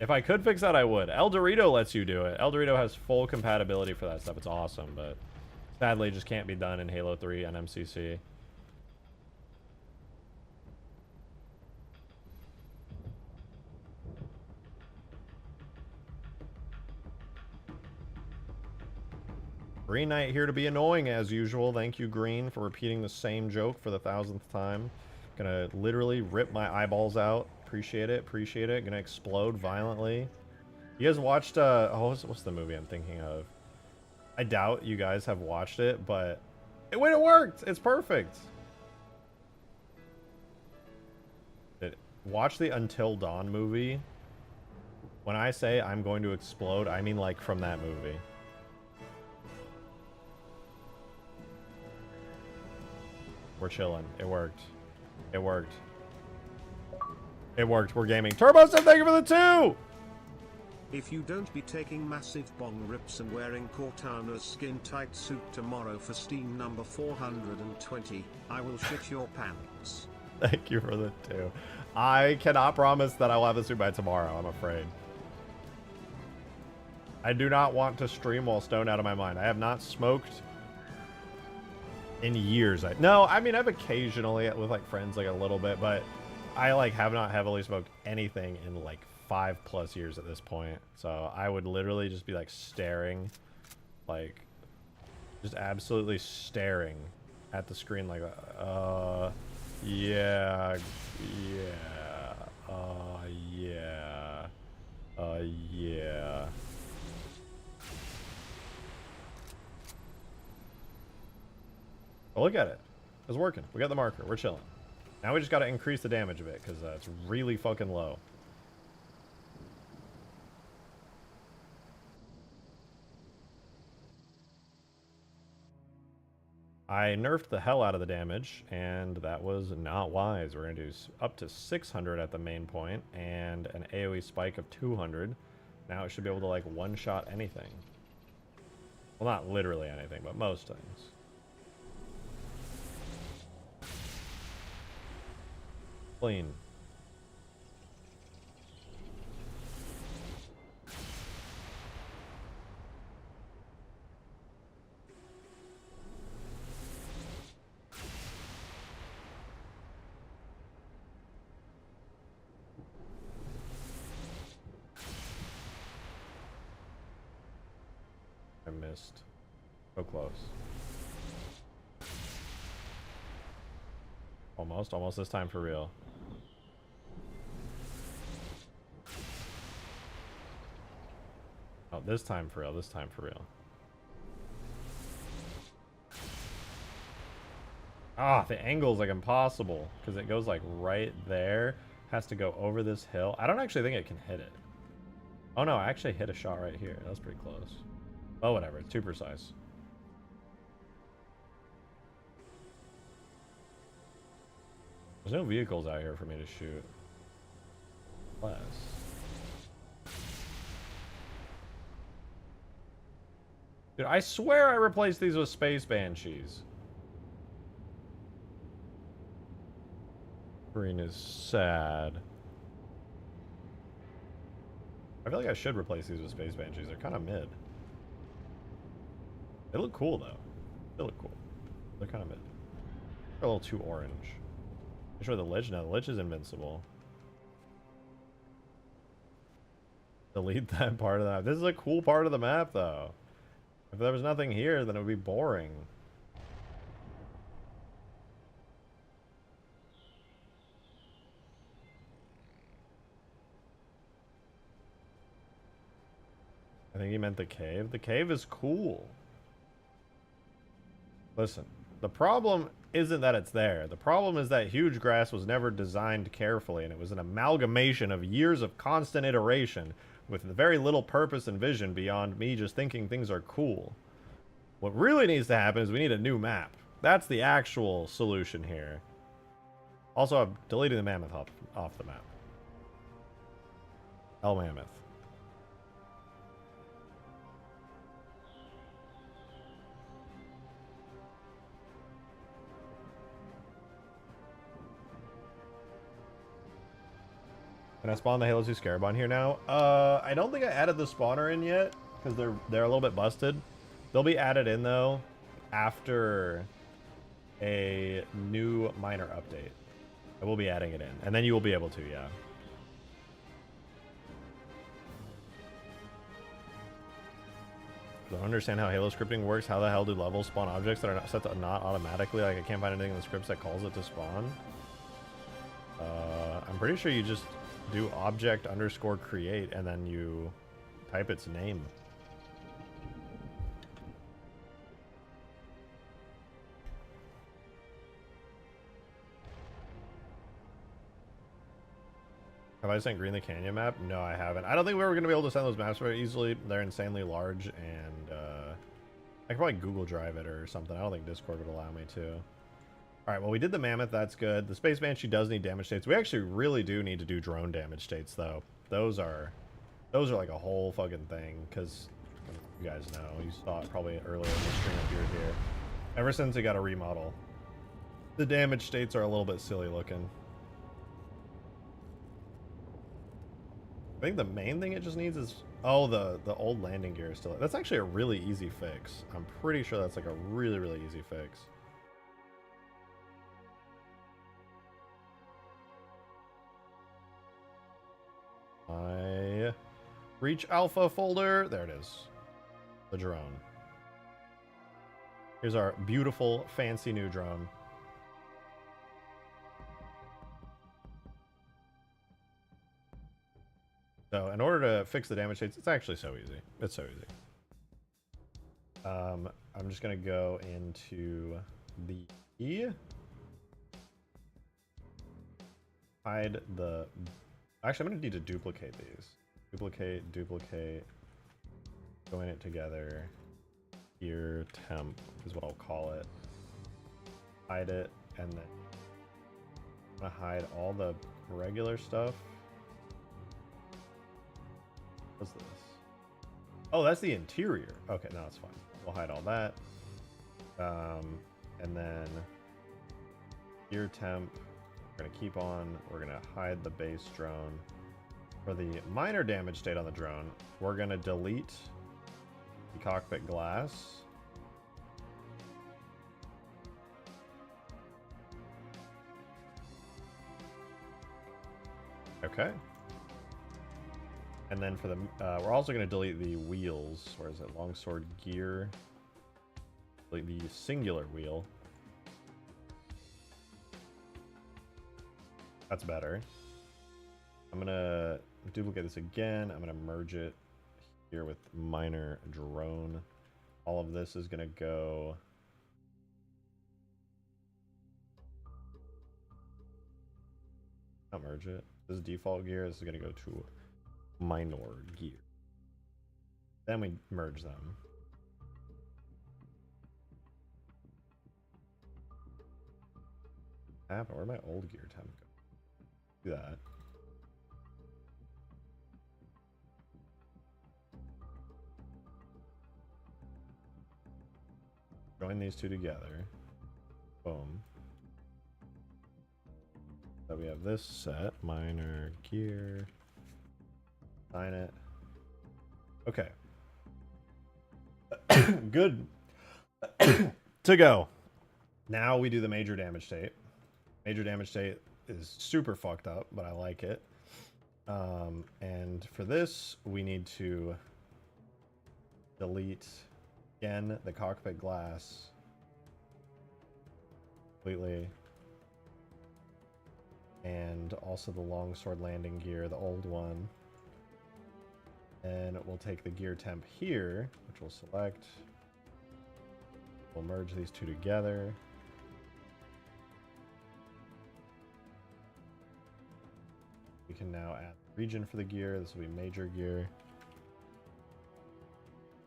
If I could fix that, I would. El Dorito lets you do it. El Dorito has full compatibility for that stuff. It's awesome, but sadly, it just can't be done in Halo 3 and MCC. Green Knight here to be annoying as usual. Thank you, Green, for repeating the same joke for the 1000th time. Gonna literally rip my eyeballs out. Appreciate it, appreciate it. Gonna explode violently. You guys watched, what's the movie I'm thinking of? I doubt you guys have watched it, but it worked! It's perfect! Watch the Until Dawn movie. When I say I'm going to explode, I mean like from that movie. We're chilling. It worked. It worked. It worked. We're gaming. Turbo said thank you for the 2! If you don't be taking massive bong rips and wearing Cortana's skin-tight suit tomorrow for Steam number 420, I will shit your pants. Thank you for the 2. I cannot promise that I will have the suit by tomorrow, I'm afraid. I do not want to stream while stoned out of my mind. I have not smoked in years. No, I mean, I've occasionally with like friends like a little bit, but I like have not heavily smoked anything in like 5+ years at this point. So I would literally just be like staring, like just absolutely staring at the screen like yeah, yeah. Oh, look at it. It's working. We got the marker. We're chilling. Now we just got to increase the damage a bit because it's really fucking low. I nerfed the hell out of the damage, and that was not wise. We're going to do up to 600 at the main point and an AoE spike of 200. Now it should be able to, like, one-shot anything. Well, not literally anything, but most things. Clean. I missed. So close. Almost this time for real. Oh, this time for real, this time for real. Ah, the angle's like impossible because it goes like right there. Has to go over this hill. I don't actually think it can hit it. Oh no, I actually hit a shot right here. That was pretty close. Oh, whatever. It's too precise. There's no vehicles out here for me to shoot. Less. Dude, I swear I replaced these with Space Banshees. Green is sad. I feel like I should replace these with Space Banshees. They're kind of mid. They look cool, though. They look cool. They're kind of mid. They're a little too orange. I'm sure the Lich, no, the Lich is invincible. Delete that part of the map. This is a cool part of the map, though. If there was nothing here, then it would be boring. I think he meant the cave. The cave is cool. Listen, the problem isn't that it's there. The problem is that Hugegrass was never designed carefully, and it was an amalgamation of years of constant iteration with very little purpose and vision beyond me just thinking things are cool. What really needs to happen is we need a new map. That's the actual solution here. Also, I'm deleting the mammoth off the map. El Mammoth. Can I spawn the Halo 2 Scarab on here now? I don't think I added the spawner in yet, because they're a little bit busted. They'll be added in, though, after a new minor update. I will be adding it in, and then you will be able to, yeah. I don't understand how Halo scripting works. How the hell do levels spawn objects that are not set to not automatically? Like, I can't find anything in the scripts that calls it to spawn. I'm pretty sure you just do object underscore create and then you type its name. Have I sent Green the Canyon map? No, I haven't. I don't think we were going to be able to send those maps very easily. They're insanely large, and I could probably Google Drive it or something. I don't think Discord would allow me to. Alright, well, we did the Mammoth. That's good. The Space Banshee does need damage states. We actually really do need to do drone damage states, though. Those are like a whole fucking thing, because you guys know. You saw it probably earlier in the stream if you were here. Ever since it got a remodel, the damage states are a little bit silly looking. I think the main thing it just needs is... Oh, the old landing gear is still... That's actually a really easy fix. I'm pretty sure that's like a really, really easy fix. My Reach Alpha folder. There it is. The drone. Here's our beautiful, fancy new drone. So in order to fix the damage states, it's actually so easy. It's so easy. I'm just going to go into the... Hide the... Actually, I'm going to need to duplicate these. Duplicate. Join it together. Gear temp is what I'll call it. Hide it, and then I'm going to hide all the regular stuff. What's this? Oh, that's the interior. Okay, no, it's fine. We'll hide all that. And then gear temp. We're gonna keep on. We're gonna hide the base drone. For the minor damage state on the drone, we're gonna delete the cockpit glass. Okay. And then for the, we're also going to delete the wheels. Where is it? Longsword gear. Delete the singular wheel. That's better. I'm going to duplicate this again. I'm going to merge it here with minor drone. All of this is going to go... Not merge it. This is default gear. This is going to go to minor gear. Then we merge them. Where'd my old gear temp go? Do that. Join these two together. Boom. So we have this set. Minor gear. Sign it. Okay. Good. To go. Now we do the major damage state. Major damage state is super fucked up, but I like it. And for this, we need to delete, again, the cockpit glass completely. And also the longsword landing gear, the old one. And we'll take the gear temp here, which we'll select. We'll merge these two together. We can now add region for the gear. This will be major gear.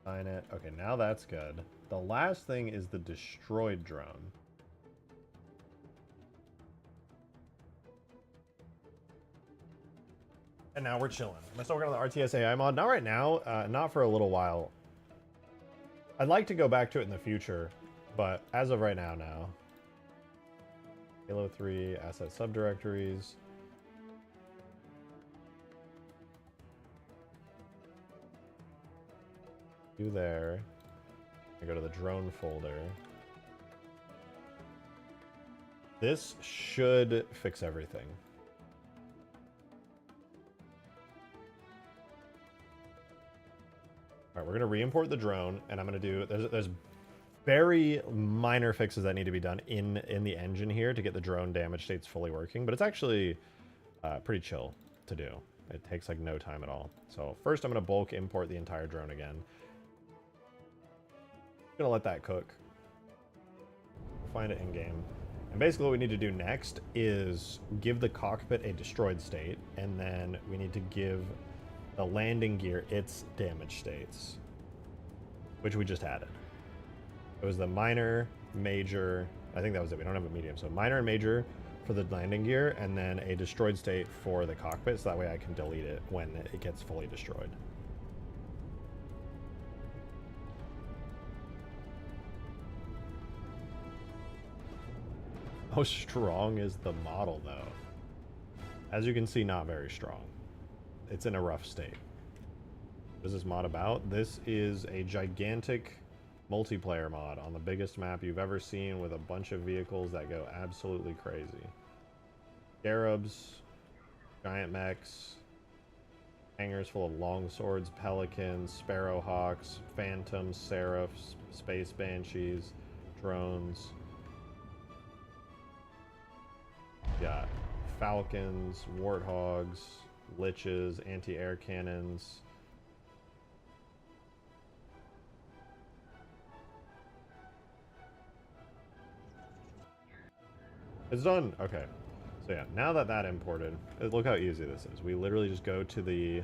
Sign it. Okay, now that's good. The last thing is the destroyed drone. And now we're chilling. I'm still working on the RTS AI mod. Not right now, not for a little while. I'd like to go back to it in the future, but as of right now, no. Halo 3 asset subdirectories. Do there. I go to the drone folder. This should fix everything. All right, we're gonna re-import the drone, and I'm gonna do. There's very minor fixes that need to be done in the engine here to get the drone damage states fully working, but it's actually pretty chill to do. It takes like no time at all. So first, I'm gonna bulk import the entire drone again. Gonna let that cook. Find it in game. And basically what we need to do next is give the cockpit a destroyed state, and then we need to give the landing gear its damage states, which we just added. It was the minor, major, I think that was it. We don't have a medium. So minor and major for the landing gear, and then a destroyed state for the cockpit, so that way I can delete it when it gets fully destroyed. How strong is the model, though? As you can see, not very strong. It's in a rough state. What is this mod about? This is a gigantic multiplayer mod on the biggest map you've ever seen, with a bunch of vehicles that go absolutely crazy. Scarabs, giant mechs, hangars full of long swords, Pelicans, Sparrowhawks, Phantoms, Seraphs, Space Banshees, drones. Got Falcons, Warthogs, Liches, anti-air cannons. It's done. Okay. So yeah, now that that imported, look how easy this is. We literally just go to the...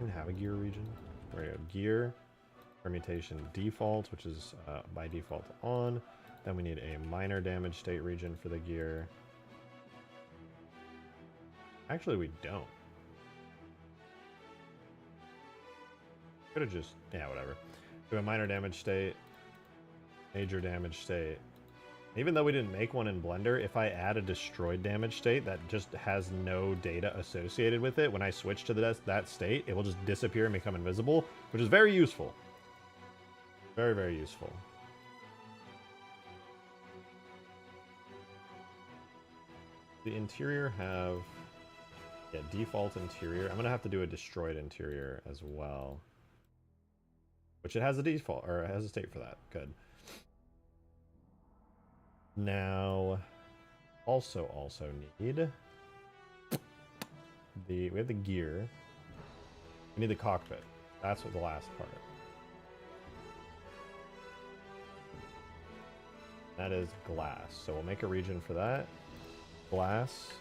We have a gear region. There we go. Gear, permutation default, which is by default on. Then we need a minor damage state region for the gear. Actually, we don't. Could have just... Yeah, whatever. Do a minor damage state, major damage state. Even though we didn't make one in Blender, if I add a destroyed damage state that just has no data associated with it, when I switch to that state, it will just disappear and become invisible, which is very useful. Very, very useful. The interior have... Yeah, default interior. I'm going to have to do a destroyed interior as well. Which it has a default, or it has a state for that. Good. Now, also need we have the gear. We need the cockpit. That's what the last part. That is glass. So we'll make a region for that. Glass.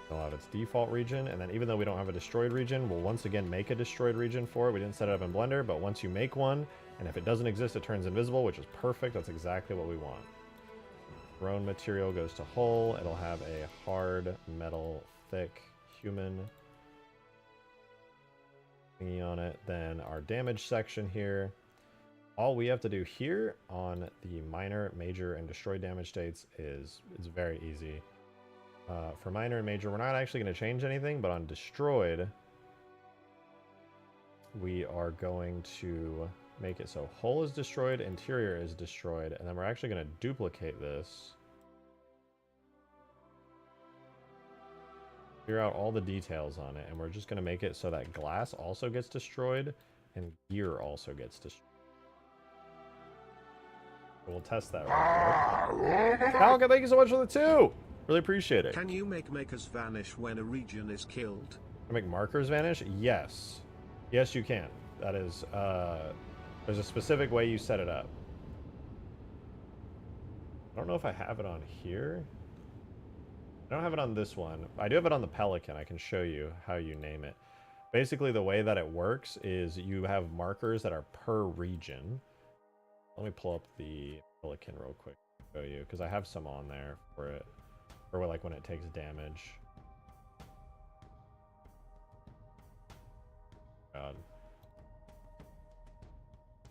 It'll have its default region, and then even though we don't have a destroyed region, we'll once again make a destroyed region for it. We didn't set it up in Blender, but once you make one, and if it doesn't exist, it turns invisible, which is perfect. That's exactly what we want. Drone material goes to hull. It'll have a hard metal thick human thingy on it. Then our damage section here. All we have to do here on the minor, major, and destroyed damage states is it's very easy. For minor and major, we're not actually going to change anything, but on destroyed, we are going to make it so hull is destroyed, interior is destroyed, and then we're actually going to duplicate this. Figure out all the details on it, and we're just going to make it so that glass also gets destroyed, and gear also gets destroyed. So we'll test that right quick. Falcon, thank you so much for the 2! Really appreciate it. Can you make makers vanish when a region is killed? Make markers vanish? Yes. Yes, you can. That is, there's a specific way you set it up. I don't know if I have it on here. I don't have it on this one. I do have it on the Pelican. I can show you how you name it. Basically, the way that it works is you have markers that are per region. Let me pull up the Pelican real quick to show you, because I have some on there for it. For like when it takes damage. God.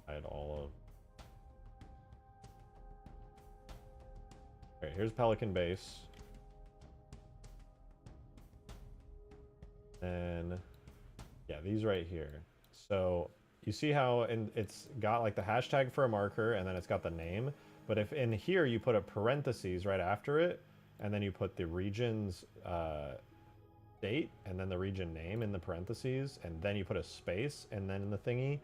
I had all of... Okay, here's Pelican base. And yeah, these right here. So you see how it's got like the hashtag for a marker and then it's got the name. But if in here you put a parentheses right after it, and then you put the region's date and then the region name in the parentheses, and then you put a space and then in the thingy.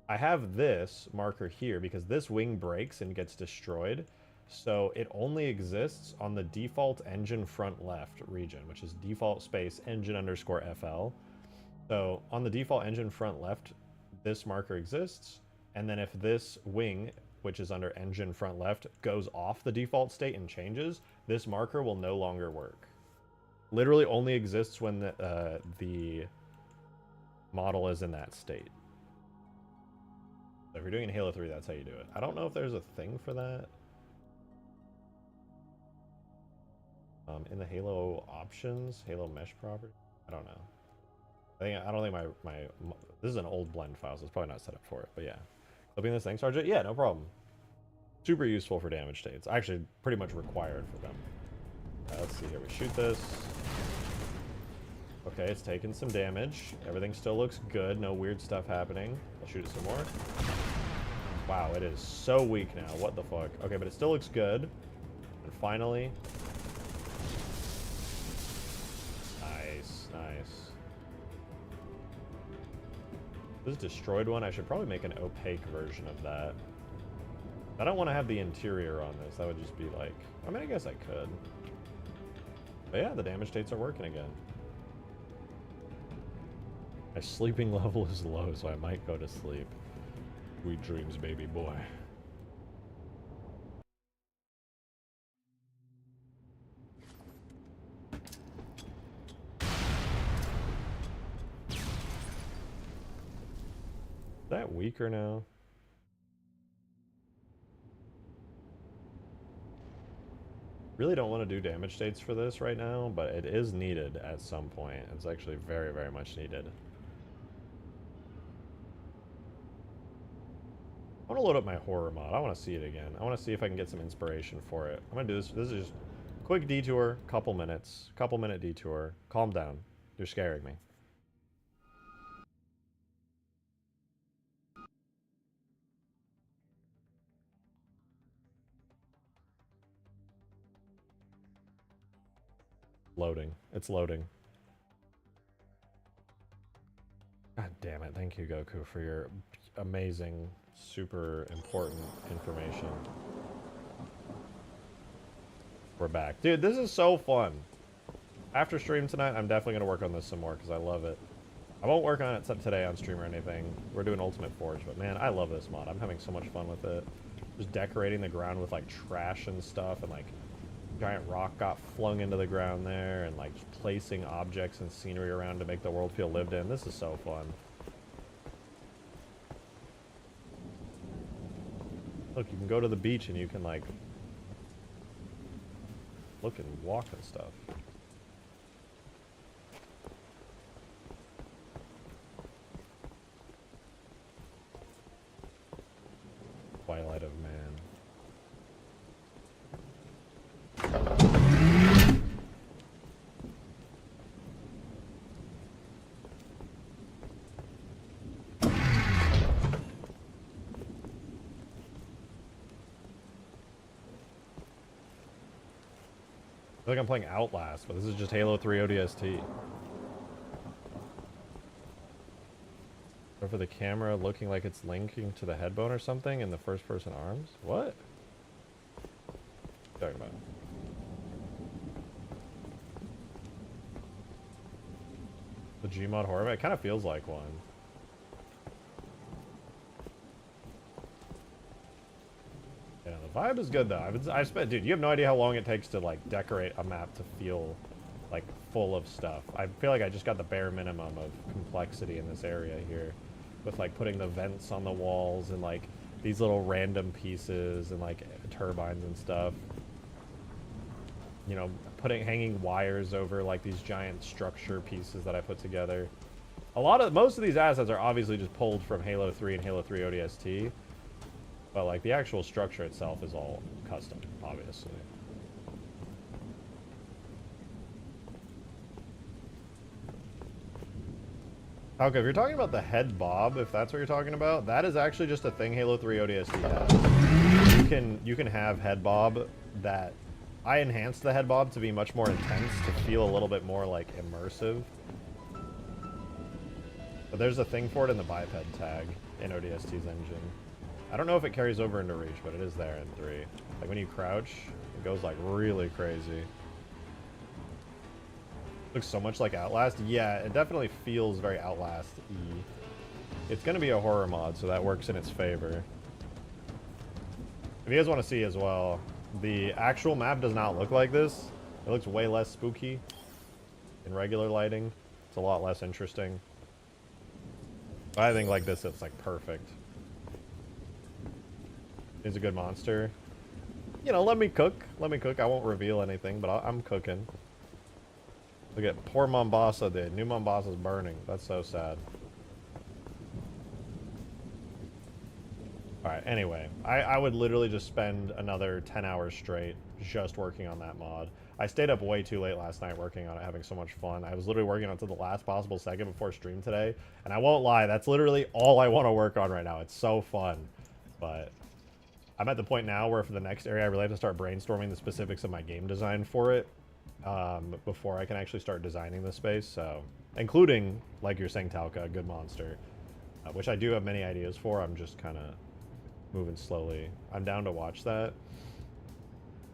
I have this marker here because this wing breaks and gets destroyed. So it only exists on the default engine front left region, which is default space engine underscore FL. So on the default engine front left, this marker exists. And then if this wing, which is under engine front left, goes off the default state and changes, this marker will no longer work. Literally only exists when the model is in that state. So if you're doing in Halo 3, that's how you do it. I don't know if there's a thing for that. In the Halo options, Halo mesh property, I don't know. I don't think my this is an old blend file, so it's probably not set up for it. But yeah, clipping this thing, Sergeant. Yeah, no problem. Super useful for damage states. Actually, pretty much required for them. Let's see here. We shoot this. Okay, it's taking some damage. Everything still looks good. No weird stuff happening. I'll shoot it some more. Wow, it is so weak now. What the fuck? Okay, but it still looks good. And finally. Nice, nice. This is destroyed one. I should probably make an opaque version of that. I don't want to have the interior on this. That would just be like... I mean, I guess I could. But yeah, the damage states are working again. My sleeping level is low, so I might go to sleep. Sweet dreams, baby boy. Is that weaker now? Really don't want to do damage states for this right now, but it is needed at some point. It's actually very, very much needed. I want to load up my horror mod. I want to see it again. I want to see if I can get some inspiration for it. I'm going to do this. This is just a quick detour, couple minute detour. Calm down. You're scaring me. Loading. It's loading. God damn it. Thank you, Goku, for your amazing, super important information. We're back. Dude, this is so fun. After stream tonight, I'm definitely going to work on this some more because I love it. I won't work on it today on stream or anything. We're doing Ultimate Forge, but man, I love this mod. I'm having so much fun with it. Just decorating the ground with like trash and stuff, and like giant rock got flung into the ground there, and like placing objects and scenery around to make the world feel lived in. This is so fun. Look, you can go to the beach and you can like look and walk and stuff. Twilight of Man. I feel like I'm playing Outlast, but this is just Halo 3 ODST. Or for the camera looking like it's linking to the headbone or something in the first person arms? What? What are you talking about? The Gmod horror? It kind of feels like one. Yeah, the vibe is good though. I've spent, dude, you have no idea how long it takes to like decorate a map to feel like full of stuff. I feel like I just got the bare minimum of complexity in this area here, with like putting the vents on the walls and like these little random pieces and like turbines and stuff. You know, hanging wires over like these giant structure pieces that I put together. Most of these assets are obviously just pulled from Halo 3 and Halo 3 ODST. But like the actual structure itself is all custom, obviously. Okay, if you're talking about the head bob, if that's what you're talking about, that is actually just a thing Halo 3 ODST has. You can have head bob that I enhanced the head bob to be much more intense, to feel a little bit more like immersive. But there's a thing for it in the biped tag in ODST's engine. I don't know if it carries over into Reach, but it is there in 3. Like when you crouch, it goes like really crazy. Looks so much like Outlast. Yeah, it definitely feels very Outlast-y. It's going to be a horror mod, so that works in its favor. If you guys want to see as well, the actual map does not look like this. It looks way less spooky in regular lighting. It's a lot less interesting. But I think like this, it's like perfect. He's a good monster. You know, let me cook. Let me cook. I won't reveal anything, but I'm cooking. Look at poor Mombasa did. New Mombasa's burning. That's so sad. Alright, anyway. I would literally just spend another 10 hours straight just working on that mod. I stayed up way too late last night working on it, having so much fun. I was literally working on it to the last possible second before stream today. And I won't lie, that's literally all I want to work on right now. It's so fun. But I'm at the point now where for the next area, I really have to start brainstorming the specifics of my game design for it. Before I can actually start designing the space, so including, like you're saying, Talca, a good monster, which I do have many ideas for. I'm just kind of moving slowly. I'm down to watch that.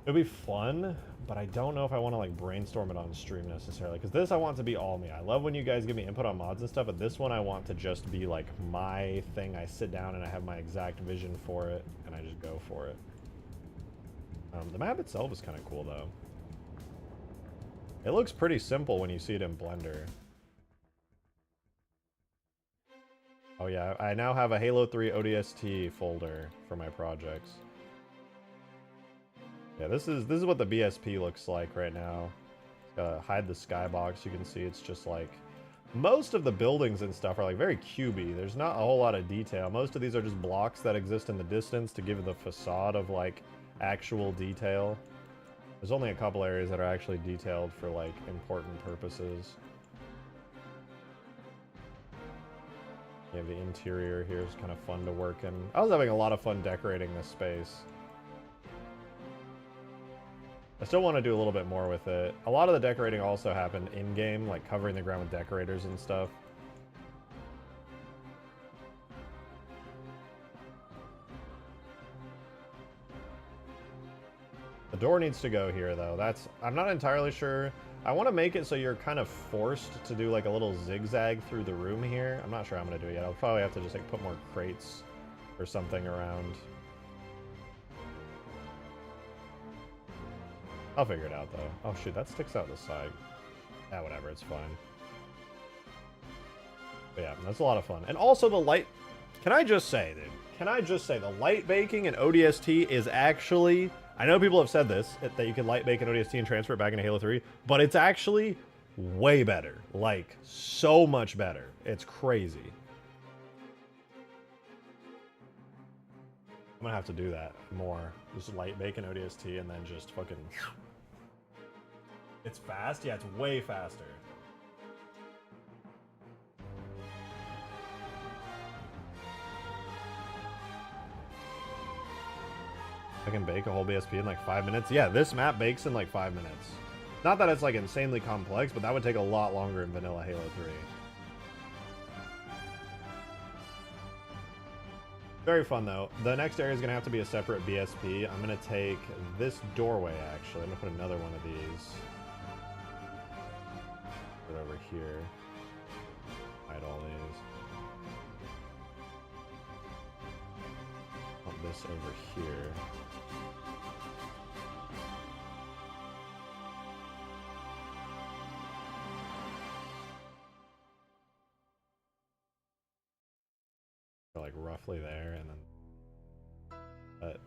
It'll be fun, but I don't know if I want to like brainstorm it on stream necessarily, because this I want to be all me. I love when you guys give me input on mods and stuff, but this one I want to just be like my thing. I sit down and I have my exact vision for it, and I just go for it. The map itself is kind of cool though. It looks pretty simple when you see it in Blender. Oh yeah, I now have a Halo 3 ODST folder for my projects. Yeah, this is what the BSP looks like right now. It's gotta hide the skybox. You can see it's just like most of the buildings and stuff are like very cubey. There's not a whole lot of detail. Most of these are just blocks that exist in the distance to give the facade of like actual detail. There's only a couple areas that are actually detailed for, like, important purposes. Yeah, the interior here is kind of fun to work in. I was having a lot of fun decorating this space. I still want to do a little bit more with it. A lot of the decorating also happened in-game, like covering the ground with decorators and stuff. The door needs to go here, though. I'm not entirely sure. I want to make it so you're kind of forced to do like a little zigzag through the room here. I'm not sure how I'm going to do it yet. I'll probably have to just like put more crates or something around. I'll figure it out, though. Oh, shoot, that sticks out the side. Yeah, whatever, it's fine. But yeah, that's a lot of fun. And also the light... Can I just say, dude? Can I just say the light baking in ODST is actually... I know people have said this, that you can light bake an ODST and transfer it back into Halo 3, but it's actually way better. Like, so much better. It's crazy. I'm gonna have to do that more. Just light bake an ODST and then just fucking... It's fast? Yeah, it's way faster. I can bake a whole BSP in like 5 minutes. Yeah, this map bakes in like 5 minutes. Not that it's like insanely complex, but that would take a lot longer in vanilla Halo 3. Very fun though. The next area is gonna have to be a separate BSP. I'm gonna take this doorway actually. I'm gonna put another one of these. Put it over here. Hide all these. Put this over here. like roughly there, and then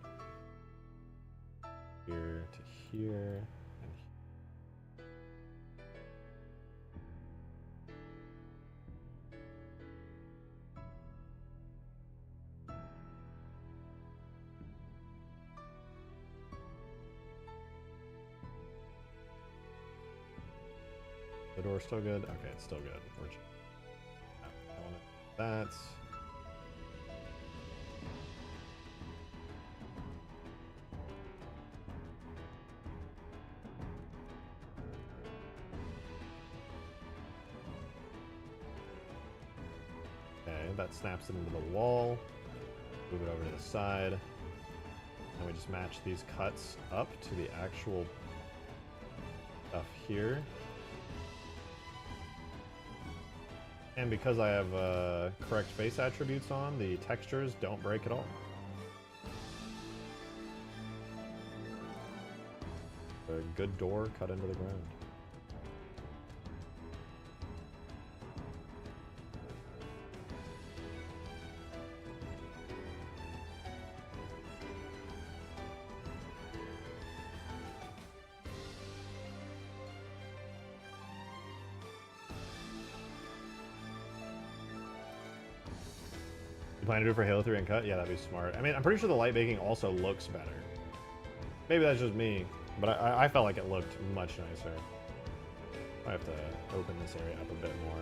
here to here, and the door's still good? Okay, it's still good. We're just that's okay, that snaps it into the wall. Move it over to the side. And we just match these cuts up to the actual stuff here. And because I have correct face attributes on, the textures don't break at all. A good door cut into the ground. You plan to do it for Halo 3 Uncut? Yeah, that'd be smart. I mean, I'm pretty sure the light baking also looks better. Maybe that's just me, but I felt like it looked much nicer. I have to open this area up a bit more.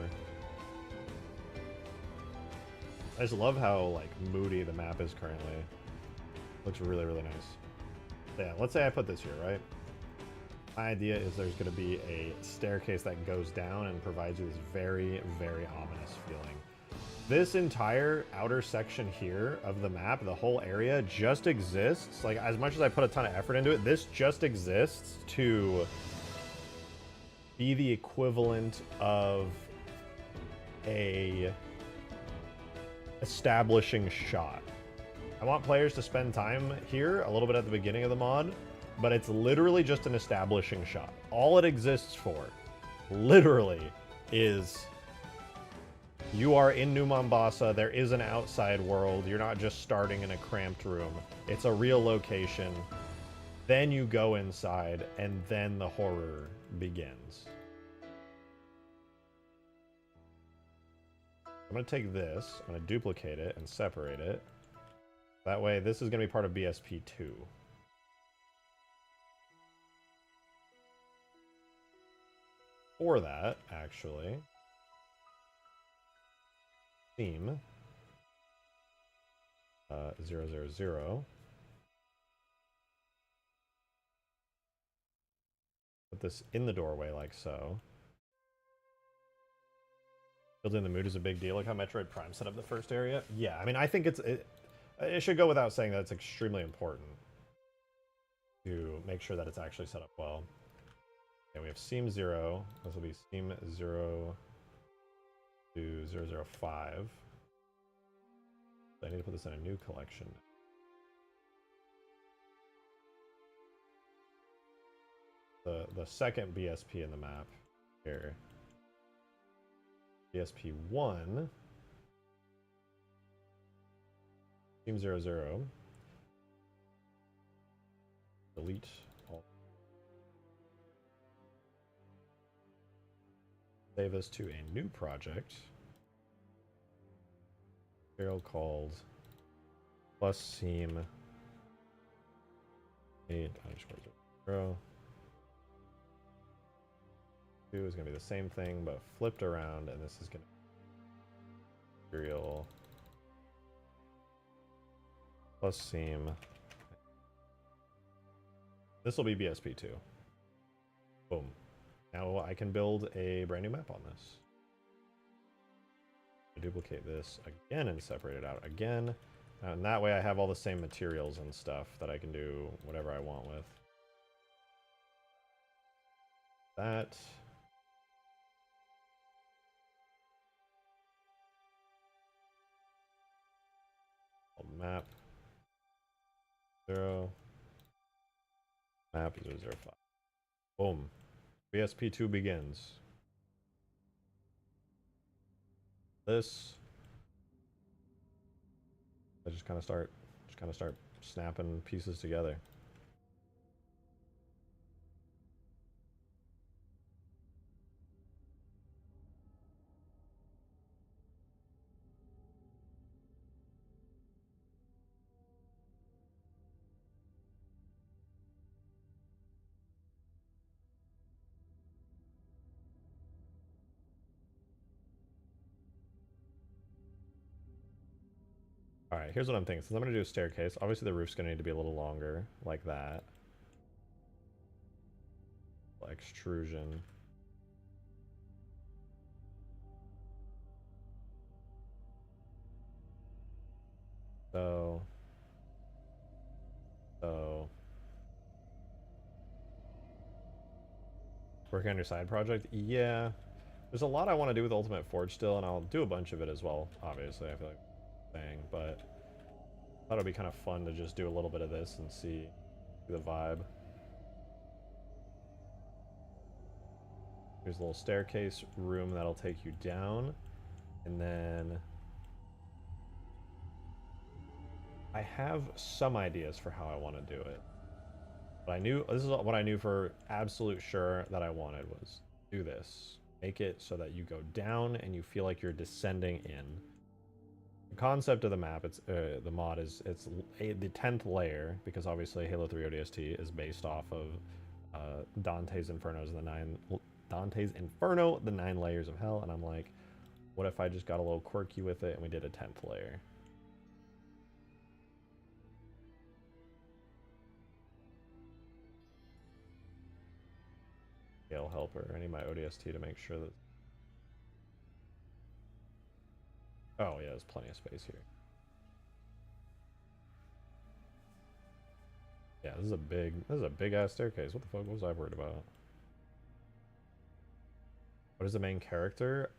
I just love how like moody the map is currently. Looks really, really nice. So yeah, let's say I put this here, right? My idea is there's going to be a staircase that goes down and provides you this very, very ominous feeling. This entire outer section here of the map, the whole area, just exists. Like, as much as I put a ton of effort into it, this just exists to be the equivalent of a establishing shot. I want players to spend time here a little bit at the beginning of the mod, but it's literally just an establishing shot. All it exists for, literally, is you are in New Mombasa, there is an outside world, you're not just starting in a cramped room. It's a real location. Then you go inside, and then the horror begins. I'm going to take this, I'm going to duplicate it and separate it. That way, this is going to be part of BSP 2. For that, actually, theme 000. Put this in the doorway like so. Building the mood is a big deal. Like how Metroid Prime set up the first area. Yeah, I mean, I think it should go without saying that it's extremely important to make sure that it's actually set up well. Okay, we have seam 0. This will be seam 0 to 005. So I need to put this in a new collection. The second BSP in the map here. BSP 1. Seam 00. Delete all. Save this to a new project. Serial called plus seam 8_0. 2 is going to be the same thing, but flipped around, and this is going to be serial plus seam. This will be BSP 2. Boom. Now I can build a brand new map on this. I duplicate this again and separate it out again. And that way I have all the same materials and stuff that I can do whatever I want with. That. Map 0. Map 005. Boom. BSP 2 begins. This I just kind of start snapping pieces together. Alright, here's what I'm thinking. Since I'm going to do a staircase, obviously the roof's going to need to be a little longer, like that. Extrusion. So... Working on your side project? Yeah. There's a lot I want to do with Ultimate Forge still, and I'll do a bunch of it as well, obviously, I feel like saying, but I thought it'd be kind of fun to just do a little bit of this and see the vibe. Here's a little staircase room that'll take you down, and then I have some ideas for how I want to do it. But this is what I knew for absolute sure that I wanted was do this. Make it so that you go down and you feel like you're descending in. The concept of the map, the mod is the 10th layer, because obviously Halo 3 ODST is based off of Dante's Inferno, the 9 layers of hell, and I'm like, what if I just got a little quirky with it and we did a 10th layer? Scale helper. I need my ODST to make sure that... Oh yeah, there's plenty of space here. Yeah, this is a big ass staircase. What the fuck was I worried about? What is the main character?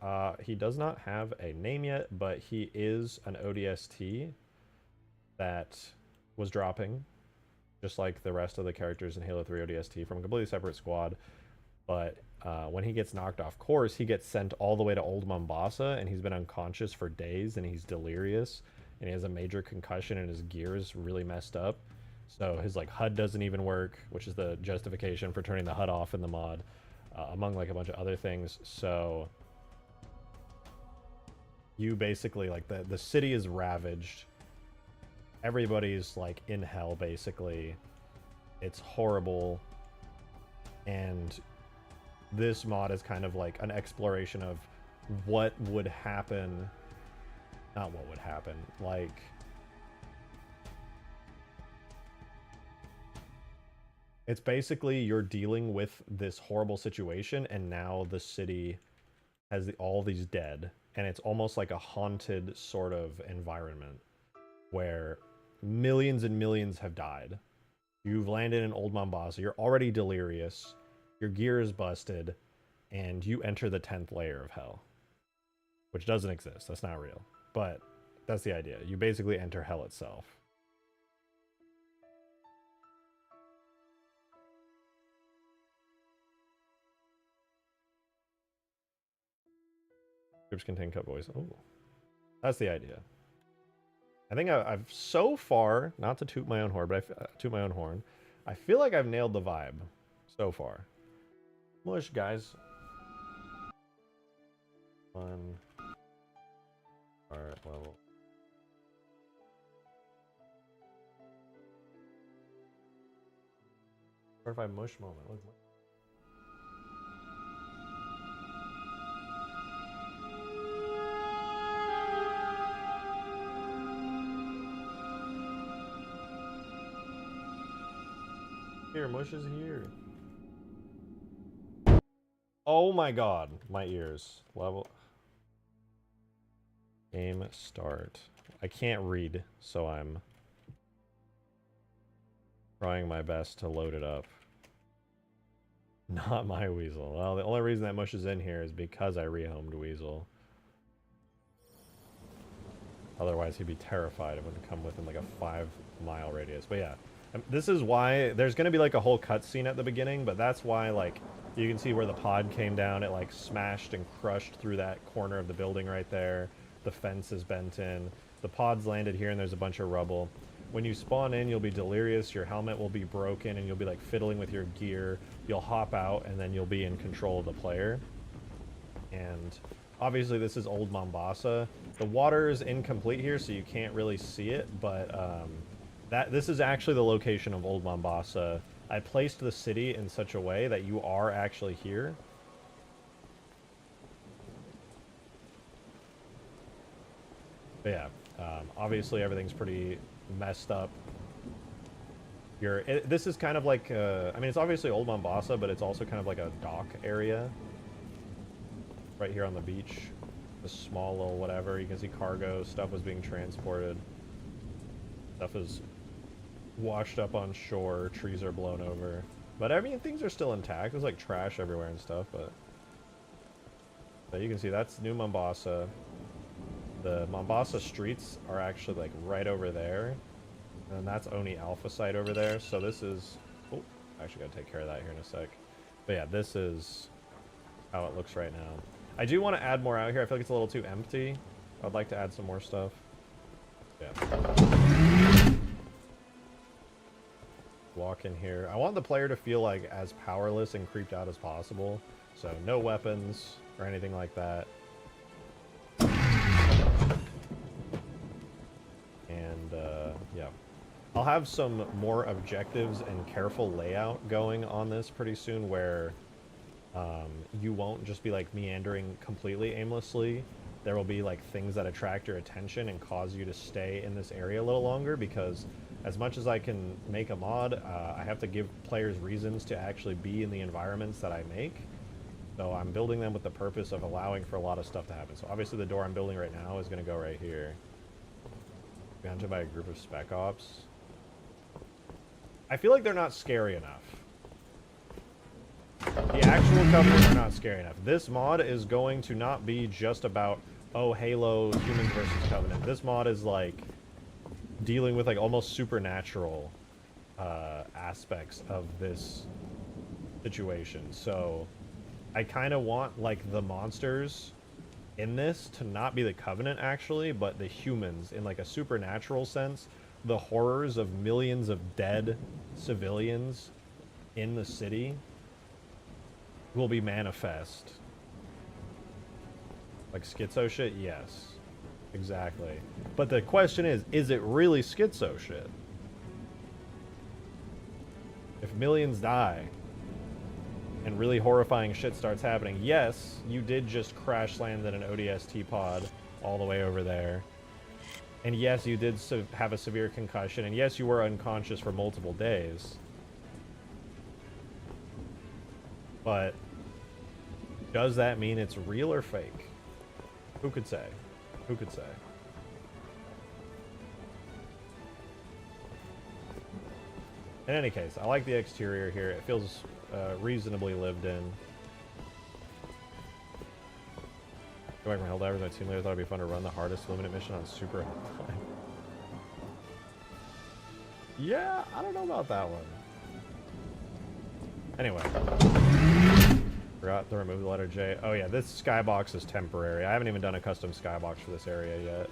He does not have a name yet, but he is an ODST that was dropping, just like the rest of the characters in Halo 3 ODST, from a completely separate squad. But when he gets knocked off course, he gets sent all the way to Old Mombasa, and he's been unconscious for days, and he's delirious, and he has a major concussion, and his gear is really messed up. So his HUD doesn't even work, which is the justification for turning the HUD off in the mod, among a bunch of other things. So you basically, the city is ravaged. Everybody's in hell, basically. It's horrible. And this mod is kind of an exploration of what would happen. Not what would happen. It's basically you're dealing with this horrible situation, and now the city has all these dead, and it's almost like a haunted sort of environment where millions and millions have died. You've landed in Old Mombasa, you're already delirious, your gear is busted, and you enter the 10th layer of hell. Which doesn't exist, that's not real. But that's the idea. You basically enter hell itself. Scripts contain cut voice. Oh, that's the idea. I think I've so far, not to toot my own horn, but toot my own horn, I feel like I've nailed the vibe so far. Mush, guys. One. Art level. Or if I mush moment. Look. Here, Mush is here. Oh my god, my ears. Level. Game start. I can't read, so I'm trying my best to load it up. Not my Weasel. Well, the only reason that Mush is in here is because I rehomed Weasel. Otherwise, he'd be terrified. It wouldn't come within a 5-mile radius. But yeah. This is why there's going to be a whole cutscene at the beginning, but that's why you can see where the pod came down. It smashed and crushed through that corner of the building right there. The fence is bent in. The pod's landed here and there's a bunch of rubble. When you spawn in, you'll be delirious, your helmet will be broken, and you'll be like fiddling with your gear. You'll hop out, and then you'll be in control of the player. And obviously this is Old Mombasa. The water is incomplete here, so you can't really see it, but this is actually the location of Old Mombasa. I placed the city in such a way that you are actually here. But yeah, obviously everything's pretty messed up. This is kind of like, I mean, it's obviously Old Mombasa, but it's also kind of like a dock area. Right here on the beach. A small little whatever. You can see cargo. Stuff was being transported. Stuff is washed up on shore. Trees are blown over. But I mean, things are still intact. There's like trash everywhere and stuff, but you can see that's New Mombasa. The Mombasa streets are actually like right over there. And that's Oni Alpha site over there. So this is... Oh, I actually gotta take care of that here in a sec. But yeah, this is how it looks right now. I do want to add more out here. I feel like it's a little too empty. I'd like to add some more stuff. Yeah. Walk in here. I want the player to feel like as powerless and creeped out as possible. So no weapons or anything like that. And yeah. I'll have some more objectives and careful layout going on this pretty soon where you won't just be like meandering completely aimlessly. There will be like things that attract your attention and cause you to stay in this area a little longer, because as much as I can make a mod, I have to give players reasons to actually be in the environments that I make. So I'm building them with the purpose of allowing for a lot of stuff to happen. So obviously the door I'm building right now is going to go right here. Be hunted by a group of spec ops. I feel like they're not scary enough. The actual Covenant are not scary enough. This mod is going to not be just about, oh, Halo, humans versus Covenant. This mod is like dealing with like almost supernatural aspects of this situation. So I kind of want like the monsters in this to not be the Covenant actually, but the humans in like a supernatural sense. The horrors of millions of dead civilians in the city will be manifest. Like schizo shit? Yes. Exactly. But the question is it really schizo shit? If millions die and really horrifying shit starts happening, yes, you did just crash land in an ODST pod all the way over there. And yes, you did have a severe concussion, and yes, you were unconscious for multiple days. But does that mean it's real or fake? Who could say? Who could say? In any case, I like the exterior here. It feels reasonably lived in. Go back from Helldivers, my team leader thought it'd be fun to run the hardest Luminant mission on super hard. Yeah, I don't know about that one. Anyway. Forgot to remove the letter J. Oh yeah, this skybox is temporary. I haven't even done a custom skybox for this area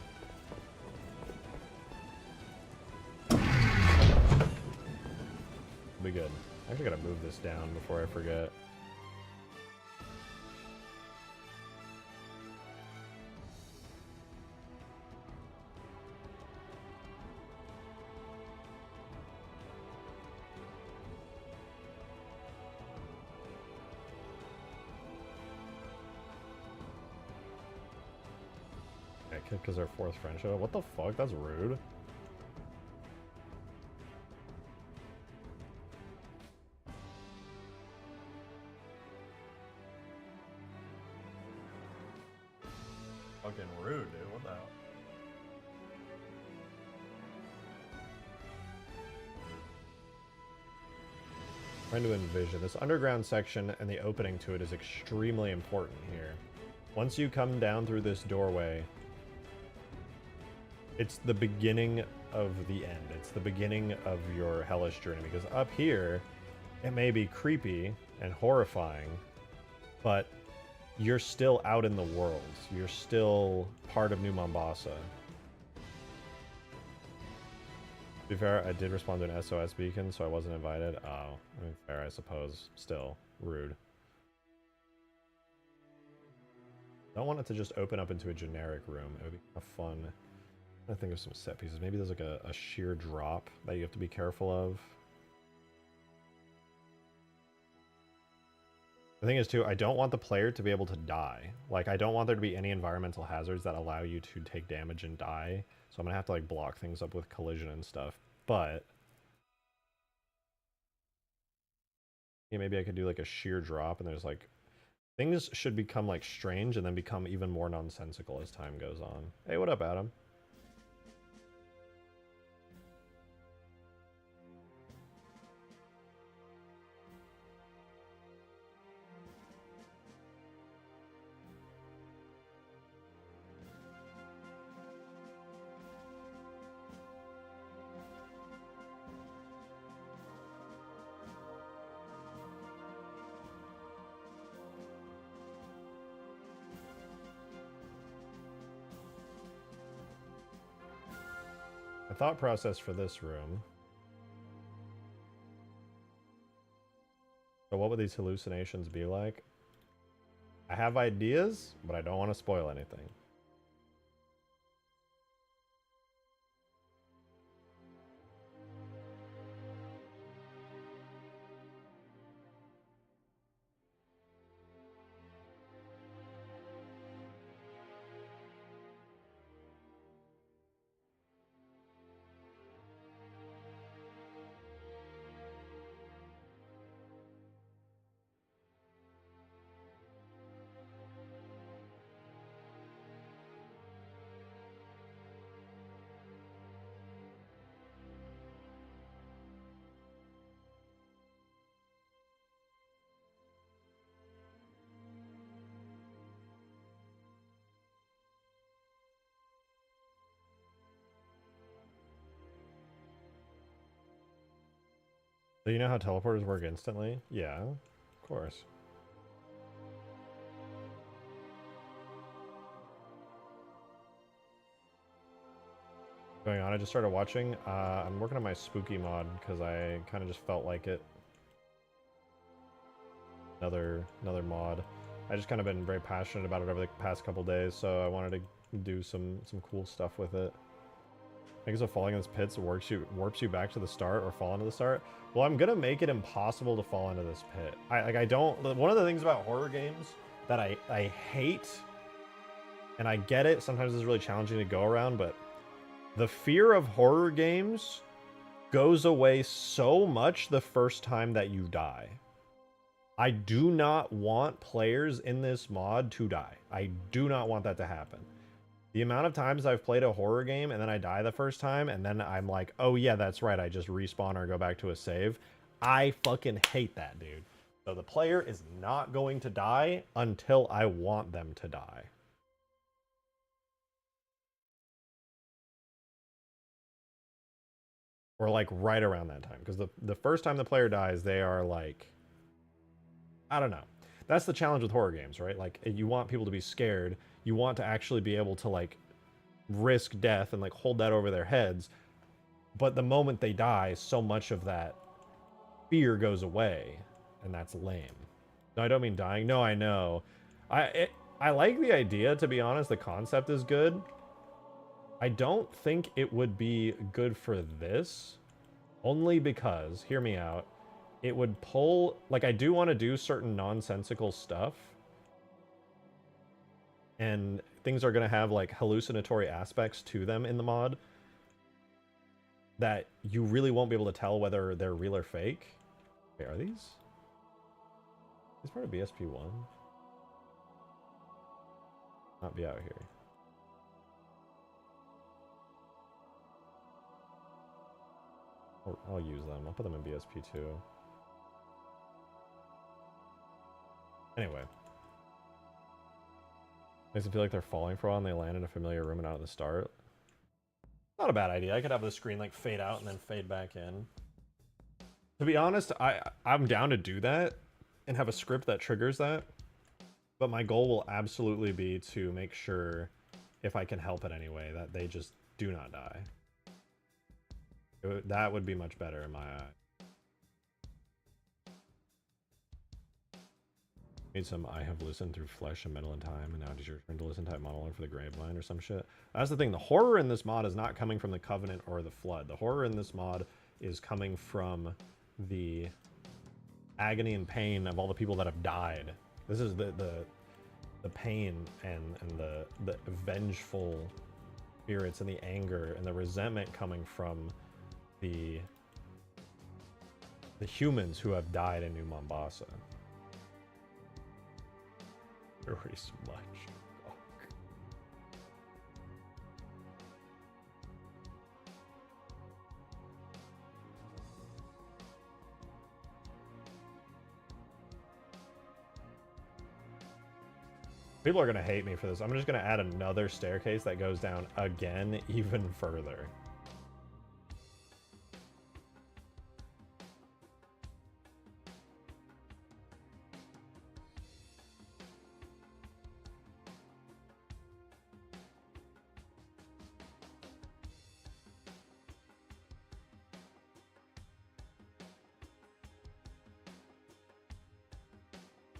yet. Be good. I actually gotta move this down before I forget. Because our fourth friendship. What the fuck? That's rude. Fucking rude, dude. What the hell? Trying to envision. This underground section and the opening to it is extremely important here. Once you come down through this doorway, it's the beginning of the end. It's the beginning of your hellish journey, because up here, it may be creepy and horrifying, but you're still out in the world. You're still part of New Mombasa. be fair, I did respond to an SOS beacon, so I wasn't invited. Oh, I mean, fair, I suppose. Still, rude. Don't want it to just open up into a generic room. It would be kind of fun. I think of some set pieces. Maybe there's like a sheer drop that you have to be careful of. The thing is, too, I don't want the player to be able to die. Like, I don't want there to be any environmental hazards that allow you to take damage and die. So I'm going to have to, like, block things up with collision and stuff. But yeah, maybe I could do, like, a sheer drop, and there's, like... Things should become, like, strange and then become even more nonsensical as time goes on. Hey, what up, Adam? The thought process for this room. So what would these hallucinations be like? I have ideas, but I don't want to spoil anything. So you know how teleporters work instantly? Yeah, of course. Going on, I just started watching. I'm working on my spooky mod because I kind of just felt like it. Another mod. I just kind of been very passionate about it over the past couple days, so I wanted to do some cool stuff with it. I guess if falling in this pit warps you back to the start or fall into the start. Well, I'm gonna make it impossible to fall into this pit. I don't. One of the things about horror games that I hate, and I get it. Sometimes it's really challenging to go around, but the fear of horror games goes away so much the first time that you die. I do not want players in this mod to die. I do not want that to happen. The amount of times I've played a horror game and then I die the first time and then I'm like, oh yeah, that's right, I just respawn or go back to a save. I fucking hate that, dude. So the player is not going to die until I want them to die. Or like right around that time. Because the first time the player dies, they are like, I don't know. That's the challenge with horror games, right? Like, you want people to be scared. You want to actually be able to, like, risk death and, like, hold that over their heads. But the moment they die, so much of that fear goes away. And that's lame. No, I don't mean dying. No, I know. I like the idea, to be honest. The concept is good. I don't think it would be good for this. Only because, hear me out, it would pull... Like, I do want to do certain nonsensical stuff. And things are going to have, like, hallucinatory aspects to them in the mod. That you really won't be able to tell whether they're real or fake. Wait, are these? Is part of BSP1? Not be out here. I'll use them. I'll put them in BSP2. Anyway. Makes it feel like they're falling for a while and they land in a familiar room and out at the start. Not a bad idea. I could have the screen like fade out and then fade back in. To be honest, I'm down to do that and have a script that triggers that. But my goal will absolutely be to make sure, if I can help it anyway, that they just do not die. That would be much better in my eye. Need some I have listened through flesh and metal and time, and now it is your turn to listen type monologue for the Gravemind or some shit. That's the thing. The horror in this mod is not coming from the Covenant or the Flood. The horror in this mod is coming from the agony and pain of all the people that have died. This is the pain and the vengeful spirits and the anger and the resentment coming from the humans who have died in New Mombasa. Very much. People are going to hate me for this. I'm just going to add another staircase that goes down again, even further.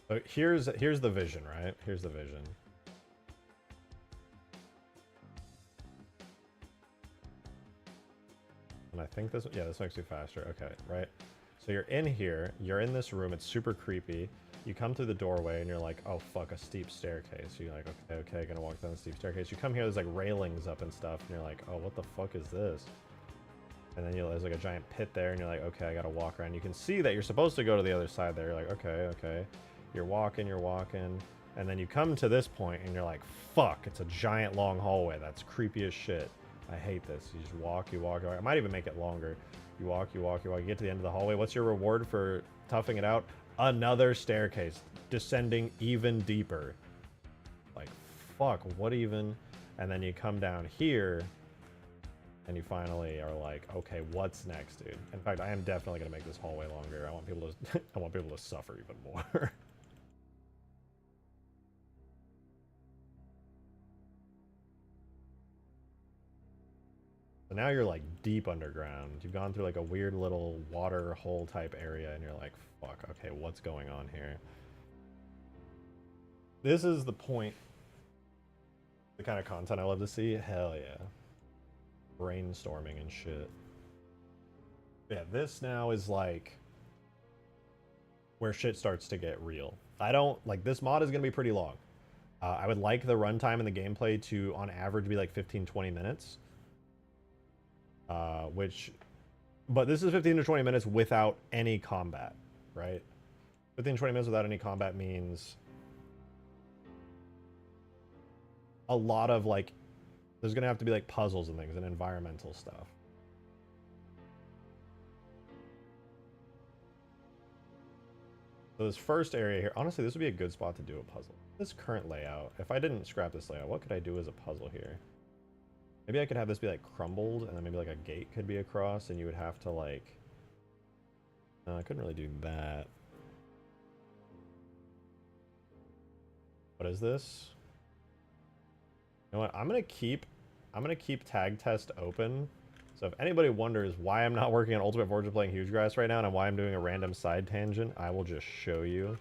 So here's the vision, right? Here's the vision. And I think this, yeah, this makes you faster. Okay, right? So you're in here, you're in this room, it's super creepy. You come through the doorway and you're like, oh fuck, a steep staircase. You're like, okay, gonna walk down the steep staircase. You come here, there's like railings up and stuff, and you're like, oh, what the fuck is this? And then there's like a giant pit there, and you're like, okay, I gotta walk around. You can see that you're supposed to go to the other side there. You're like, okay. You're walking, and then you come to this point, and you're like, fuck, it's a giant long hallway. That's creepy as shit. I hate this. You just walk, you walk. I might even make it longer. You walk, you get to the end of the hallway. What's your reward for toughing it out? Another staircase, descending even deeper. Like, fuck, what even? And then you come down here, and you finally are like, okay, what's next, dude? In fact, I am definitely gonna make this hallway longer. I want people to, I want people to suffer even more. So now you're like deep underground. You've gone through like a weird little water hole type area, and you're like, fuck, okay, what's going on here? This is the point, the kind of content I love to see. Hell yeah. Brainstorming and shit. Yeah, this now is like where shit starts to get real. I don't like, this mod is gonna be pretty long. I would like the runtime and the gameplay to on average be like 15-20 minutes. But this is 15 to 20 minutes without any combat, right? 15 to 20 minutes without any combat means a lot of like, there's gonna have to be like puzzles and things and environmental stuff. So this first area here, honestly, this would be a good spot to do a puzzle. This current layout, if I didn't scrap this layout, what could I do as a puzzle here? Maybe I could have this be like crumbled, and then maybe like a gate could be across, and you would have to like... No, I couldn't really do that. What is this? You know what? I'm gonna keep tag test open. So if anybody wonders why I'm not working on Ultimate Forge of playing Hugegrass right now, and why I'm doing a random side tangent, I will just show you.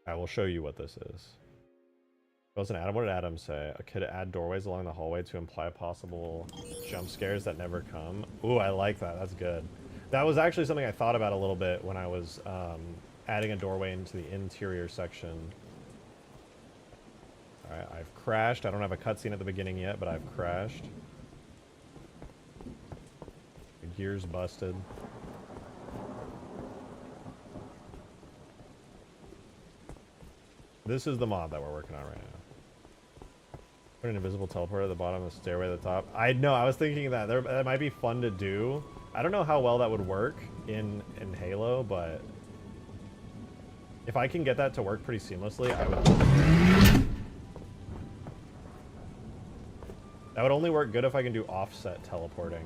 I will show you what this is. Wasn't Adam? What did Adam say? I could add doorways along the hallway to imply possible jump scares that never come. Ooh, I like that. That's good. That was actually something I thought about a little bit when I was adding a doorway into the interior section. Alright, I've crashed. I don't have a cutscene at the beginning yet, but I've crashed. The gear's busted. This is the mod that we're working on right now. Put an invisible teleporter at the bottom of the stairway at the top. I know, I was thinking that. That might be fun to do. I don't know how well that would work in Halo, but if I can get that to work pretty seamlessly, I would. That would only work good if I can do offset teleporting.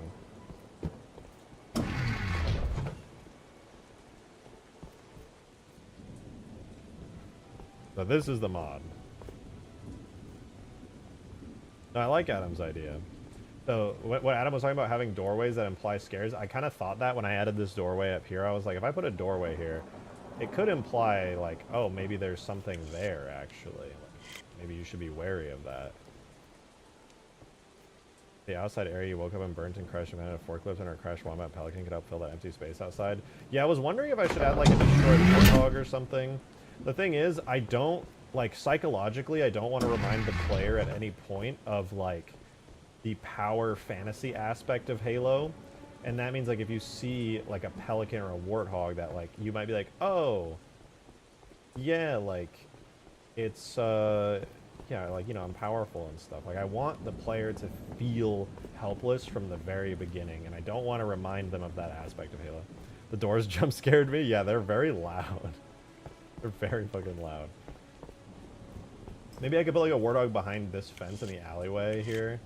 So this is the mod. No, I like Adam's idea. So what Adam was talking about, having doorways that imply scares, I kind of thought that when I added this doorway up here. I was like, if I put a doorway here, it could imply like, oh, maybe there's something there actually. Like, maybe you should be wary of that. The outside area you woke up and burnt and crushed and had a forklift and our crashed wombat pelican could help fill that empty space outside. Yeah, I was wondering if I should add like a destroyed warthog or something. The thing is, I don't, like, psychologically, I don't want to remind the player at any point of like the power fantasy aspect of Halo. And that means like if you see like a pelican or a warthog that like you might be like, oh yeah, like it's yeah, like, you know, I'm powerful and stuff. Like, I want the player to feel helpless from the very beginning, and I don't want to remind them of that aspect of Halo. The doors jump scared me? Yeah, they're very loud. They're very fucking loud. Maybe I could put like a warthog behind this fence in the alleyway here.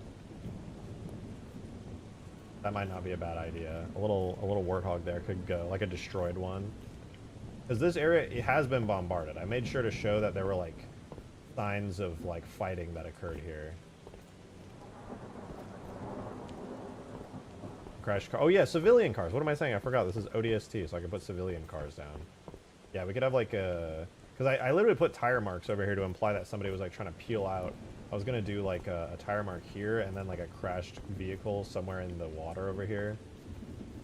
That might not be a bad idea. A little warthog there could go, like a destroyed one. Because this area, it has been bombarded. I made sure to show that there were like signs of like fighting that occurred here. Crash car. Oh yeah, civilian cars. What am I saying? I forgot. This is ODST, so I can put civilian cars down. Yeah, we could have like a... Because I literally put tire marks over here to imply that somebody was like trying to peel out. I was going to do like a tire mark here and then like a crashed vehicle somewhere in the water over here.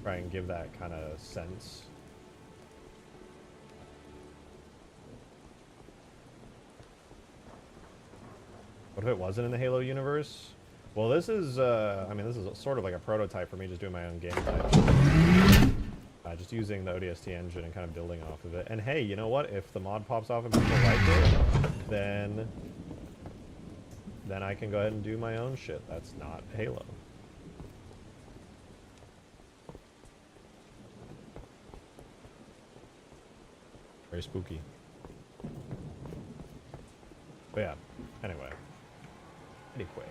Try and give that kind of sense. What if it wasn't in the Halo universe? Well, this is, I mean, this is sort of like a prototype for me just doing my own gameplay. Just using the ODST engine and kind of building off of it. And hey, you know what? If the mod pops off and people like it, then I can go ahead and do my own shit. That's not Halo. Very spooky. But yeah, anyway. Anyway.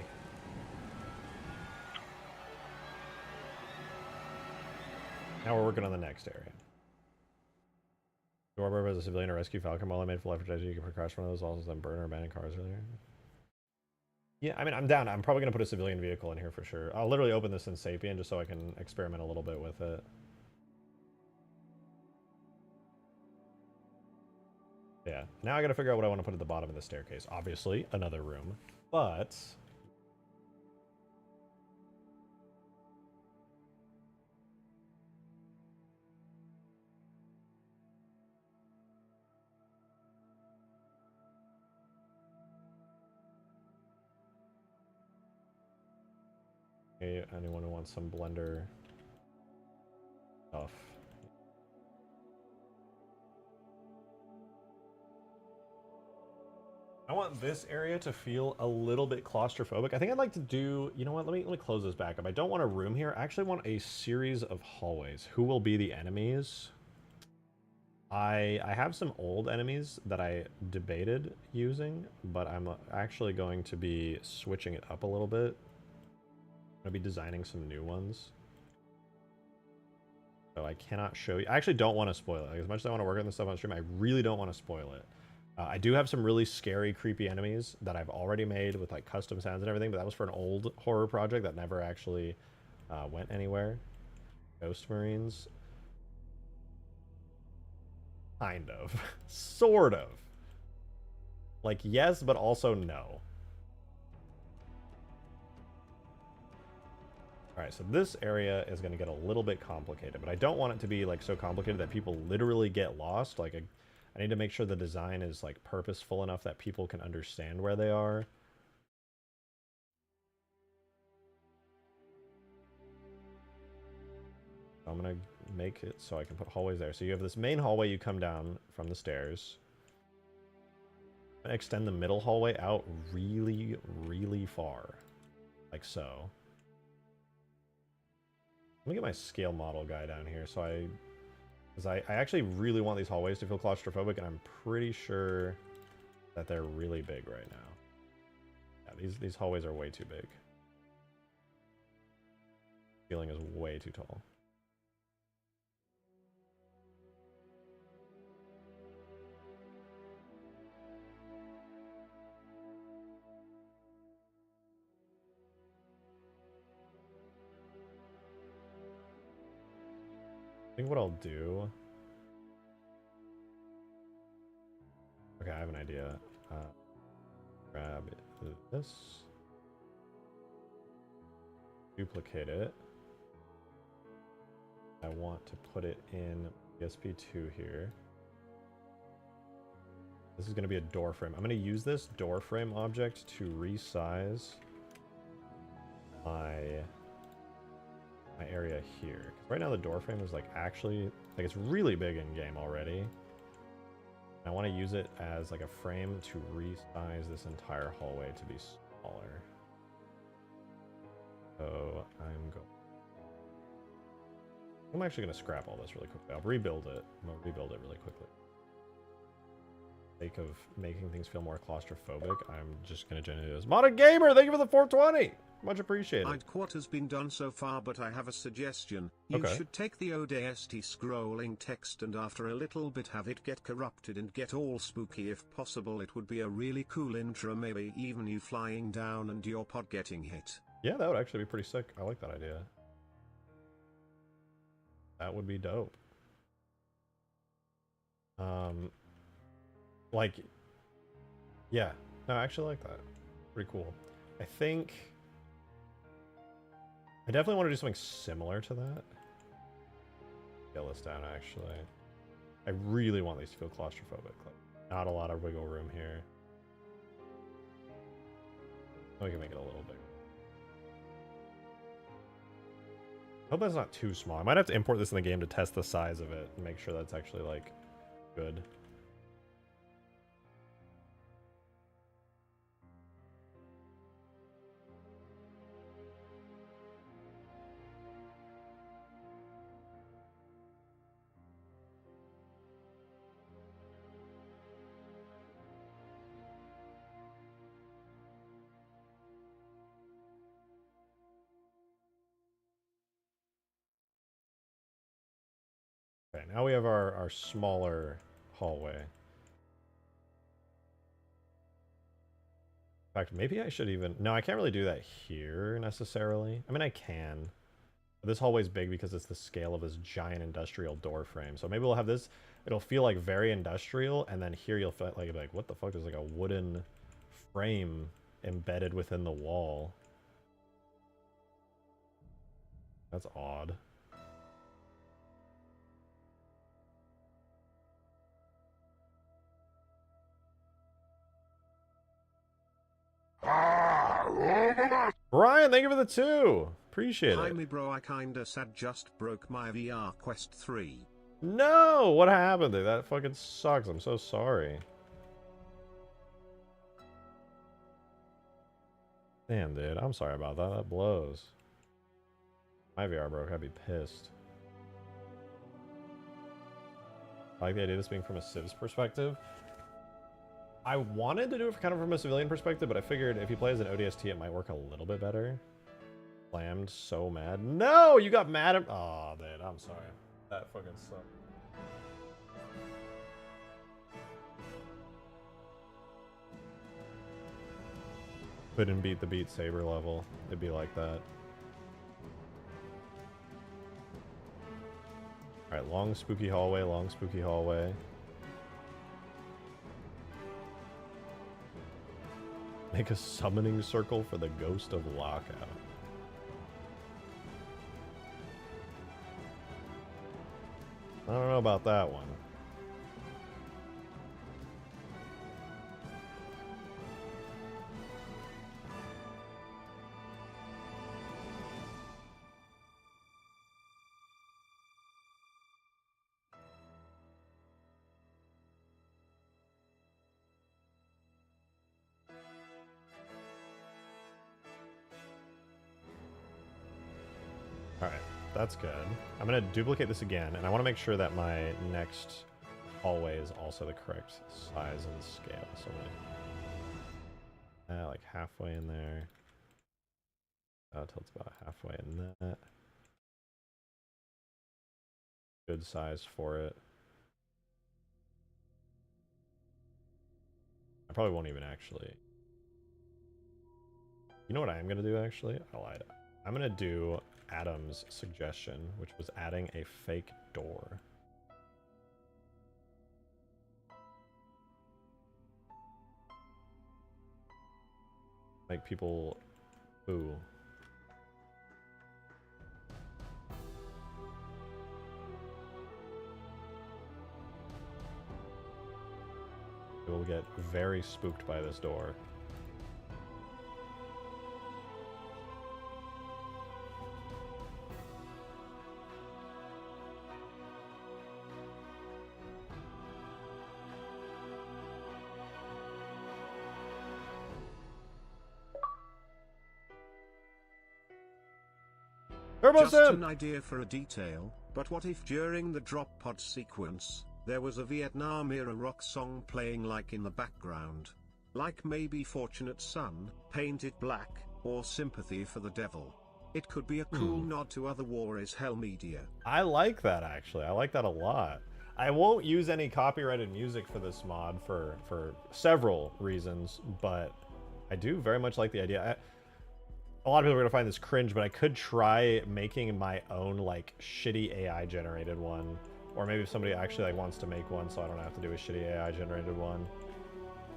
Now we're working on the next area. Doorbell as a civilian to rescue Falcon while I made full effort to you can crash one of those also then burn or abandoned cars earlier. Yeah, I mean, I'm down. I'm probably going to put a civilian vehicle in here for sure. I'll literally open this in Sapien just so I can experiment a little bit with it. Yeah, now I got to figure out what I want to put at the bottom of the staircase. Obviously, another room, but... anyone who wants some Blender stuff. I want this area to feel a little bit claustrophobic. I think I'd like to do, you know what, let me close this back up. I don't want a room here. I actually want a series of hallways. Who will be the enemies? I have some old enemies that I debated using, but I'm actually going to be switching it up a little bit. I'm going to be designing some new ones. So I cannot show you. I actually don't want to spoil it. Like, as much as I want to work on this stuff on stream, I really don't want to spoil it. I do have some really scary, creepy enemies that I've already made with like custom sounds and everything, but that was for an old horror project that never actually went anywhere. Ghost Marines. Kind of. Sort of. Like, yes, but also no. Alright, so this area is going to get a little bit complicated, but I don't want it to be like so complicated that people literally get lost. Like, I need to make sure the design is like purposeful enough that people can understand where they are. I'm going to make it so I can put hallways there. So you have this main hallway you come down from the stairs. Extend the middle hallway out really, really far. Like so. Let me get my scale model guy down here so because I actually really want these hallways to feel claustrophobic, and I'm pretty sure that they're really big right now. Yeah, these hallways are way too big. Ceiling is way too tall. think what I'll do... Okay, I have an idea. Grab this. Duplicate it. I want to put it in ESP2 here. This is going to be a door frame. I'm going to use this door frame object to resize my area here. 'Cause right now the door frame is like actually, like it's really big in game already. I want to use it as like a frame to resize this entire hallway to be smaller. So I'm actually going to scrap all this really quickly. I'll rebuild it. I'm going to rebuild it really quickly. For the sake of making things feel more claustrophobic, I'm just going to generate this. Modern Gamer, thank you for the 420! Much appreciated. Quad has been done so far, but I have a suggestion. You should take the ODST scrolling text and after a little bit have it get corrupted and get all spooky if possible. It would be a really cool intro, maybe even you flying down and your pod getting hit. Yeah, that would actually be pretty sick. I like that idea. That would be dope. Like, yeah. No, I actually like that. Pretty cool. I think... I definitely want to do something similar to that. Scale this down, actually. I really want these to feel claustrophobic. Like, not a lot of wiggle room here. We can make it a little bigger. I hope that's not too small. I might have to import this in the game to test the size of it and make sure that's actually, like, good. Okay, now we have our smaller hallway. In fact, maybe I should even... No, I can't really do that here, necessarily. I mean, I can. But this hallway's big because it's the scale of this giant industrial door frame. So maybe we'll have this... It'll feel, like, very industrial, and then here you'll feel like, what the fuck? There's, like, a wooden frame embedded within the wall. That's odd. Brian, thank you for the 2. Appreciate Hi, it. me bro, I kinda sad just broke my VR Quest 3. No! What happened there? That fucking sucks. I'm so sorry. Damn, dude. I'm sorry about that. That blows. My VR broke. I'd be pissed. I like the idea of this being from a Civ's perspective. I wanted to do it kind of from a civilian perspective, but I figured if you play as an ODST, it might work a little bit better. Slammed so mad. No! You got mad at... Oh, dude. I'm sorry. That fucking sucked. Couldn't beat the Beat Saber level. It'd be like that. Alright, long spooky hallway, long spooky hallway. Make a summoning circle for the ghost of Lockout. I don't know about that one. Alright, that's good. I'm going to duplicate this again, and I want to make sure that my next hallway is also the correct size and scale. So I'm going to like halfway in there. Till it's about halfway in that. Good size for it. I probably won't even actually... You know what I am going to do, actually? I lied. I'm going to do Adam's suggestion, which was adding a fake door. Make people boo. They will get very spooked by this door. Just an idea for a detail, but what if during the drop pod sequence, there was a Vietnam-era rock song playing like in the background? Like maybe Fortunate Son, Paint It Black, or Sympathy for the Devil. It could be a cool nod to other War is Hell media. I like that, actually. I like that a lot. I won't use any copyrighted music for this mod for several reasons, but I do very much like the idea. A lot of people are going to find this cringe, but I could try making my own, like, shitty AI-generated one. Or maybe if somebody actually, like, wants to make one so I don't have to do a shitty AI-generated one.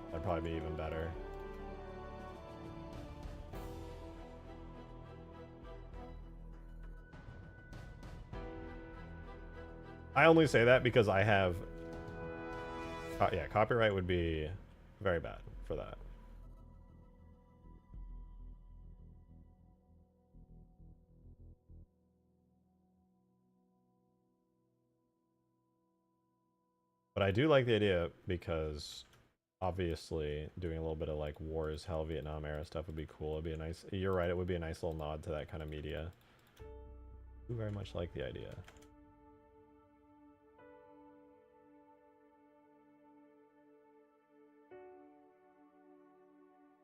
That'd probably be even better. I only say that because I have... yeah, copyright would be very bad for that. But I do like the idea because obviously doing a little bit of like War is Hell Vietnam era stuff would be cool. It'd be a nice, you're right, it would be a nice little nod to that kind of media. I do very much like the idea.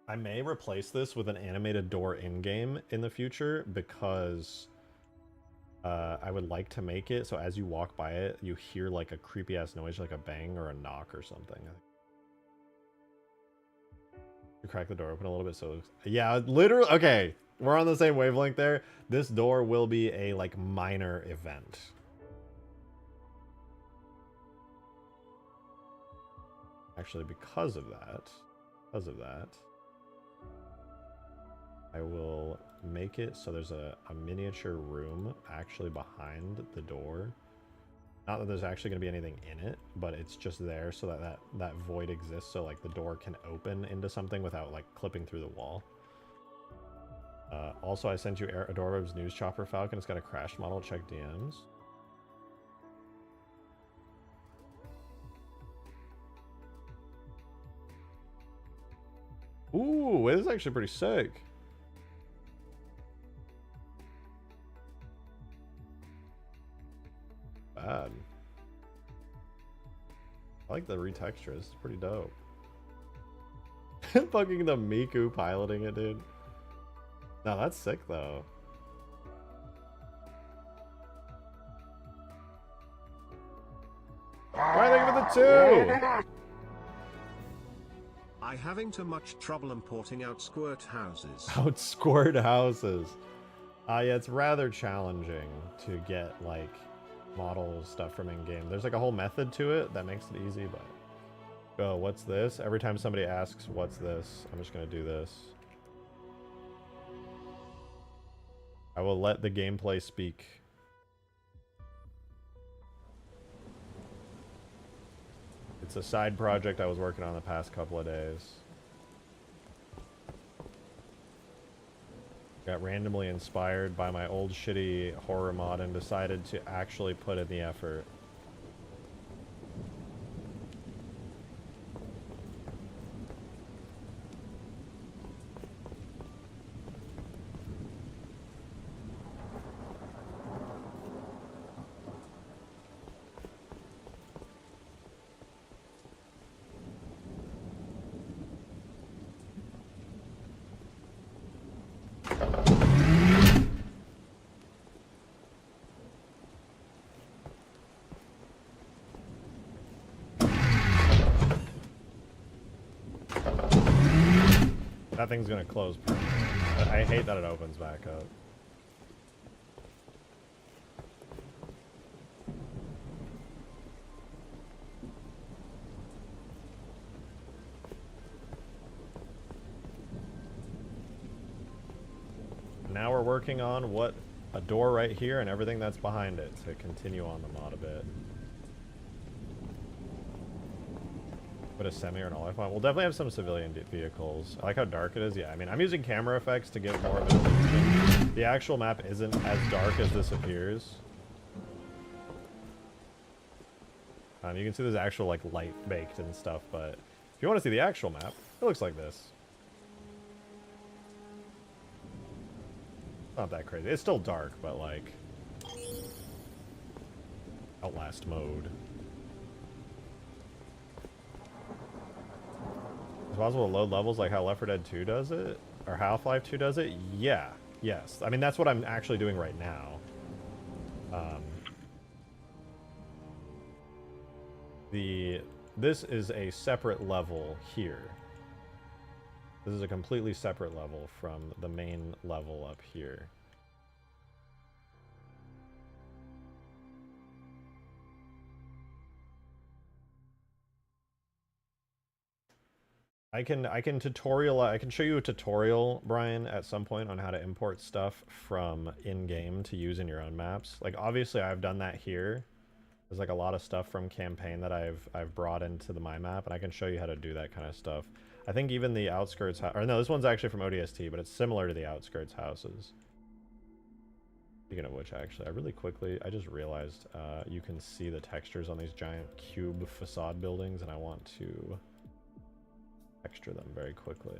I may replace this with an animated door in-game in the future because I would like to make it so as you walk by it, you hear like a creepy ass noise, like a bang or a knock or something. You crack the door open a little bit, so yeah, literally. Okay, we're on the same wavelength there. This door will be a like minor event. Actually, because of that, I will make it so there's a miniature room actually behind the door. Not that there's actually going to be anything in it, but it's just there so that void exists, so like the door can open into something without like clipping through the wall. Also, I sent you Adorab's news chopper Falcon. It's got a crashed model. Check DMs. Ooh, it is actually pretty sick. Bad. I like the retexture. This is pretty dope. Fucking the Miku piloting it, dude. No, that's sick though. Why are they giving the 2? I having too much trouble importing out squirt houses. Out squirt houses. Yeah, it's rather challenging to get like model stuff from in-game. There's like a whole method to it that makes it easy, but go, what's this? Every time somebody asks what's this, I'm just gonna do this. I will let the gameplay speak. It's a side project I was working on the past couple of days. Got randomly inspired by my old shitty horror mod and decided to actually put in the effort. That thing's gonna close permanently. I hate that it opens back up. now we're working on what a door right here and everything that's behind it to continue on the mod a bit. Put a semi or an all-life mod. We'll definitely have some civilian vehicles. I like how dark it is. Yeah, I mean, I'm using camera effects to give more of an illusion. The actual map isn't as dark as this appears. You can see there's actual like light baked and stuff, but if you want to see the actual map, it looks like this. Not that crazy. It's still dark, but like Outlast mode. It's possible to load levels like how Left 4 Dead 2 does it? Or Half-Life 2 does it? Yeah. Yes. I mean, that's what I'm actually doing right now. This is a separate level here. This is a completely separate level from the main level up here. I can show you a tutorial, Brian, at some point on how to import stuff from in-game to use in your own maps. Like obviously I've done that here. There's like a lot of stuff from campaign that I've brought into my map, and I can show you how to do that kind of stuff. I think even the outskirts, or no, this one's actually from ODST, but it's similar to the outskirts houses. Speaking of which, actually, I just realized you can see the textures on these giant cube facade buildings, and I want to texture them very quickly.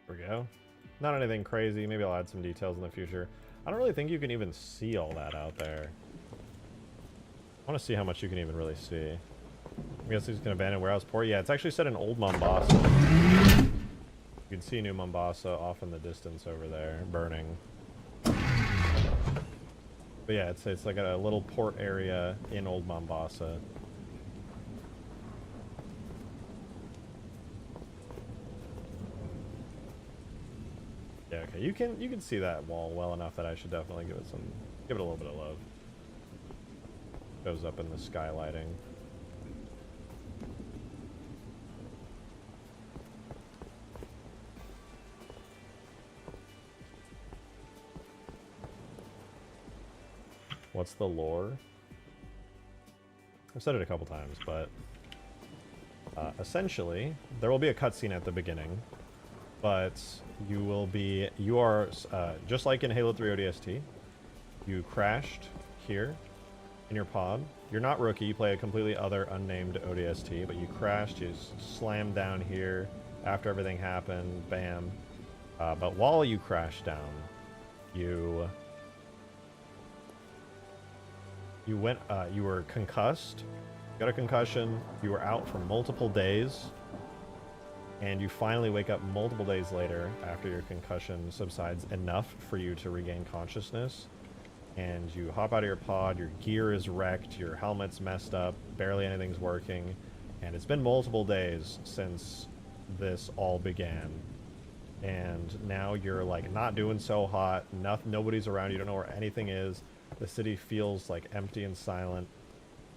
There we go. Not anything crazy. Maybe I'll add some details in the future. I don't really think you can even see all that out there. I want to see how much you can even really see. I guess he's going to abandon warehouse port. Yeah, it's actually set in Old Mombasa. You can see New Mombasa off in the distance over there, burning. But yeah, it's like a little port area in Old Mombasa. Yeah, okay. You can see that wall well enough that I should definitely give it a little bit of love. Goes up in the skylighting. What's the lore? I've said it a couple times, but essentially there will be a cutscene at the beginning, but you are just like in Halo 3 ODST. You crashed here in your pod. You're not rookie. You play a completely other unnamed ODST, but you crashed. You slammed down here after everything happened. Bam. But while you crashed down, you were concussed, got a concussion, you were out for multiple days, and you finally wake up multiple days later after your concussion subsides enough for you to regain consciousness, and you hop out of your pod, your gear is wrecked, your helmet's messed up, barely anything's working, and it's been multiple days since this all began. And now you're like not doing so hot, nobody's around, you don't know where anything is. The city feels like empty and silent,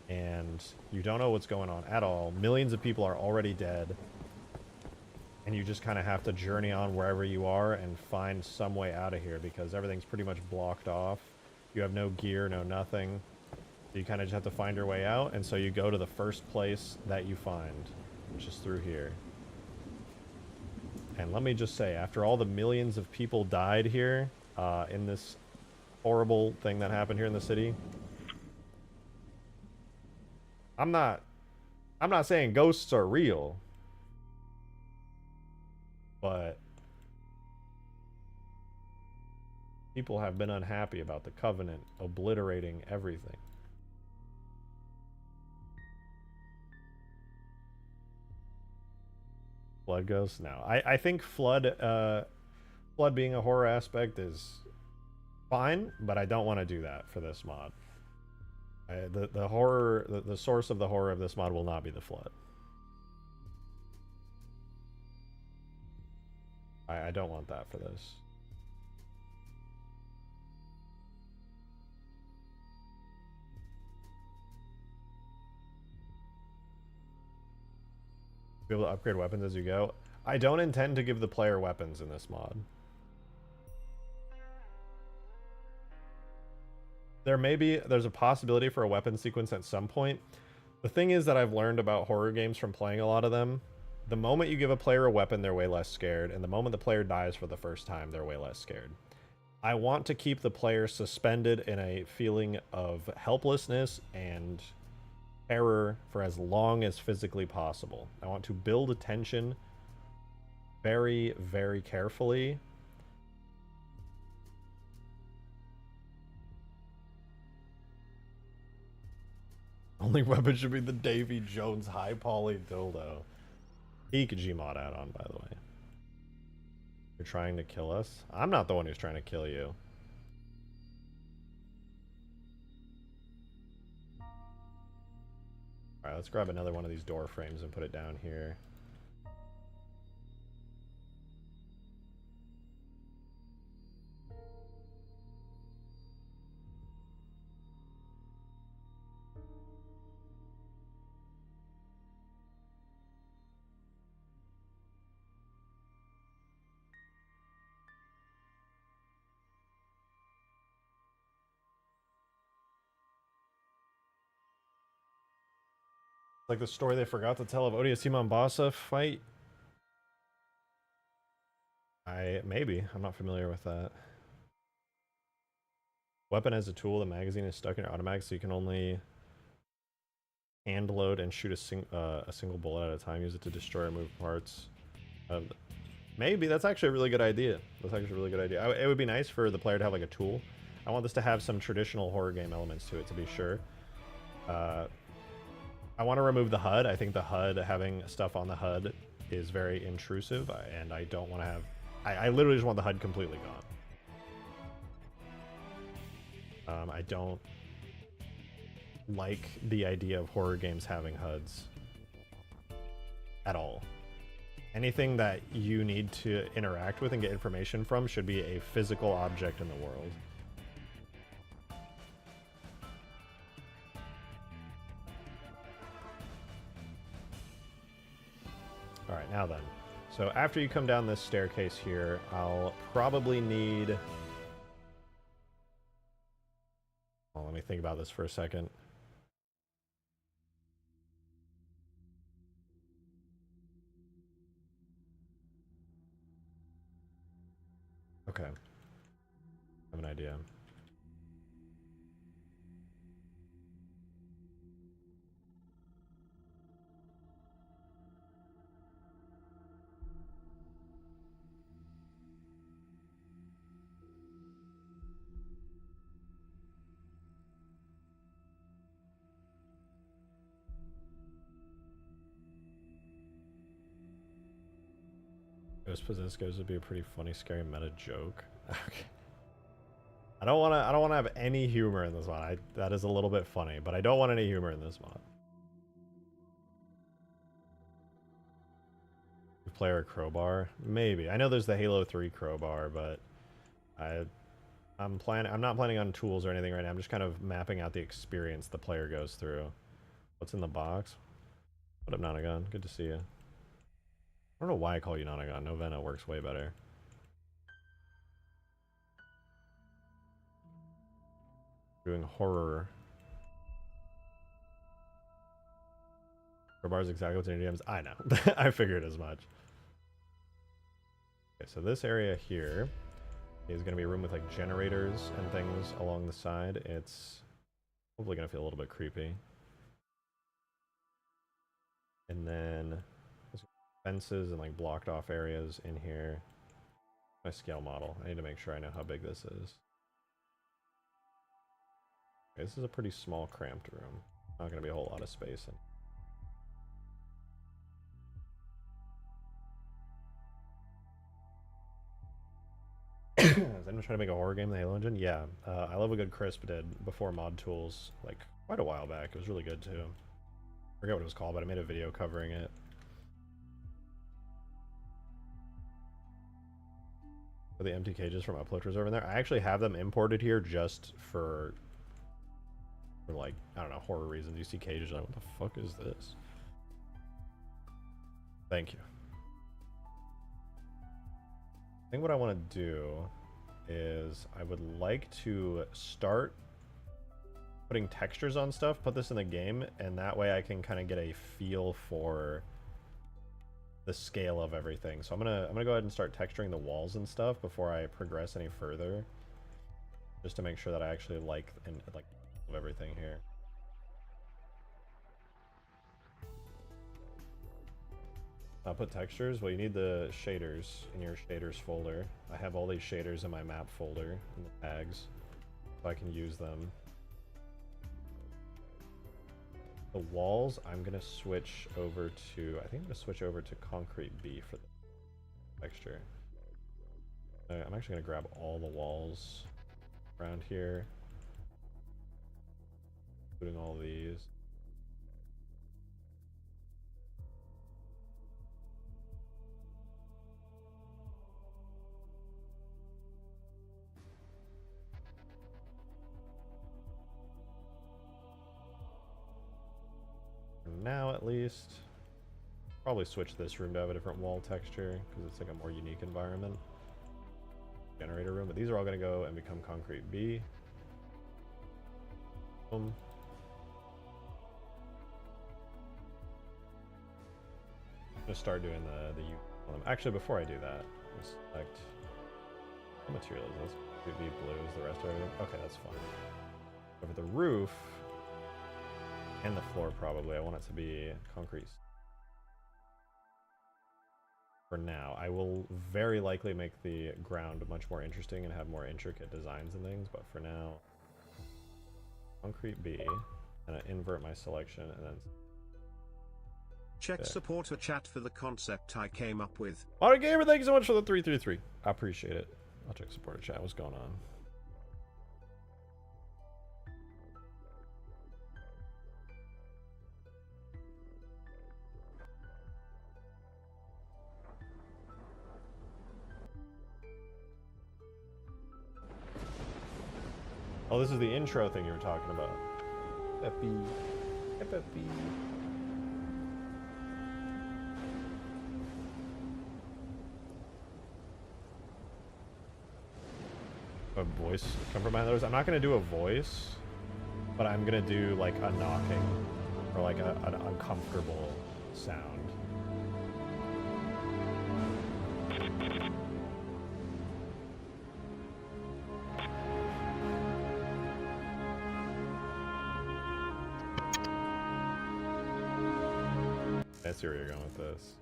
and you don't know what's going on at all. Millions of people are already dead, and you just kind of have to journey on wherever you are and find some way out of here because everything's pretty much blocked off. You have no gear, no nothing. You kind of just have to find your way out, and so you go to the first place that you find, which is through here. And let me just say, after all the millions of people died here in this horrible thing that happened here in the city. I'm not saying ghosts are real, but people have been unhappy about the Covenant obliterating everything. Flood ghosts? No. I think flood being a horror aspect is fine, but I don't want to do that for this mod. The horror, the source of the horror of this mod will not be the flood. I don't want that for this. Be able to upgrade weapons as you go. I don't intend to give the player weapons in this mod. There's a possibility for a weapon sequence at some point. The thing is that I've learned about horror games from playing a lot of them. The moment you give a player a weapon, they're way less scared, and the moment the player dies for the first time, they're way less scared. I want to keep the player suspended in a feeling of helplessness and terror for as long as physically possible. I want to build attention very, very carefully. Only weapon should be the Davy Jones high poly dildo. Peak Gmod add-on, by the way. You're trying to kill us? I'm not the one who's trying to kill you. Alright, let's grab another one of these door frames and put it down here. Like the story they forgot to tell of ODST Mombasa fight? Maybe. I'm not familiar with that. Weapon as a tool, the magazine is stuck in your automatic, so you can only hand load and shoot a single bullet at a time. Use it to destroy or move parts. Maybe. That's actually a really good idea. That's actually a really good idea. It would be nice for the player to have like a tool. I want this to have some traditional horror game elements to it, to be sure. I want to remove the HUD. I think the HUD, having stuff on the HUD is very intrusive, and I don't want to have... I literally just want the HUD completely gone. I don't like the idea of horror games having HUDs at all. Anything that you need to interact with and get information from should be a physical object in the world. Alright, now then. So after you come down this staircase here, I'll probably need... Well, let me think about this for a second. Okay. I have an idea. Ghost Possessed Ghost would be a pretty funny, scary meta joke. Okay. I don't want to have any humor in this one. That is a little bit funny, but I don't want any humor in this mod. Player crowbar? Maybe. I know there's the Halo 3 crowbar, but I'm not planning on tools or anything right now. I'm just kind of mapping out the experience the player goes through. What's in the box? What up, Nonagon? Good to see you. I don't know why I call you Nonagon. Novena works way better. Doing horror. Crowbar's exactly what's in your DMs. I know. I figured as much. Okay, so this area here. There's going to be a room with like generators and things along the side. It's hopefully going to feel a little bit creepy. And then there's fences and like blocked off areas in here. My scale model. I need to make sure I know how big this is. Okay, this is a pretty small, cramped room. Not going to be a whole lot of space in. Is anyone trying to make a horror game in the Halo engine? Yeah, I love a good Crisp did before Mod Tools, like quite a while back. It was really good too. I forget what it was called, but I made a video covering it. For the empty cages from Upload Reserve in there, I actually have them imported here just for like, I don't know, horror reasons. You see cages, like, what the fuck is this? Thank you. I think what I want to do is I would like to start putting textures on stuff, put this in the game, and that way I can kind of get a feel for the scale of everything. So I'm gonna go ahead and start texturing the walls and stuff before I progress any further, just to make sure that I actually like everything here. I'll put textures. Well, you need the shaders in your shaders folder. I have all these shaders in my map folder in the tags, so I can use them. The walls, I'm gonna switch over to, I think I'm gonna switch over to Concrete B for the texture. I'm actually gonna grab all the walls around here, including all these. Now at least, probably switch this room to have a different wall texture because it's like a more unique environment. Generator room, but these are all going to go and become Concrete B. Boom. I'm going to start doing the actually, before I do that, let's select what material is this? Be blue is the rest of everything. Okay, that's fine. Over the roof and the floor, probably I want it to be concrete. For now, I will very likely make the ground much more interesting and have more intricate designs and things, but for now, Concrete B, and I invert my selection and then check supporter chat for the concept I came up with. Modern Gamer, thank you so much for the 333. I appreciate it. I'll check supporter chat. What's going on? Oh, this is the intro thing you were talking about. Peppy. Peppy. A voice come from behind those. I'm not gonna do a voice, but I'm gonna do like a knocking or like an uncomfortable sound. I see where you're going with this.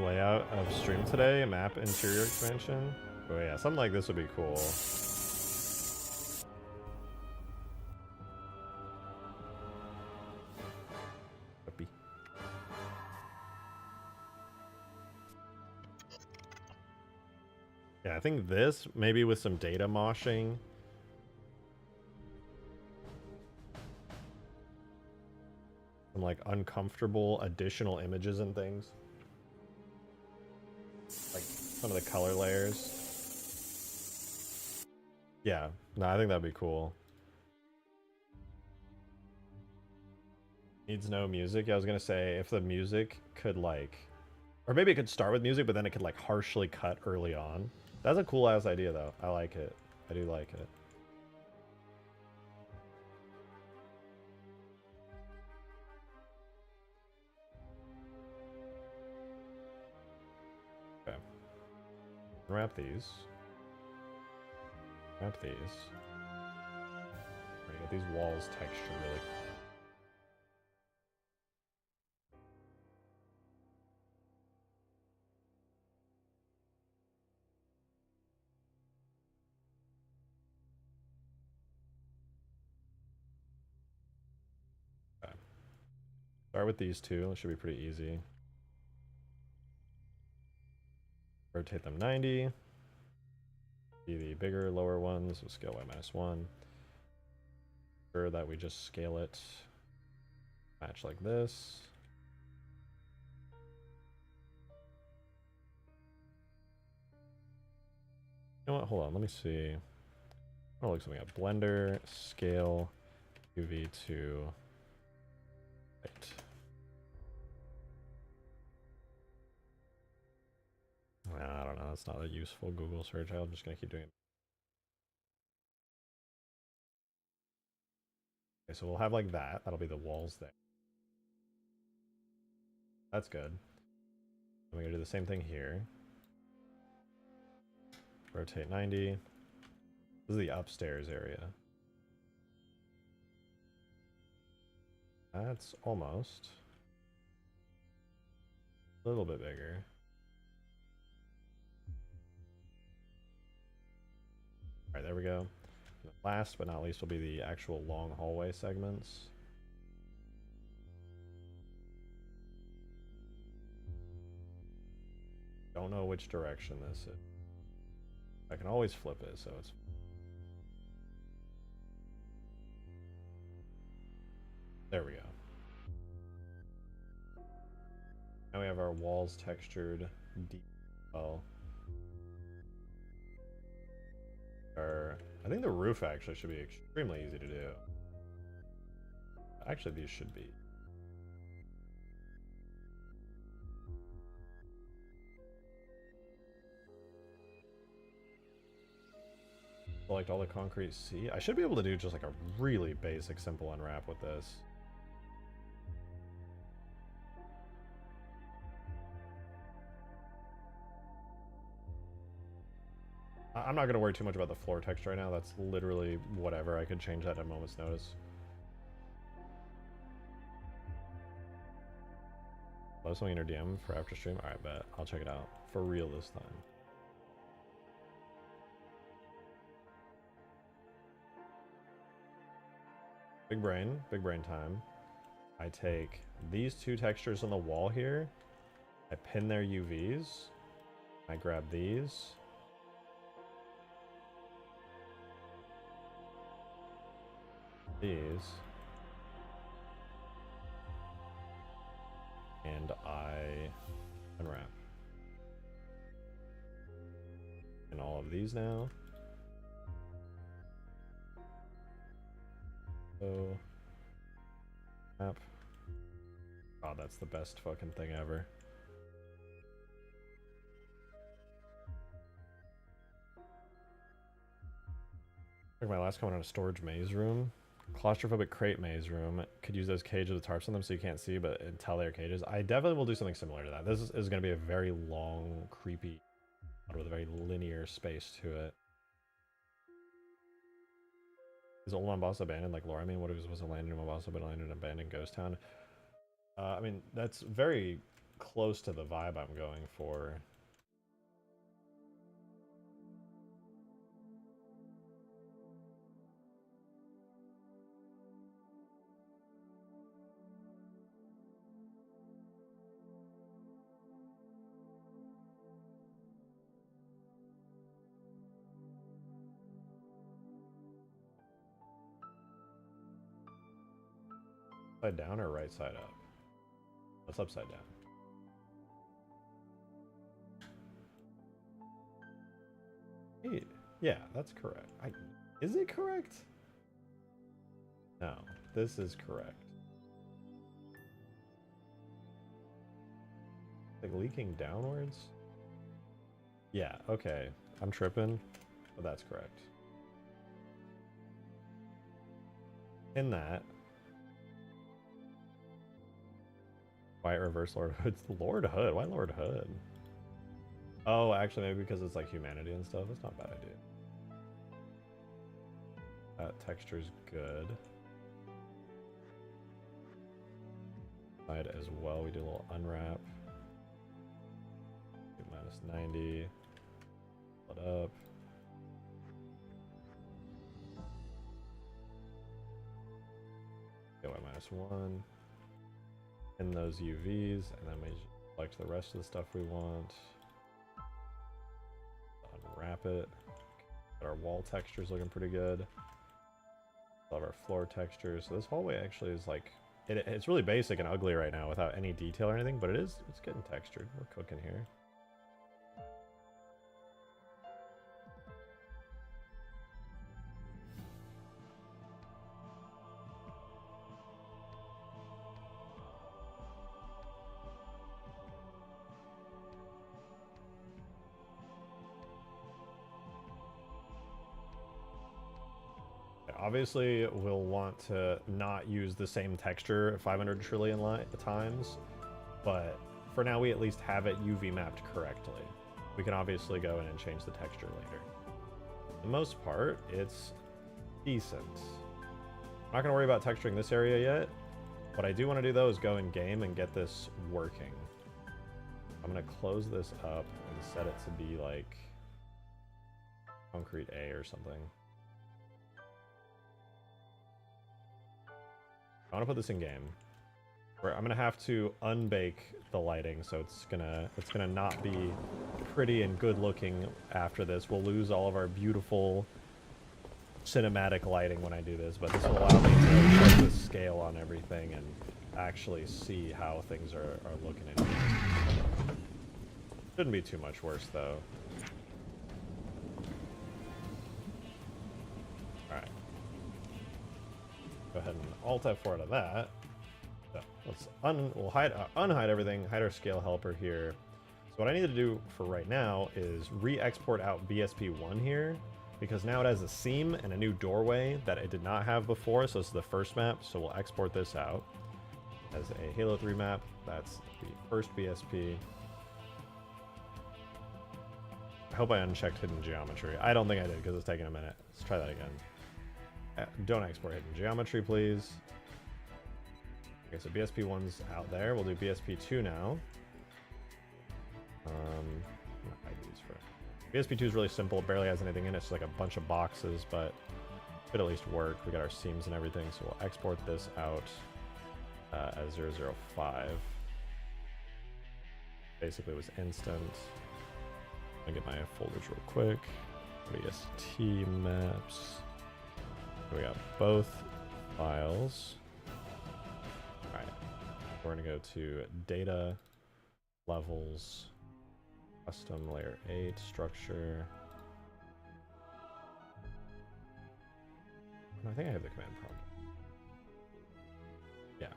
Layout of stream today, map interior expansion. Oh yeah, something like this would be cool. Yeah, I think this, maybe with some data moshing. Some like uncomfortable additional images and things. Like some of the color layers. Yeah, no, I think that'd be cool. Needs no music. Yeah, I was gonna say if the music could like, or maybe it could start with music, but then it could like harshly cut early on. That's a cool ass idea though. I like it. I do like it. Wrap these. Wrap these. Right, get these walls textured really. Okay. Start with these two. It should be pretty easy. Rotate them 90. Be the bigger, lower ones. We'll scale by -1. Sure that we just scale it. Match like this. You know what? Hold on. Let me see. I'll look something up. Blender, scale, UV to. Right. I don't know. That's not a useful Google search. I'm just gonna keep doing it. Okay, so we'll have like that. That'll be the walls there. That's good. I'm gonna do the same thing here. Rotate 90. This is the upstairs area. That's almost a little bit bigger. All right, there we go. And last but not least will be the actual long hallway segments. Don't know which direction this is. I can always flip it, so it's. There we go. Now we have our walls textured deep well. I think the roof actually should be extremely easy to do. Actually, these should be. Select all the concrete C. I should be able to do just like a really basic simple unwrap with this. I'm not going to worry too much about the floor texture right now. That's literally whatever. I could change that at a moment's notice. Love something in your DM for after stream? Alright, bet. I'll check it out. For real this time. Big brain time. I take these two textures on the wall here. I pin their UVs. I grab these. These. And I unwrap. And all of these now. So, map. Oh, that's the best fucking thing ever. Like my last comment on a storage maze room. Claustrophobic crate maze room. Could use those cages with tarps on them so you can't see, but until they're cages. I definitely will do something similar to that. This is going to be a very long, creepy, with a very linear space to it. Is Old Mombasa abandoned like lore? I mean, what if it was a land in Mombasa but landed in an abandoned ghost town? I mean, that's very close to the vibe I'm going for. Upside down or right side up? That's upside down. Hey, yeah, that's correct. Is it correct? No, this is correct. Like leaking downwards? Yeah, okay. I'm tripping, but that's correct. In that. Quiet reverse Lord Hood. Lord Hood? Why Lord Hood? Oh, actually, maybe because it's like humanity and stuff. That's not a bad idea. That texture's good. Side as well. We do a little unwrap. Minus 90. Split up. Go by -1. In those UVs, and then we select the rest of the stuff we want. Unwrap it. Got our wall textures looking pretty good. All of our floor textures. So this hallway actually is like, it's really basic and ugly right now without any detail or anything, but it's getting textured. We're cooking here. Obviously, we'll want to not use the same texture 500 trillion times, but for now we at least have it UV mapped correctly. We can obviously go in and change the texture later. For the most part, it's decent. I'm not going to worry about texturing this area yet. What I do want to do though is go in game and get this working. I'm going to close this up and set it to be like concrete A or something. I want to put this in game. Where I'm gonna have to unbake the lighting, so it's gonna not be pretty and good looking after this. We'll lose all of our beautiful cinematic lighting when I do this, but this will allow me to check the scale on everything and actually see how things are looking in here. Shouldn't be too much worse though. Go ahead and Alt F4 out of that. So let's we'll unhide everything, hide our scale helper here. So what I need to do for right now is re-export out BSP1 here, because now it has a seam and a new doorway that it did not have before. So this is the first map, so we'll export this out as a Halo 3 map. That's the first BSP. I hope I unchecked hidden geometry. I don't think I did because it's taking a minute. Let's try that again. Don't export hidden geometry, please. Okay, so BSP1's out there. We'll do BSP2 now. BSP2 is really simple. It barely has anything in it. It's like a bunch of boxes, but it could at least work. We got our seams and everything, so we'll export this out as 005. Basically, it was instant. I'll get my folders real quick. BST maps. We got both files. Alright. We're going to go to Data, Levels, Custom Layer 8, Structure. I think I have the command prompt. Yeah.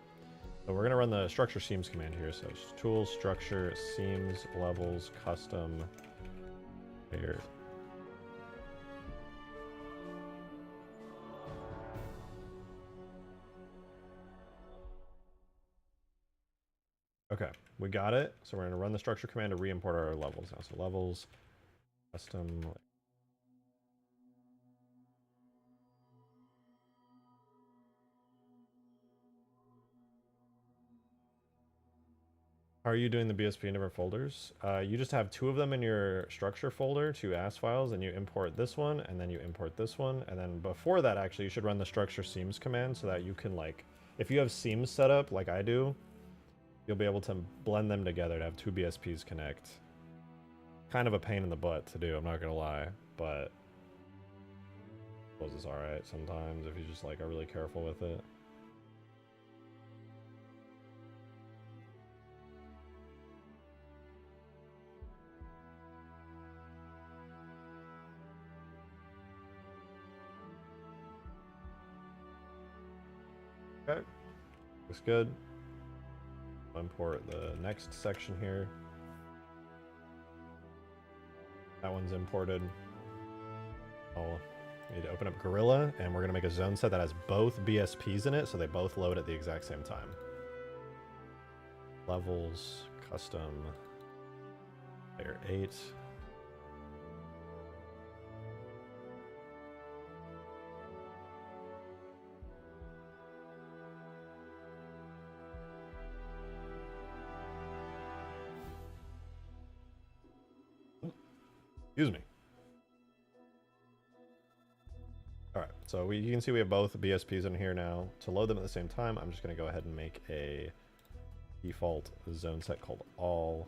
So we're going to run the Structure Seams command here. So Tools, Structure, Seams, Levels, Custom, Layer. Okay, we got it. So we're going to run the structure command to re-import our levels now. So levels, custom. How are you doing the BSP in different folders? You just have 2 of them in your structure folder, 2 AS files, and you import this one, and then you import this one. And then before that, actually, you should run the structure seams command so that you can, like, if you have seams set up like I do, you'll be able to blend them together to have 2 BSPs connect. Kind of a pain in the butt to do, I'm not gonna lie, but I suppose it's alright sometimes if you just like are really careful with it. Okay, looks good. Import the next section here. That one's imported. We need to open up Gorilla, and we're going to make a zone set that has both BSPs in it, so they both load at the exact same time. Levels, custom, layer 8. Excuse me. Alright, so you can see we have both BSPs in here now. To load them at the same time, I'm just going to go ahead and make a default zone set called all.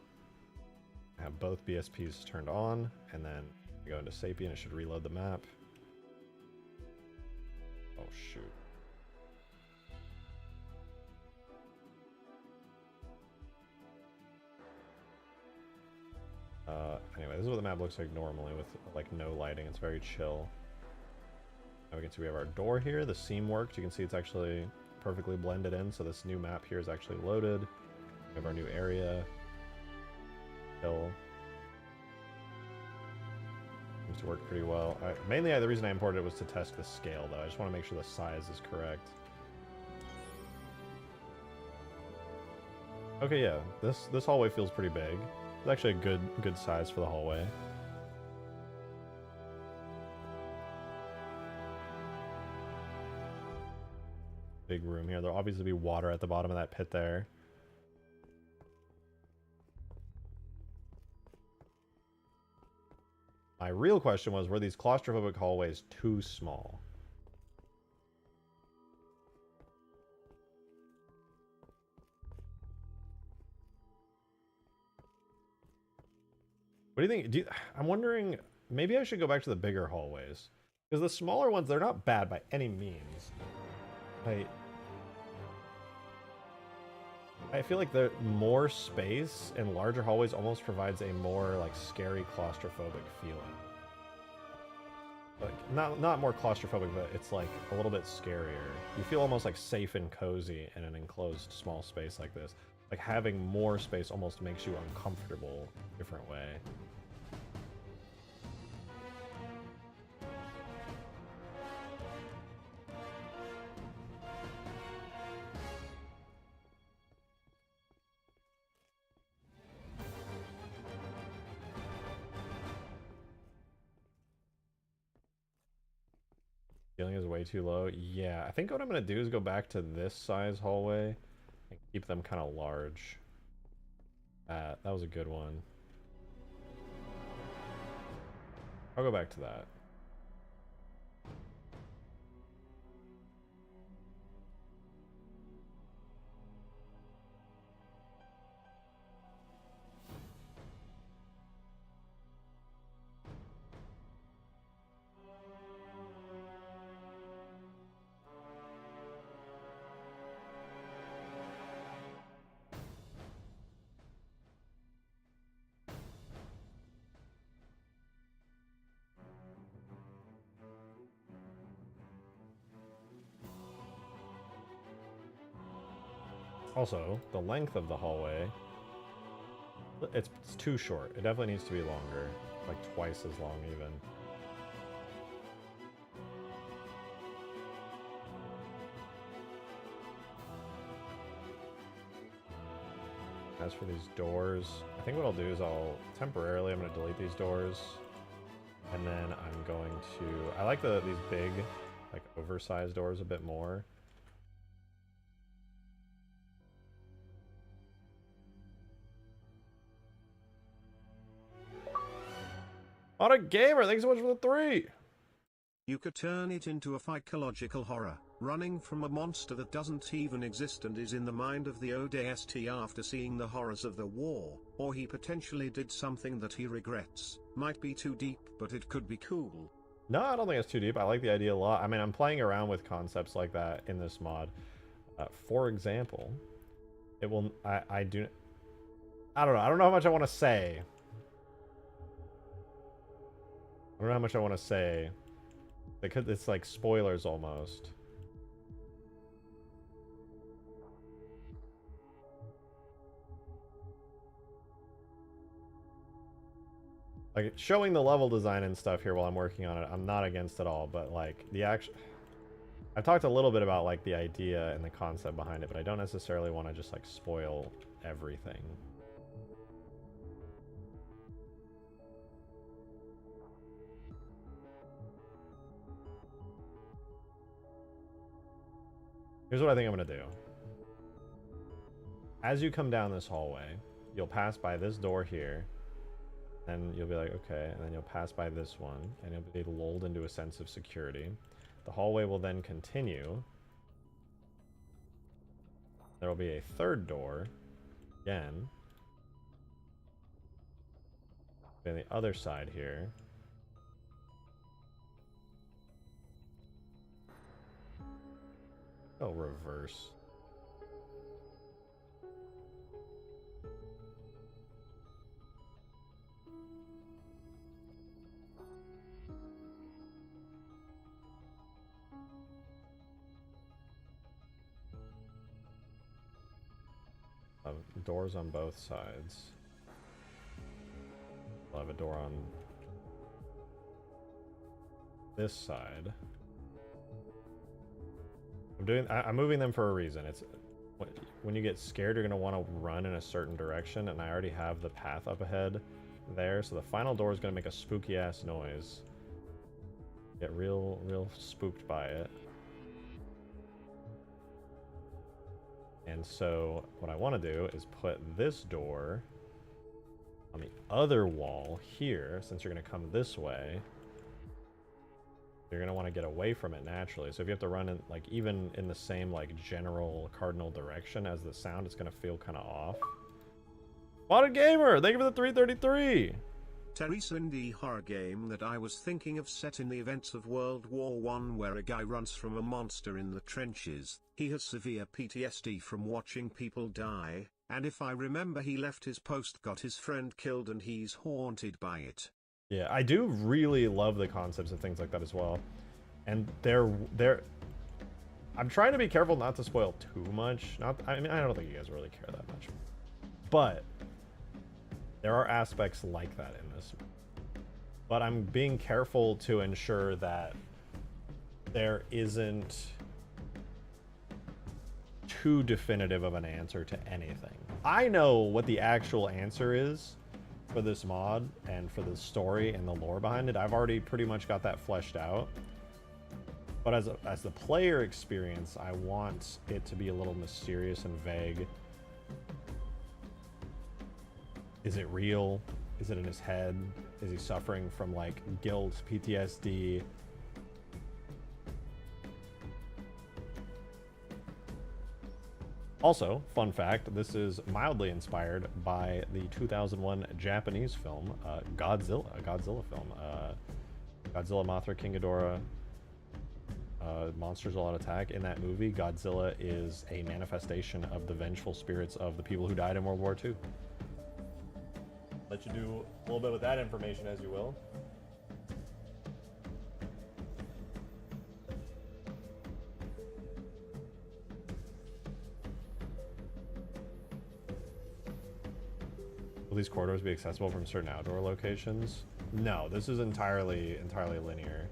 Have both BSPs turned on, and then go into Sapien. It should reload the map. Oh, shoot. Anyway, this is what the map looks like normally with like no lighting. It's very chill. Now we can see we have our door here. The seam worked. You can see it's actually perfectly blended in. So this new map here is actually loaded. We have our new area. Hill. Seems to work pretty well. Mainly the reason I imported it was to test the scale though. I just want to make sure the size is correct. Okay, yeah. This hallway feels pretty big. It's actually a good size for the hallway. Big room here. There'll obviously be water at the bottom of that pit there. My real question was, were these claustrophobic hallways too small? What do you think? I'm wondering, maybe I should go back to the bigger hallways. Because the smaller ones, they're not bad by any means. I feel like the more space in larger hallways almost provides a more like scary claustrophobic feeling. Like not more claustrophobic, but it's like a little bit scarier. You feel almost like safe and cozy in an enclosed small space like this. Like having more space almost makes you uncomfortable a different way. Ceiling is way too low. Yeah, I think what I'm going to do is go back to this size hallway and keep them kind of large. That was a good one. I'll go back to that. Also, the length of the hallway, it's too short. It definitely needs to be longer, like twice as long even. As for these doors, I think what I'll do is I'm going to delete these doors, and then I'm going to, I like these big, like oversized doors a bit more. What a gamer! Thanks so much for the 3! You could turn it into a psychological horror, running from a monster that doesn't even exist and is in the mind of the ODST after seeing the horrors of the war, or he potentially did something that he regrets. Might be too deep, but it could be cool. No, I don't think it's too deep. I like the idea a lot. I mean, I'm playing around with concepts like that in this mod. For example, it will... I don't know. I don't know how much I want to say. I don't know how much I want to say. Because it's like spoilers almost. Like showing the level design and stuff here while I'm working on it, I'm not against it all, but like the actual... I've talked a little bit about like the idea and the concept behind it, but I don't necessarily want to just like spoil everything. Here's what I think I'm going to do. As you come down this hallway, you'll pass by this door here. Then you'll be like, okay, and then you'll pass by this one, and you'll be lulled into a sense of security. The hallway will then continue. There will be a third door, again. On the other side here. Oh, reverse. Doors on both sides. I'll have a door on this side. I'm moving them for a reason. It's when you get scared, you're gonna want to run in a certain direction, and I already have the path up ahead there. So the final door is gonna make a spooky ass noise. Get real spooked by it. And so what I want to do is put this door on the other wall here, since you're going to come this way. You're going to want to get away from it naturally. So if you have to run in, like, even in the same, like, general cardinal direction as the sound, it's going to feel kind of off. Spotted Gamer, thank you for the 333! Teresa, indie horror game that I was thinking of set in the events of World War I, where a guy runs from a monster in the trenches. He has severe PTSD from watching people die, and if I remember, he left his post, got his friend killed, and he's haunted by it. Yeah, I do really love the concepts of things like that as well. And I'm trying to be careful not to spoil too much. I mean, I don't think you guys really care that much. But there are aspects like that in this. But I'm being careful to ensure that there isn't too definitive of an answer to anything. I know what the actual answer is for this mod and for the story and the lore behind it. I've already pretty much got that fleshed out. But as the player experience, I want it to be a little mysterious and vague. Is it real? Is it in his head? Is he suffering from, like, guilt, PTSD? Also, fun fact, this is mildly inspired by the 2001 Japanese film, Godzilla, a Godzilla film. Godzilla, Mothra, King Ghidorah, monsters all out attack. In that movie, Godzilla is a manifestation of the vengeful spirits of the people who died in World War II. Let you do a little bit with that information as you will. Will these corridors be accessible from certain outdoor locations? No, this is entirely linear.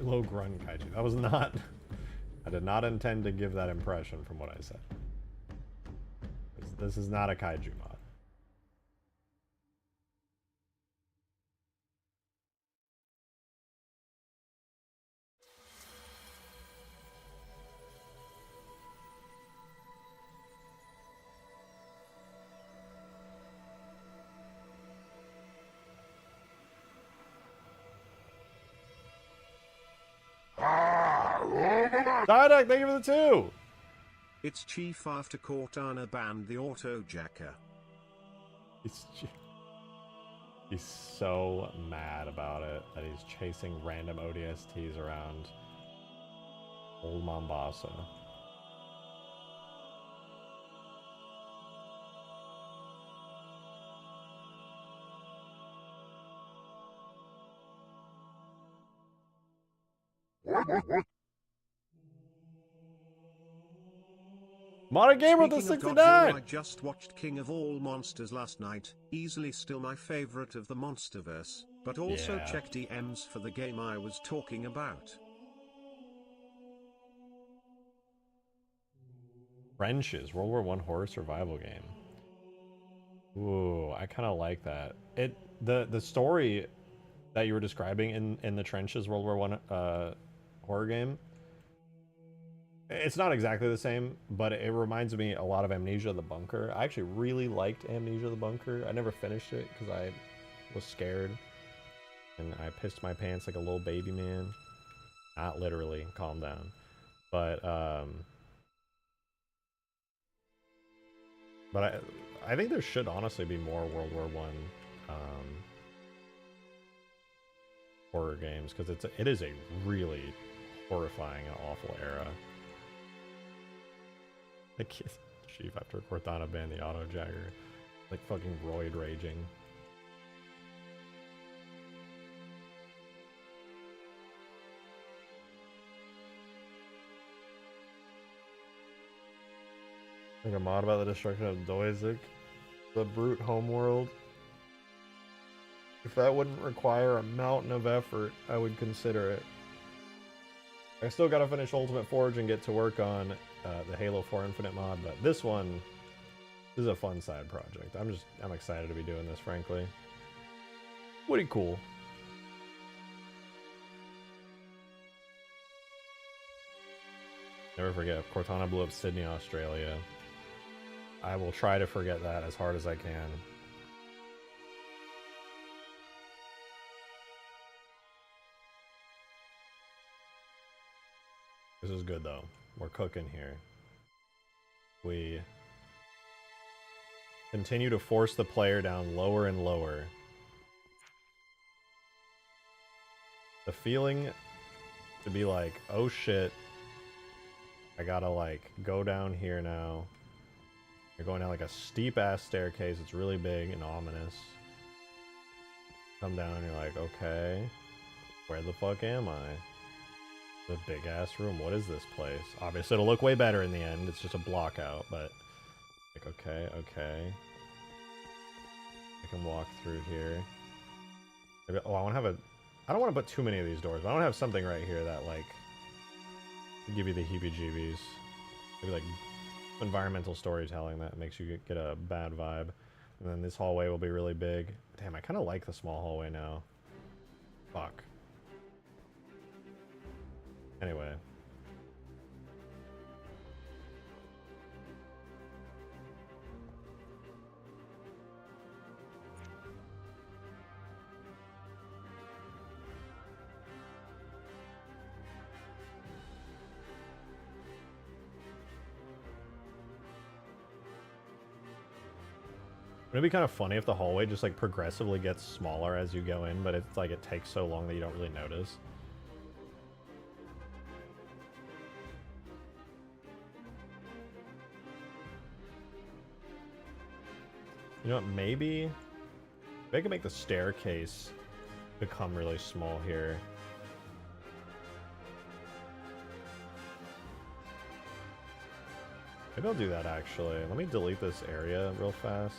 Low grunt kaiju. That was not... I did not intend to give that impression from what I said. This is not a kaiju mod. Didac, thank you for the 2! It's Chief after Cortana banned the auto-jacker. He's so mad about it that he's chasing random ODSTs around Old Mombasa. Modern Gamer with the 69! I just watched King of All Monsters last night, easily still my favorite of the Monsterverse, but also check DMs for the game I was talking about. Trenches, World War One horror survival game. Ooh, I kind of like that. The story that you were describing in the Trenches World War One horror game. It's not exactly the same, but it reminds me a lot of Amnesia the Bunker. I actually really liked Amnesia the Bunker. I never finished it because I was scared. And I pissed my pants like a little baby man. Not literally, calm down. But I think there should honestly be more World War One horror games because it is a really horrifying and awful era. The kid chief after Cortana banned the auto jagger, like fucking roid raging. Like a mod about the destruction of Doizik, the brute homeworld. If that wouldn't require a mountain of effort, I would consider it. I still gotta finish Ultimate Forge and get to work on the Halo 4 Infinite mod, but this is a fun side project. I'm excited to be doing this, frankly. Pretty cool. Never forget, Cortana blew up Sydney, Australia. I will try to forget that as hard as I can. This is good though. We're cooking here. We continue to force the player down lower and lower. The feeling to be like, oh shit, I gotta like go down here now. You're going down like a steep ass staircase. It's really big and ominous. Come down and you're like, okay, where the fuck am I? The big ass room. What is this place? Obviously, it'll look way better in the end. It's just a block out, but like, okay, okay. I can walk through here. Maybe, oh, I want to have a. I don't want to put too many of these doors, but I want to have something right here that like give you the heebie-jeebies. Maybe like environmental storytelling that makes you get a bad vibe. And then this hallway will be really big. Damn, I kind of like the small hallway now. Fuck. Anyway. It'd be kind of funny if the hallway just like progressively gets smaller as you go in, but it's like it takes so long that you don't really notice. You know what, maybe I can make the staircase become really small here. Maybe I'll do that actually. Let me delete this area real fast.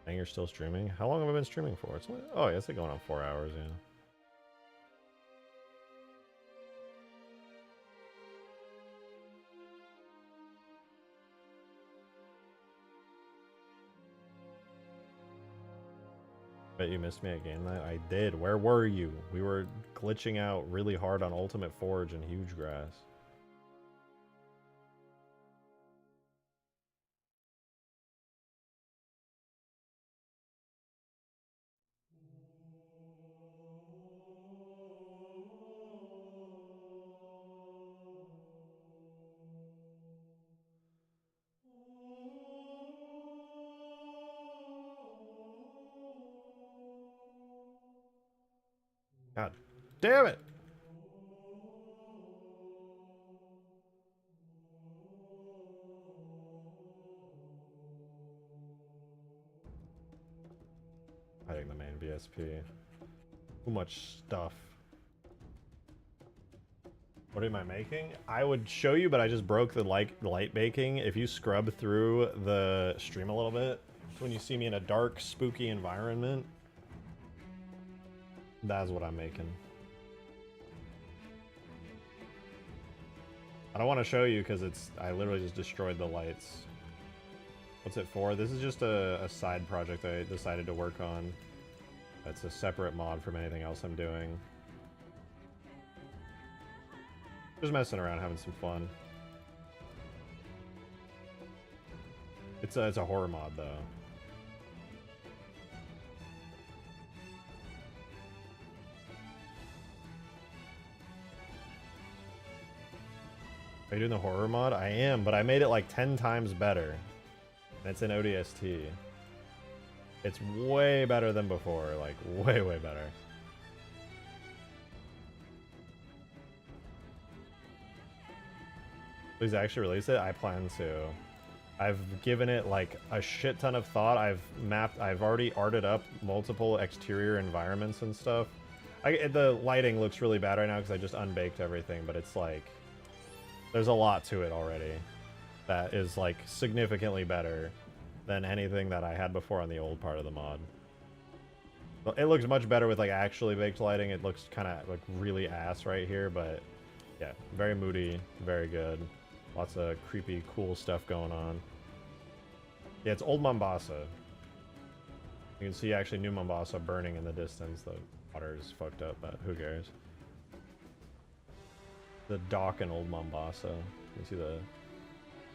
And you're still streaming? How long have I been streaming for? It's only, oh, yeah, it's like going on 4 hours, yeah. Bet you missed me at game night. I did. Where were you? We were glitching out really hard on Ultimate Forge and Hugegrass. God damn it! Hiding the main VSP. Too much stuff. What am I making? I would show you, but I just broke the light baking. If you scrub through the stream a little bit, when you see me in a dark, spooky environment, that's what I'm making. I don't want to show you because I literally just destroyed the lights. What's it for? This is just a side project I decided to work on. It's a separate mod from anything else I'm doing. Just messing around, having some fun. It's a horror mod though. Are you doing the horror mod? I am, but I made it like 10 times better. And it's in ODST. It's way better than before, like way, way better. Please actually release it? I plan to. I've given it like a shit ton of thought. I've already arted up multiple exterior environments and stuff. The lighting looks really bad right now because I just unbaked everything, but it's like, there's a lot to it already that is like significantly better than anything that I had before on the old part of the mod. It looks much better with like actually baked lighting. It looks kind of like really ass right here, but yeah, very moody, very good. Lots of creepy, cool stuff going on. Yeah, it's old Mombasa. You can see actually New Mombasa burning in the distance. The water is fucked up, but who cares? The dock in old Mombasa. You can see the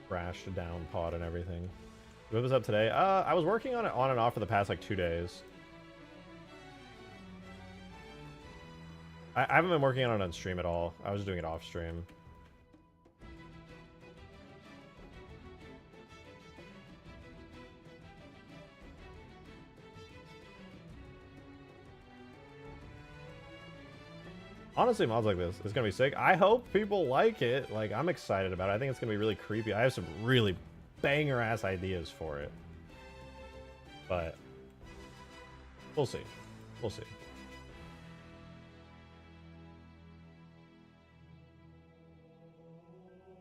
crashed down pod and everything. What was up today? I was working on it on and off for the past like 2 days. I haven't been working on it on stream at all. I was doing it off stream. Honestly, mods like this, it's gonna be sick. I hope people like it. Like, I'm excited about it. I think it's gonna be really creepy. I have some really banger-ass ideas for it. But we'll see. We'll see.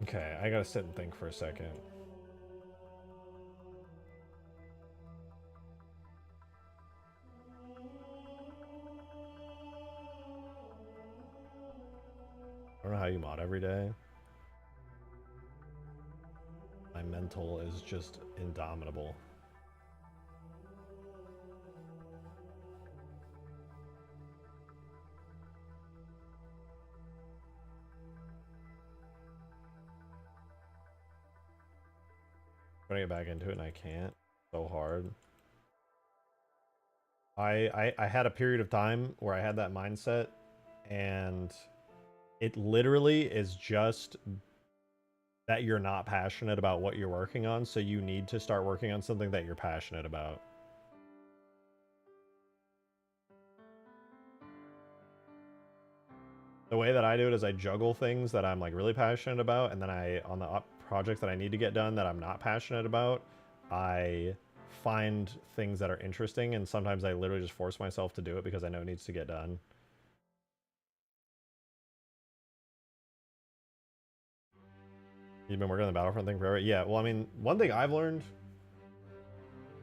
Okay, I gotta sit and think for a second. I don't know how you mod every day. My mental is just indomitable. I'm gonna get back into it and I can't. So hard. I had a period of time where I had that mindset, and it literally is just that you're not passionate about what you're working on, so you need to start working on something that you're passionate about. The way that I do it is I juggle things that I'm like really passionate about, and then on the projects that I need to get done that I'm not passionate about, I find things that are interesting, and sometimes I literally just force myself to do it because I know it needs to get done. You've been working on the Battlefront thing forever? Yeah, well, I mean, one thing I've learned,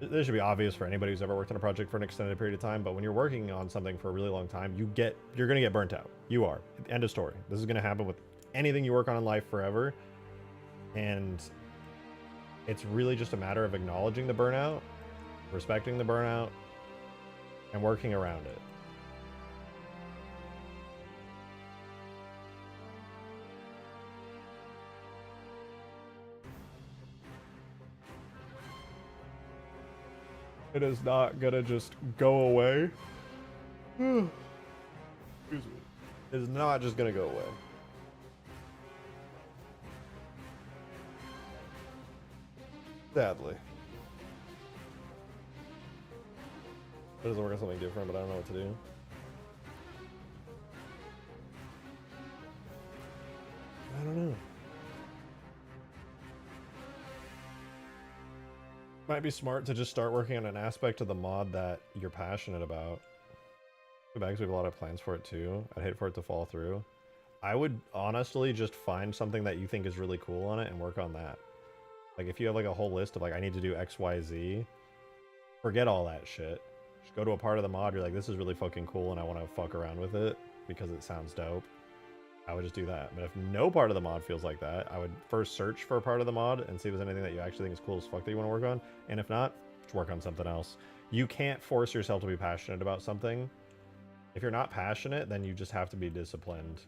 this should be obvious for anybody who's ever worked on a project for an extended period of time, but when you're working on something for a really long time, you're going to get burnt out. You are. End of story. This is going to happen with anything you work on in life forever. And it's really just a matter of acknowledging the burnout, respecting the burnout, and working around it. It is not gonna just go away. Excuse me. It is not just gonna go away. Sadly. It doesn't work on something different, but I don't know what to do. I don't know. Might be smart to just start working on an aspect of the mod that you're passionate about. Because we have a lot of plans for it too. I'd hate for it to fall through. I would honestly just find something that you think is really cool on it and work on that. Like if you have like a whole list of like, I need to do X, Y, Z, forget all that shit. Just go to a part of the mod you're like, this is really fucking cool and I want to fuck around with it because it sounds dope. I would just do that. But if no part of the mod feels like that, I would first search for a part of the mod and see if there's anything that you actually think is cool as fuck that you want to work on. And if not, just work on something else. You can't force yourself to be passionate about something. If you're not passionate, then you just have to be disciplined.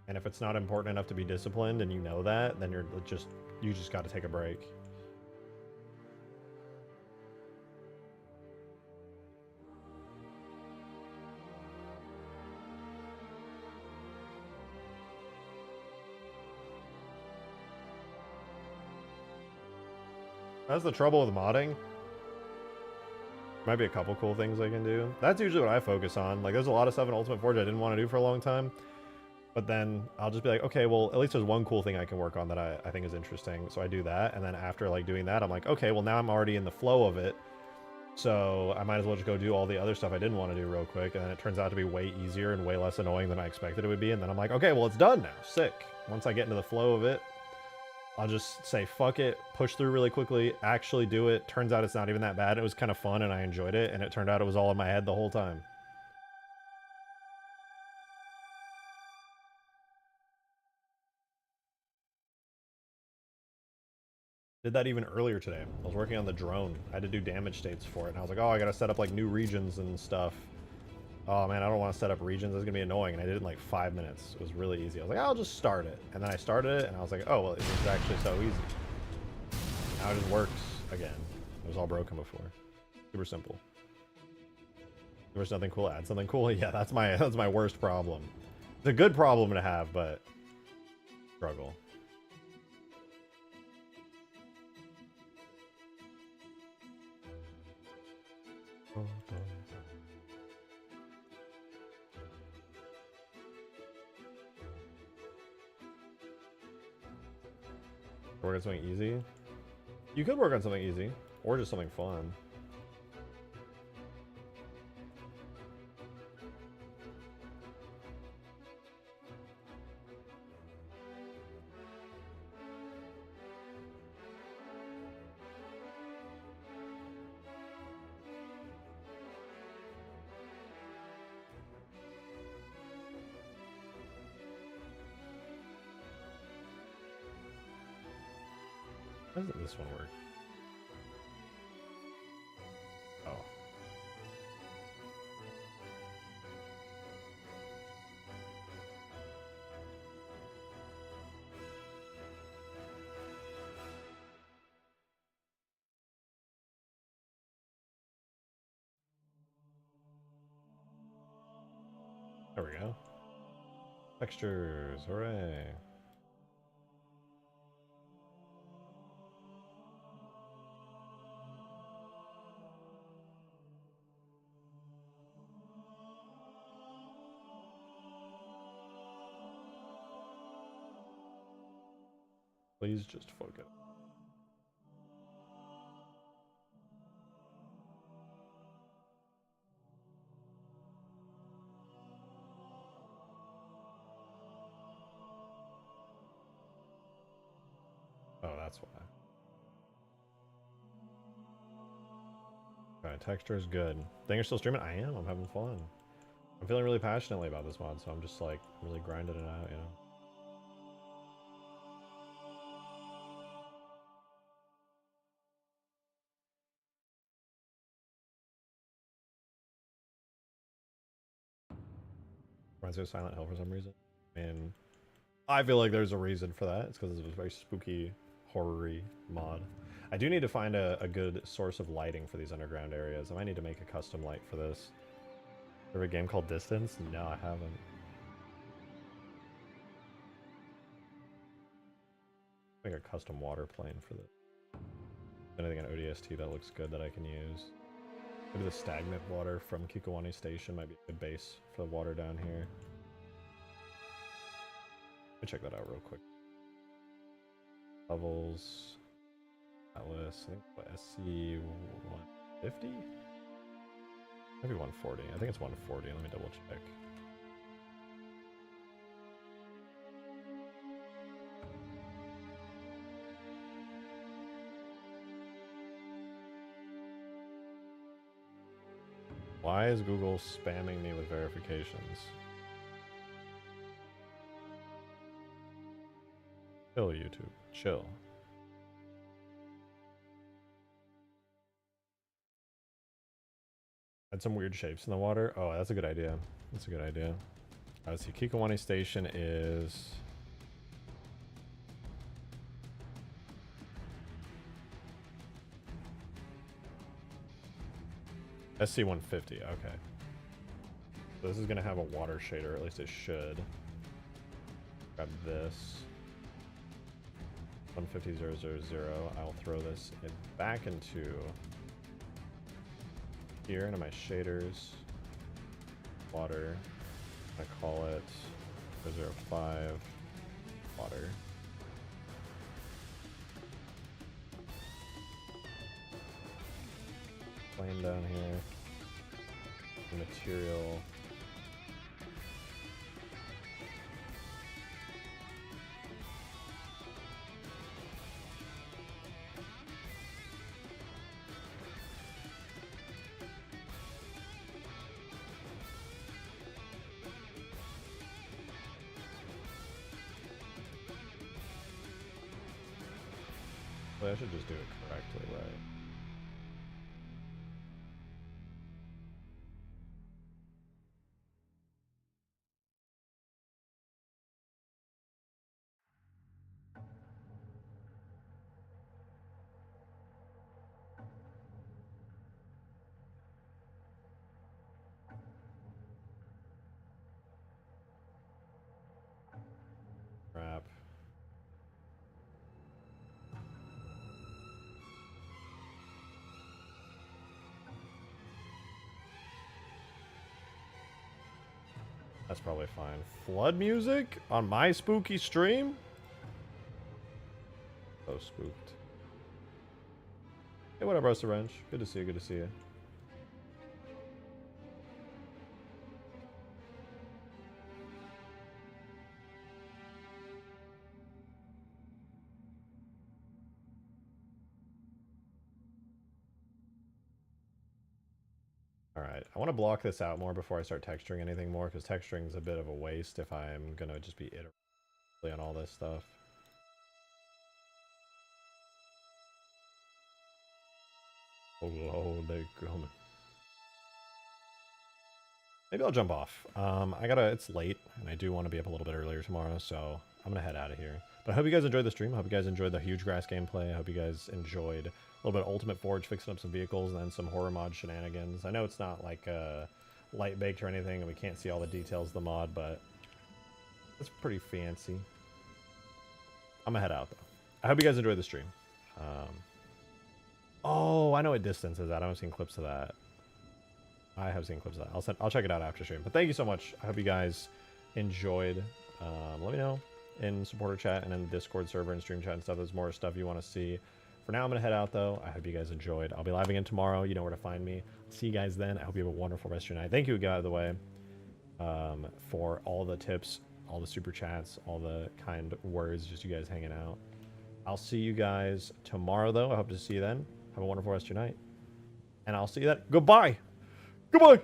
And if it's not important enough to be disciplined and you know that, then you just got to take a break. That's the trouble with modding. Might be a couple cool things I can do. That's usually what I focus on. Like, there's a lot of stuff in Ultimate Forge I didn't want to do for a long time. But then I'll just be like, okay, well, at least there's one cool thing I can work on that I think is interesting. So I do that. And then after, like, doing that, I'm like, okay, well, now I'm already in the flow of it. So I might as well just go do all the other stuff I didn't want to do real quick. And then it turns out to be way easier and way less annoying than I expected it would be. And then I'm like, okay, well, it's done now. Sick. Once I get into the flow of it, I'll just say, fuck it, push through really quickly, actually do it. Turns out it's not even that bad. It was kind of fun and I enjoyed it. And it turned out it was all in my head the whole time. Did that even earlier today. I was working on the drone. I had to do damage states for it. And I was like, oh, I got to set up like new regions and stuff. Oh man, I don't want to set up regions. It's going to be annoying. And I did it in like 5 minutes. It was really easy. I was like, I'll just start it. And then I started it and I was like, oh, well, it's actually so easy. Now it just works again. It was all broken before. Super simple. There was nothing cool. Add something cool. Yeah, that's my worst problem. It's a good problem to have, but struggle. Work on something easy? You could work on something easy, or just something fun. How does this one work? Oh. There we go. Textures, hooray. Please just focus. Oh, that's why. Alright, texture is good. Think you're still streaming? I am. I'm having fun. I'm feeling really passionately about this mod, so I'm just like really grinding it out, you know? Reminds me of Silent Hill for some reason. And I feel like there's a reason for that. It's because it's a very spooky, horror-y mod. I do need to find a good source of lighting for these underground areas. I might need to make a custom light for this. Ever a game called Distance? No, I haven't. Make a custom water plane for this. Anything on ODST that looks good that I can use. Maybe the stagnant water from Kikowani Station might be a good base for the water down here. Let me check that out real quick. Levels. Atlas. I think what, SC 150? Maybe 140. I think it's 140. Let me double check. Why is Google spamming me with verifications? Chill, YouTube. Chill. Add some weird shapes in the water. Oh, that's a good idea. That's a good idea. Let's see. Kikawani Station is... SC-150. Okay. So this is going to have a water shader, or at least it should. Grab this. 150,000. I'll throw this back into here into my shaders. Water. I call it 005 water. Plane down here. Material. Well, I should just do it correctly, right? Crap. That's probably fine. Flood music on my spooky stream? So spooked. Hey, what up, Roasted Wrench? Good to see you, good to see you. Alright, I want to block this out more before I start texturing anything more, because texturing is a bit of a waste if I'm going to just be iteratively on all this stuff. Oh, they're coming. Maybe I'll jump off. It's late, and I do want to be up a little bit earlier tomorrow, so I'm going to head out of here. But I hope you guys enjoyed the stream. I hope you guys enjoyed the Hugegrass gameplay. I hope you guys enjoyed a little bit of Ultimate Forge, fixing up some vehicles, and then some horror mod shenanigans. I know it's not like light baked or anything, and we can't see all the details of the mod, but it's pretty fancy. I'm going to head out, though. I hope you guys enjoyed the stream. Oh, I know what distance is at. I haven't seen clips of that. I have seen clips of that. I'll check it out after stream. But thank you so much. I hope you guys enjoyed. Let me know in supporter chat and in the Discord server and stream chat and stuff. There's more stuff you want to see. For now, I'm going to head out, though. I hope you guys enjoyed. I'll be live again tomorrow. You know where to find me. See you guys then. I hope you have a wonderful rest of your night. Thank you, by the way, for all the tips, all the super chats, all the kind words, just you guys hanging out. I'll see you guys tomorrow, though. I hope to see you then. Have a wonderful rest of your night. And I'll see you then. Goodbye. Goodbye.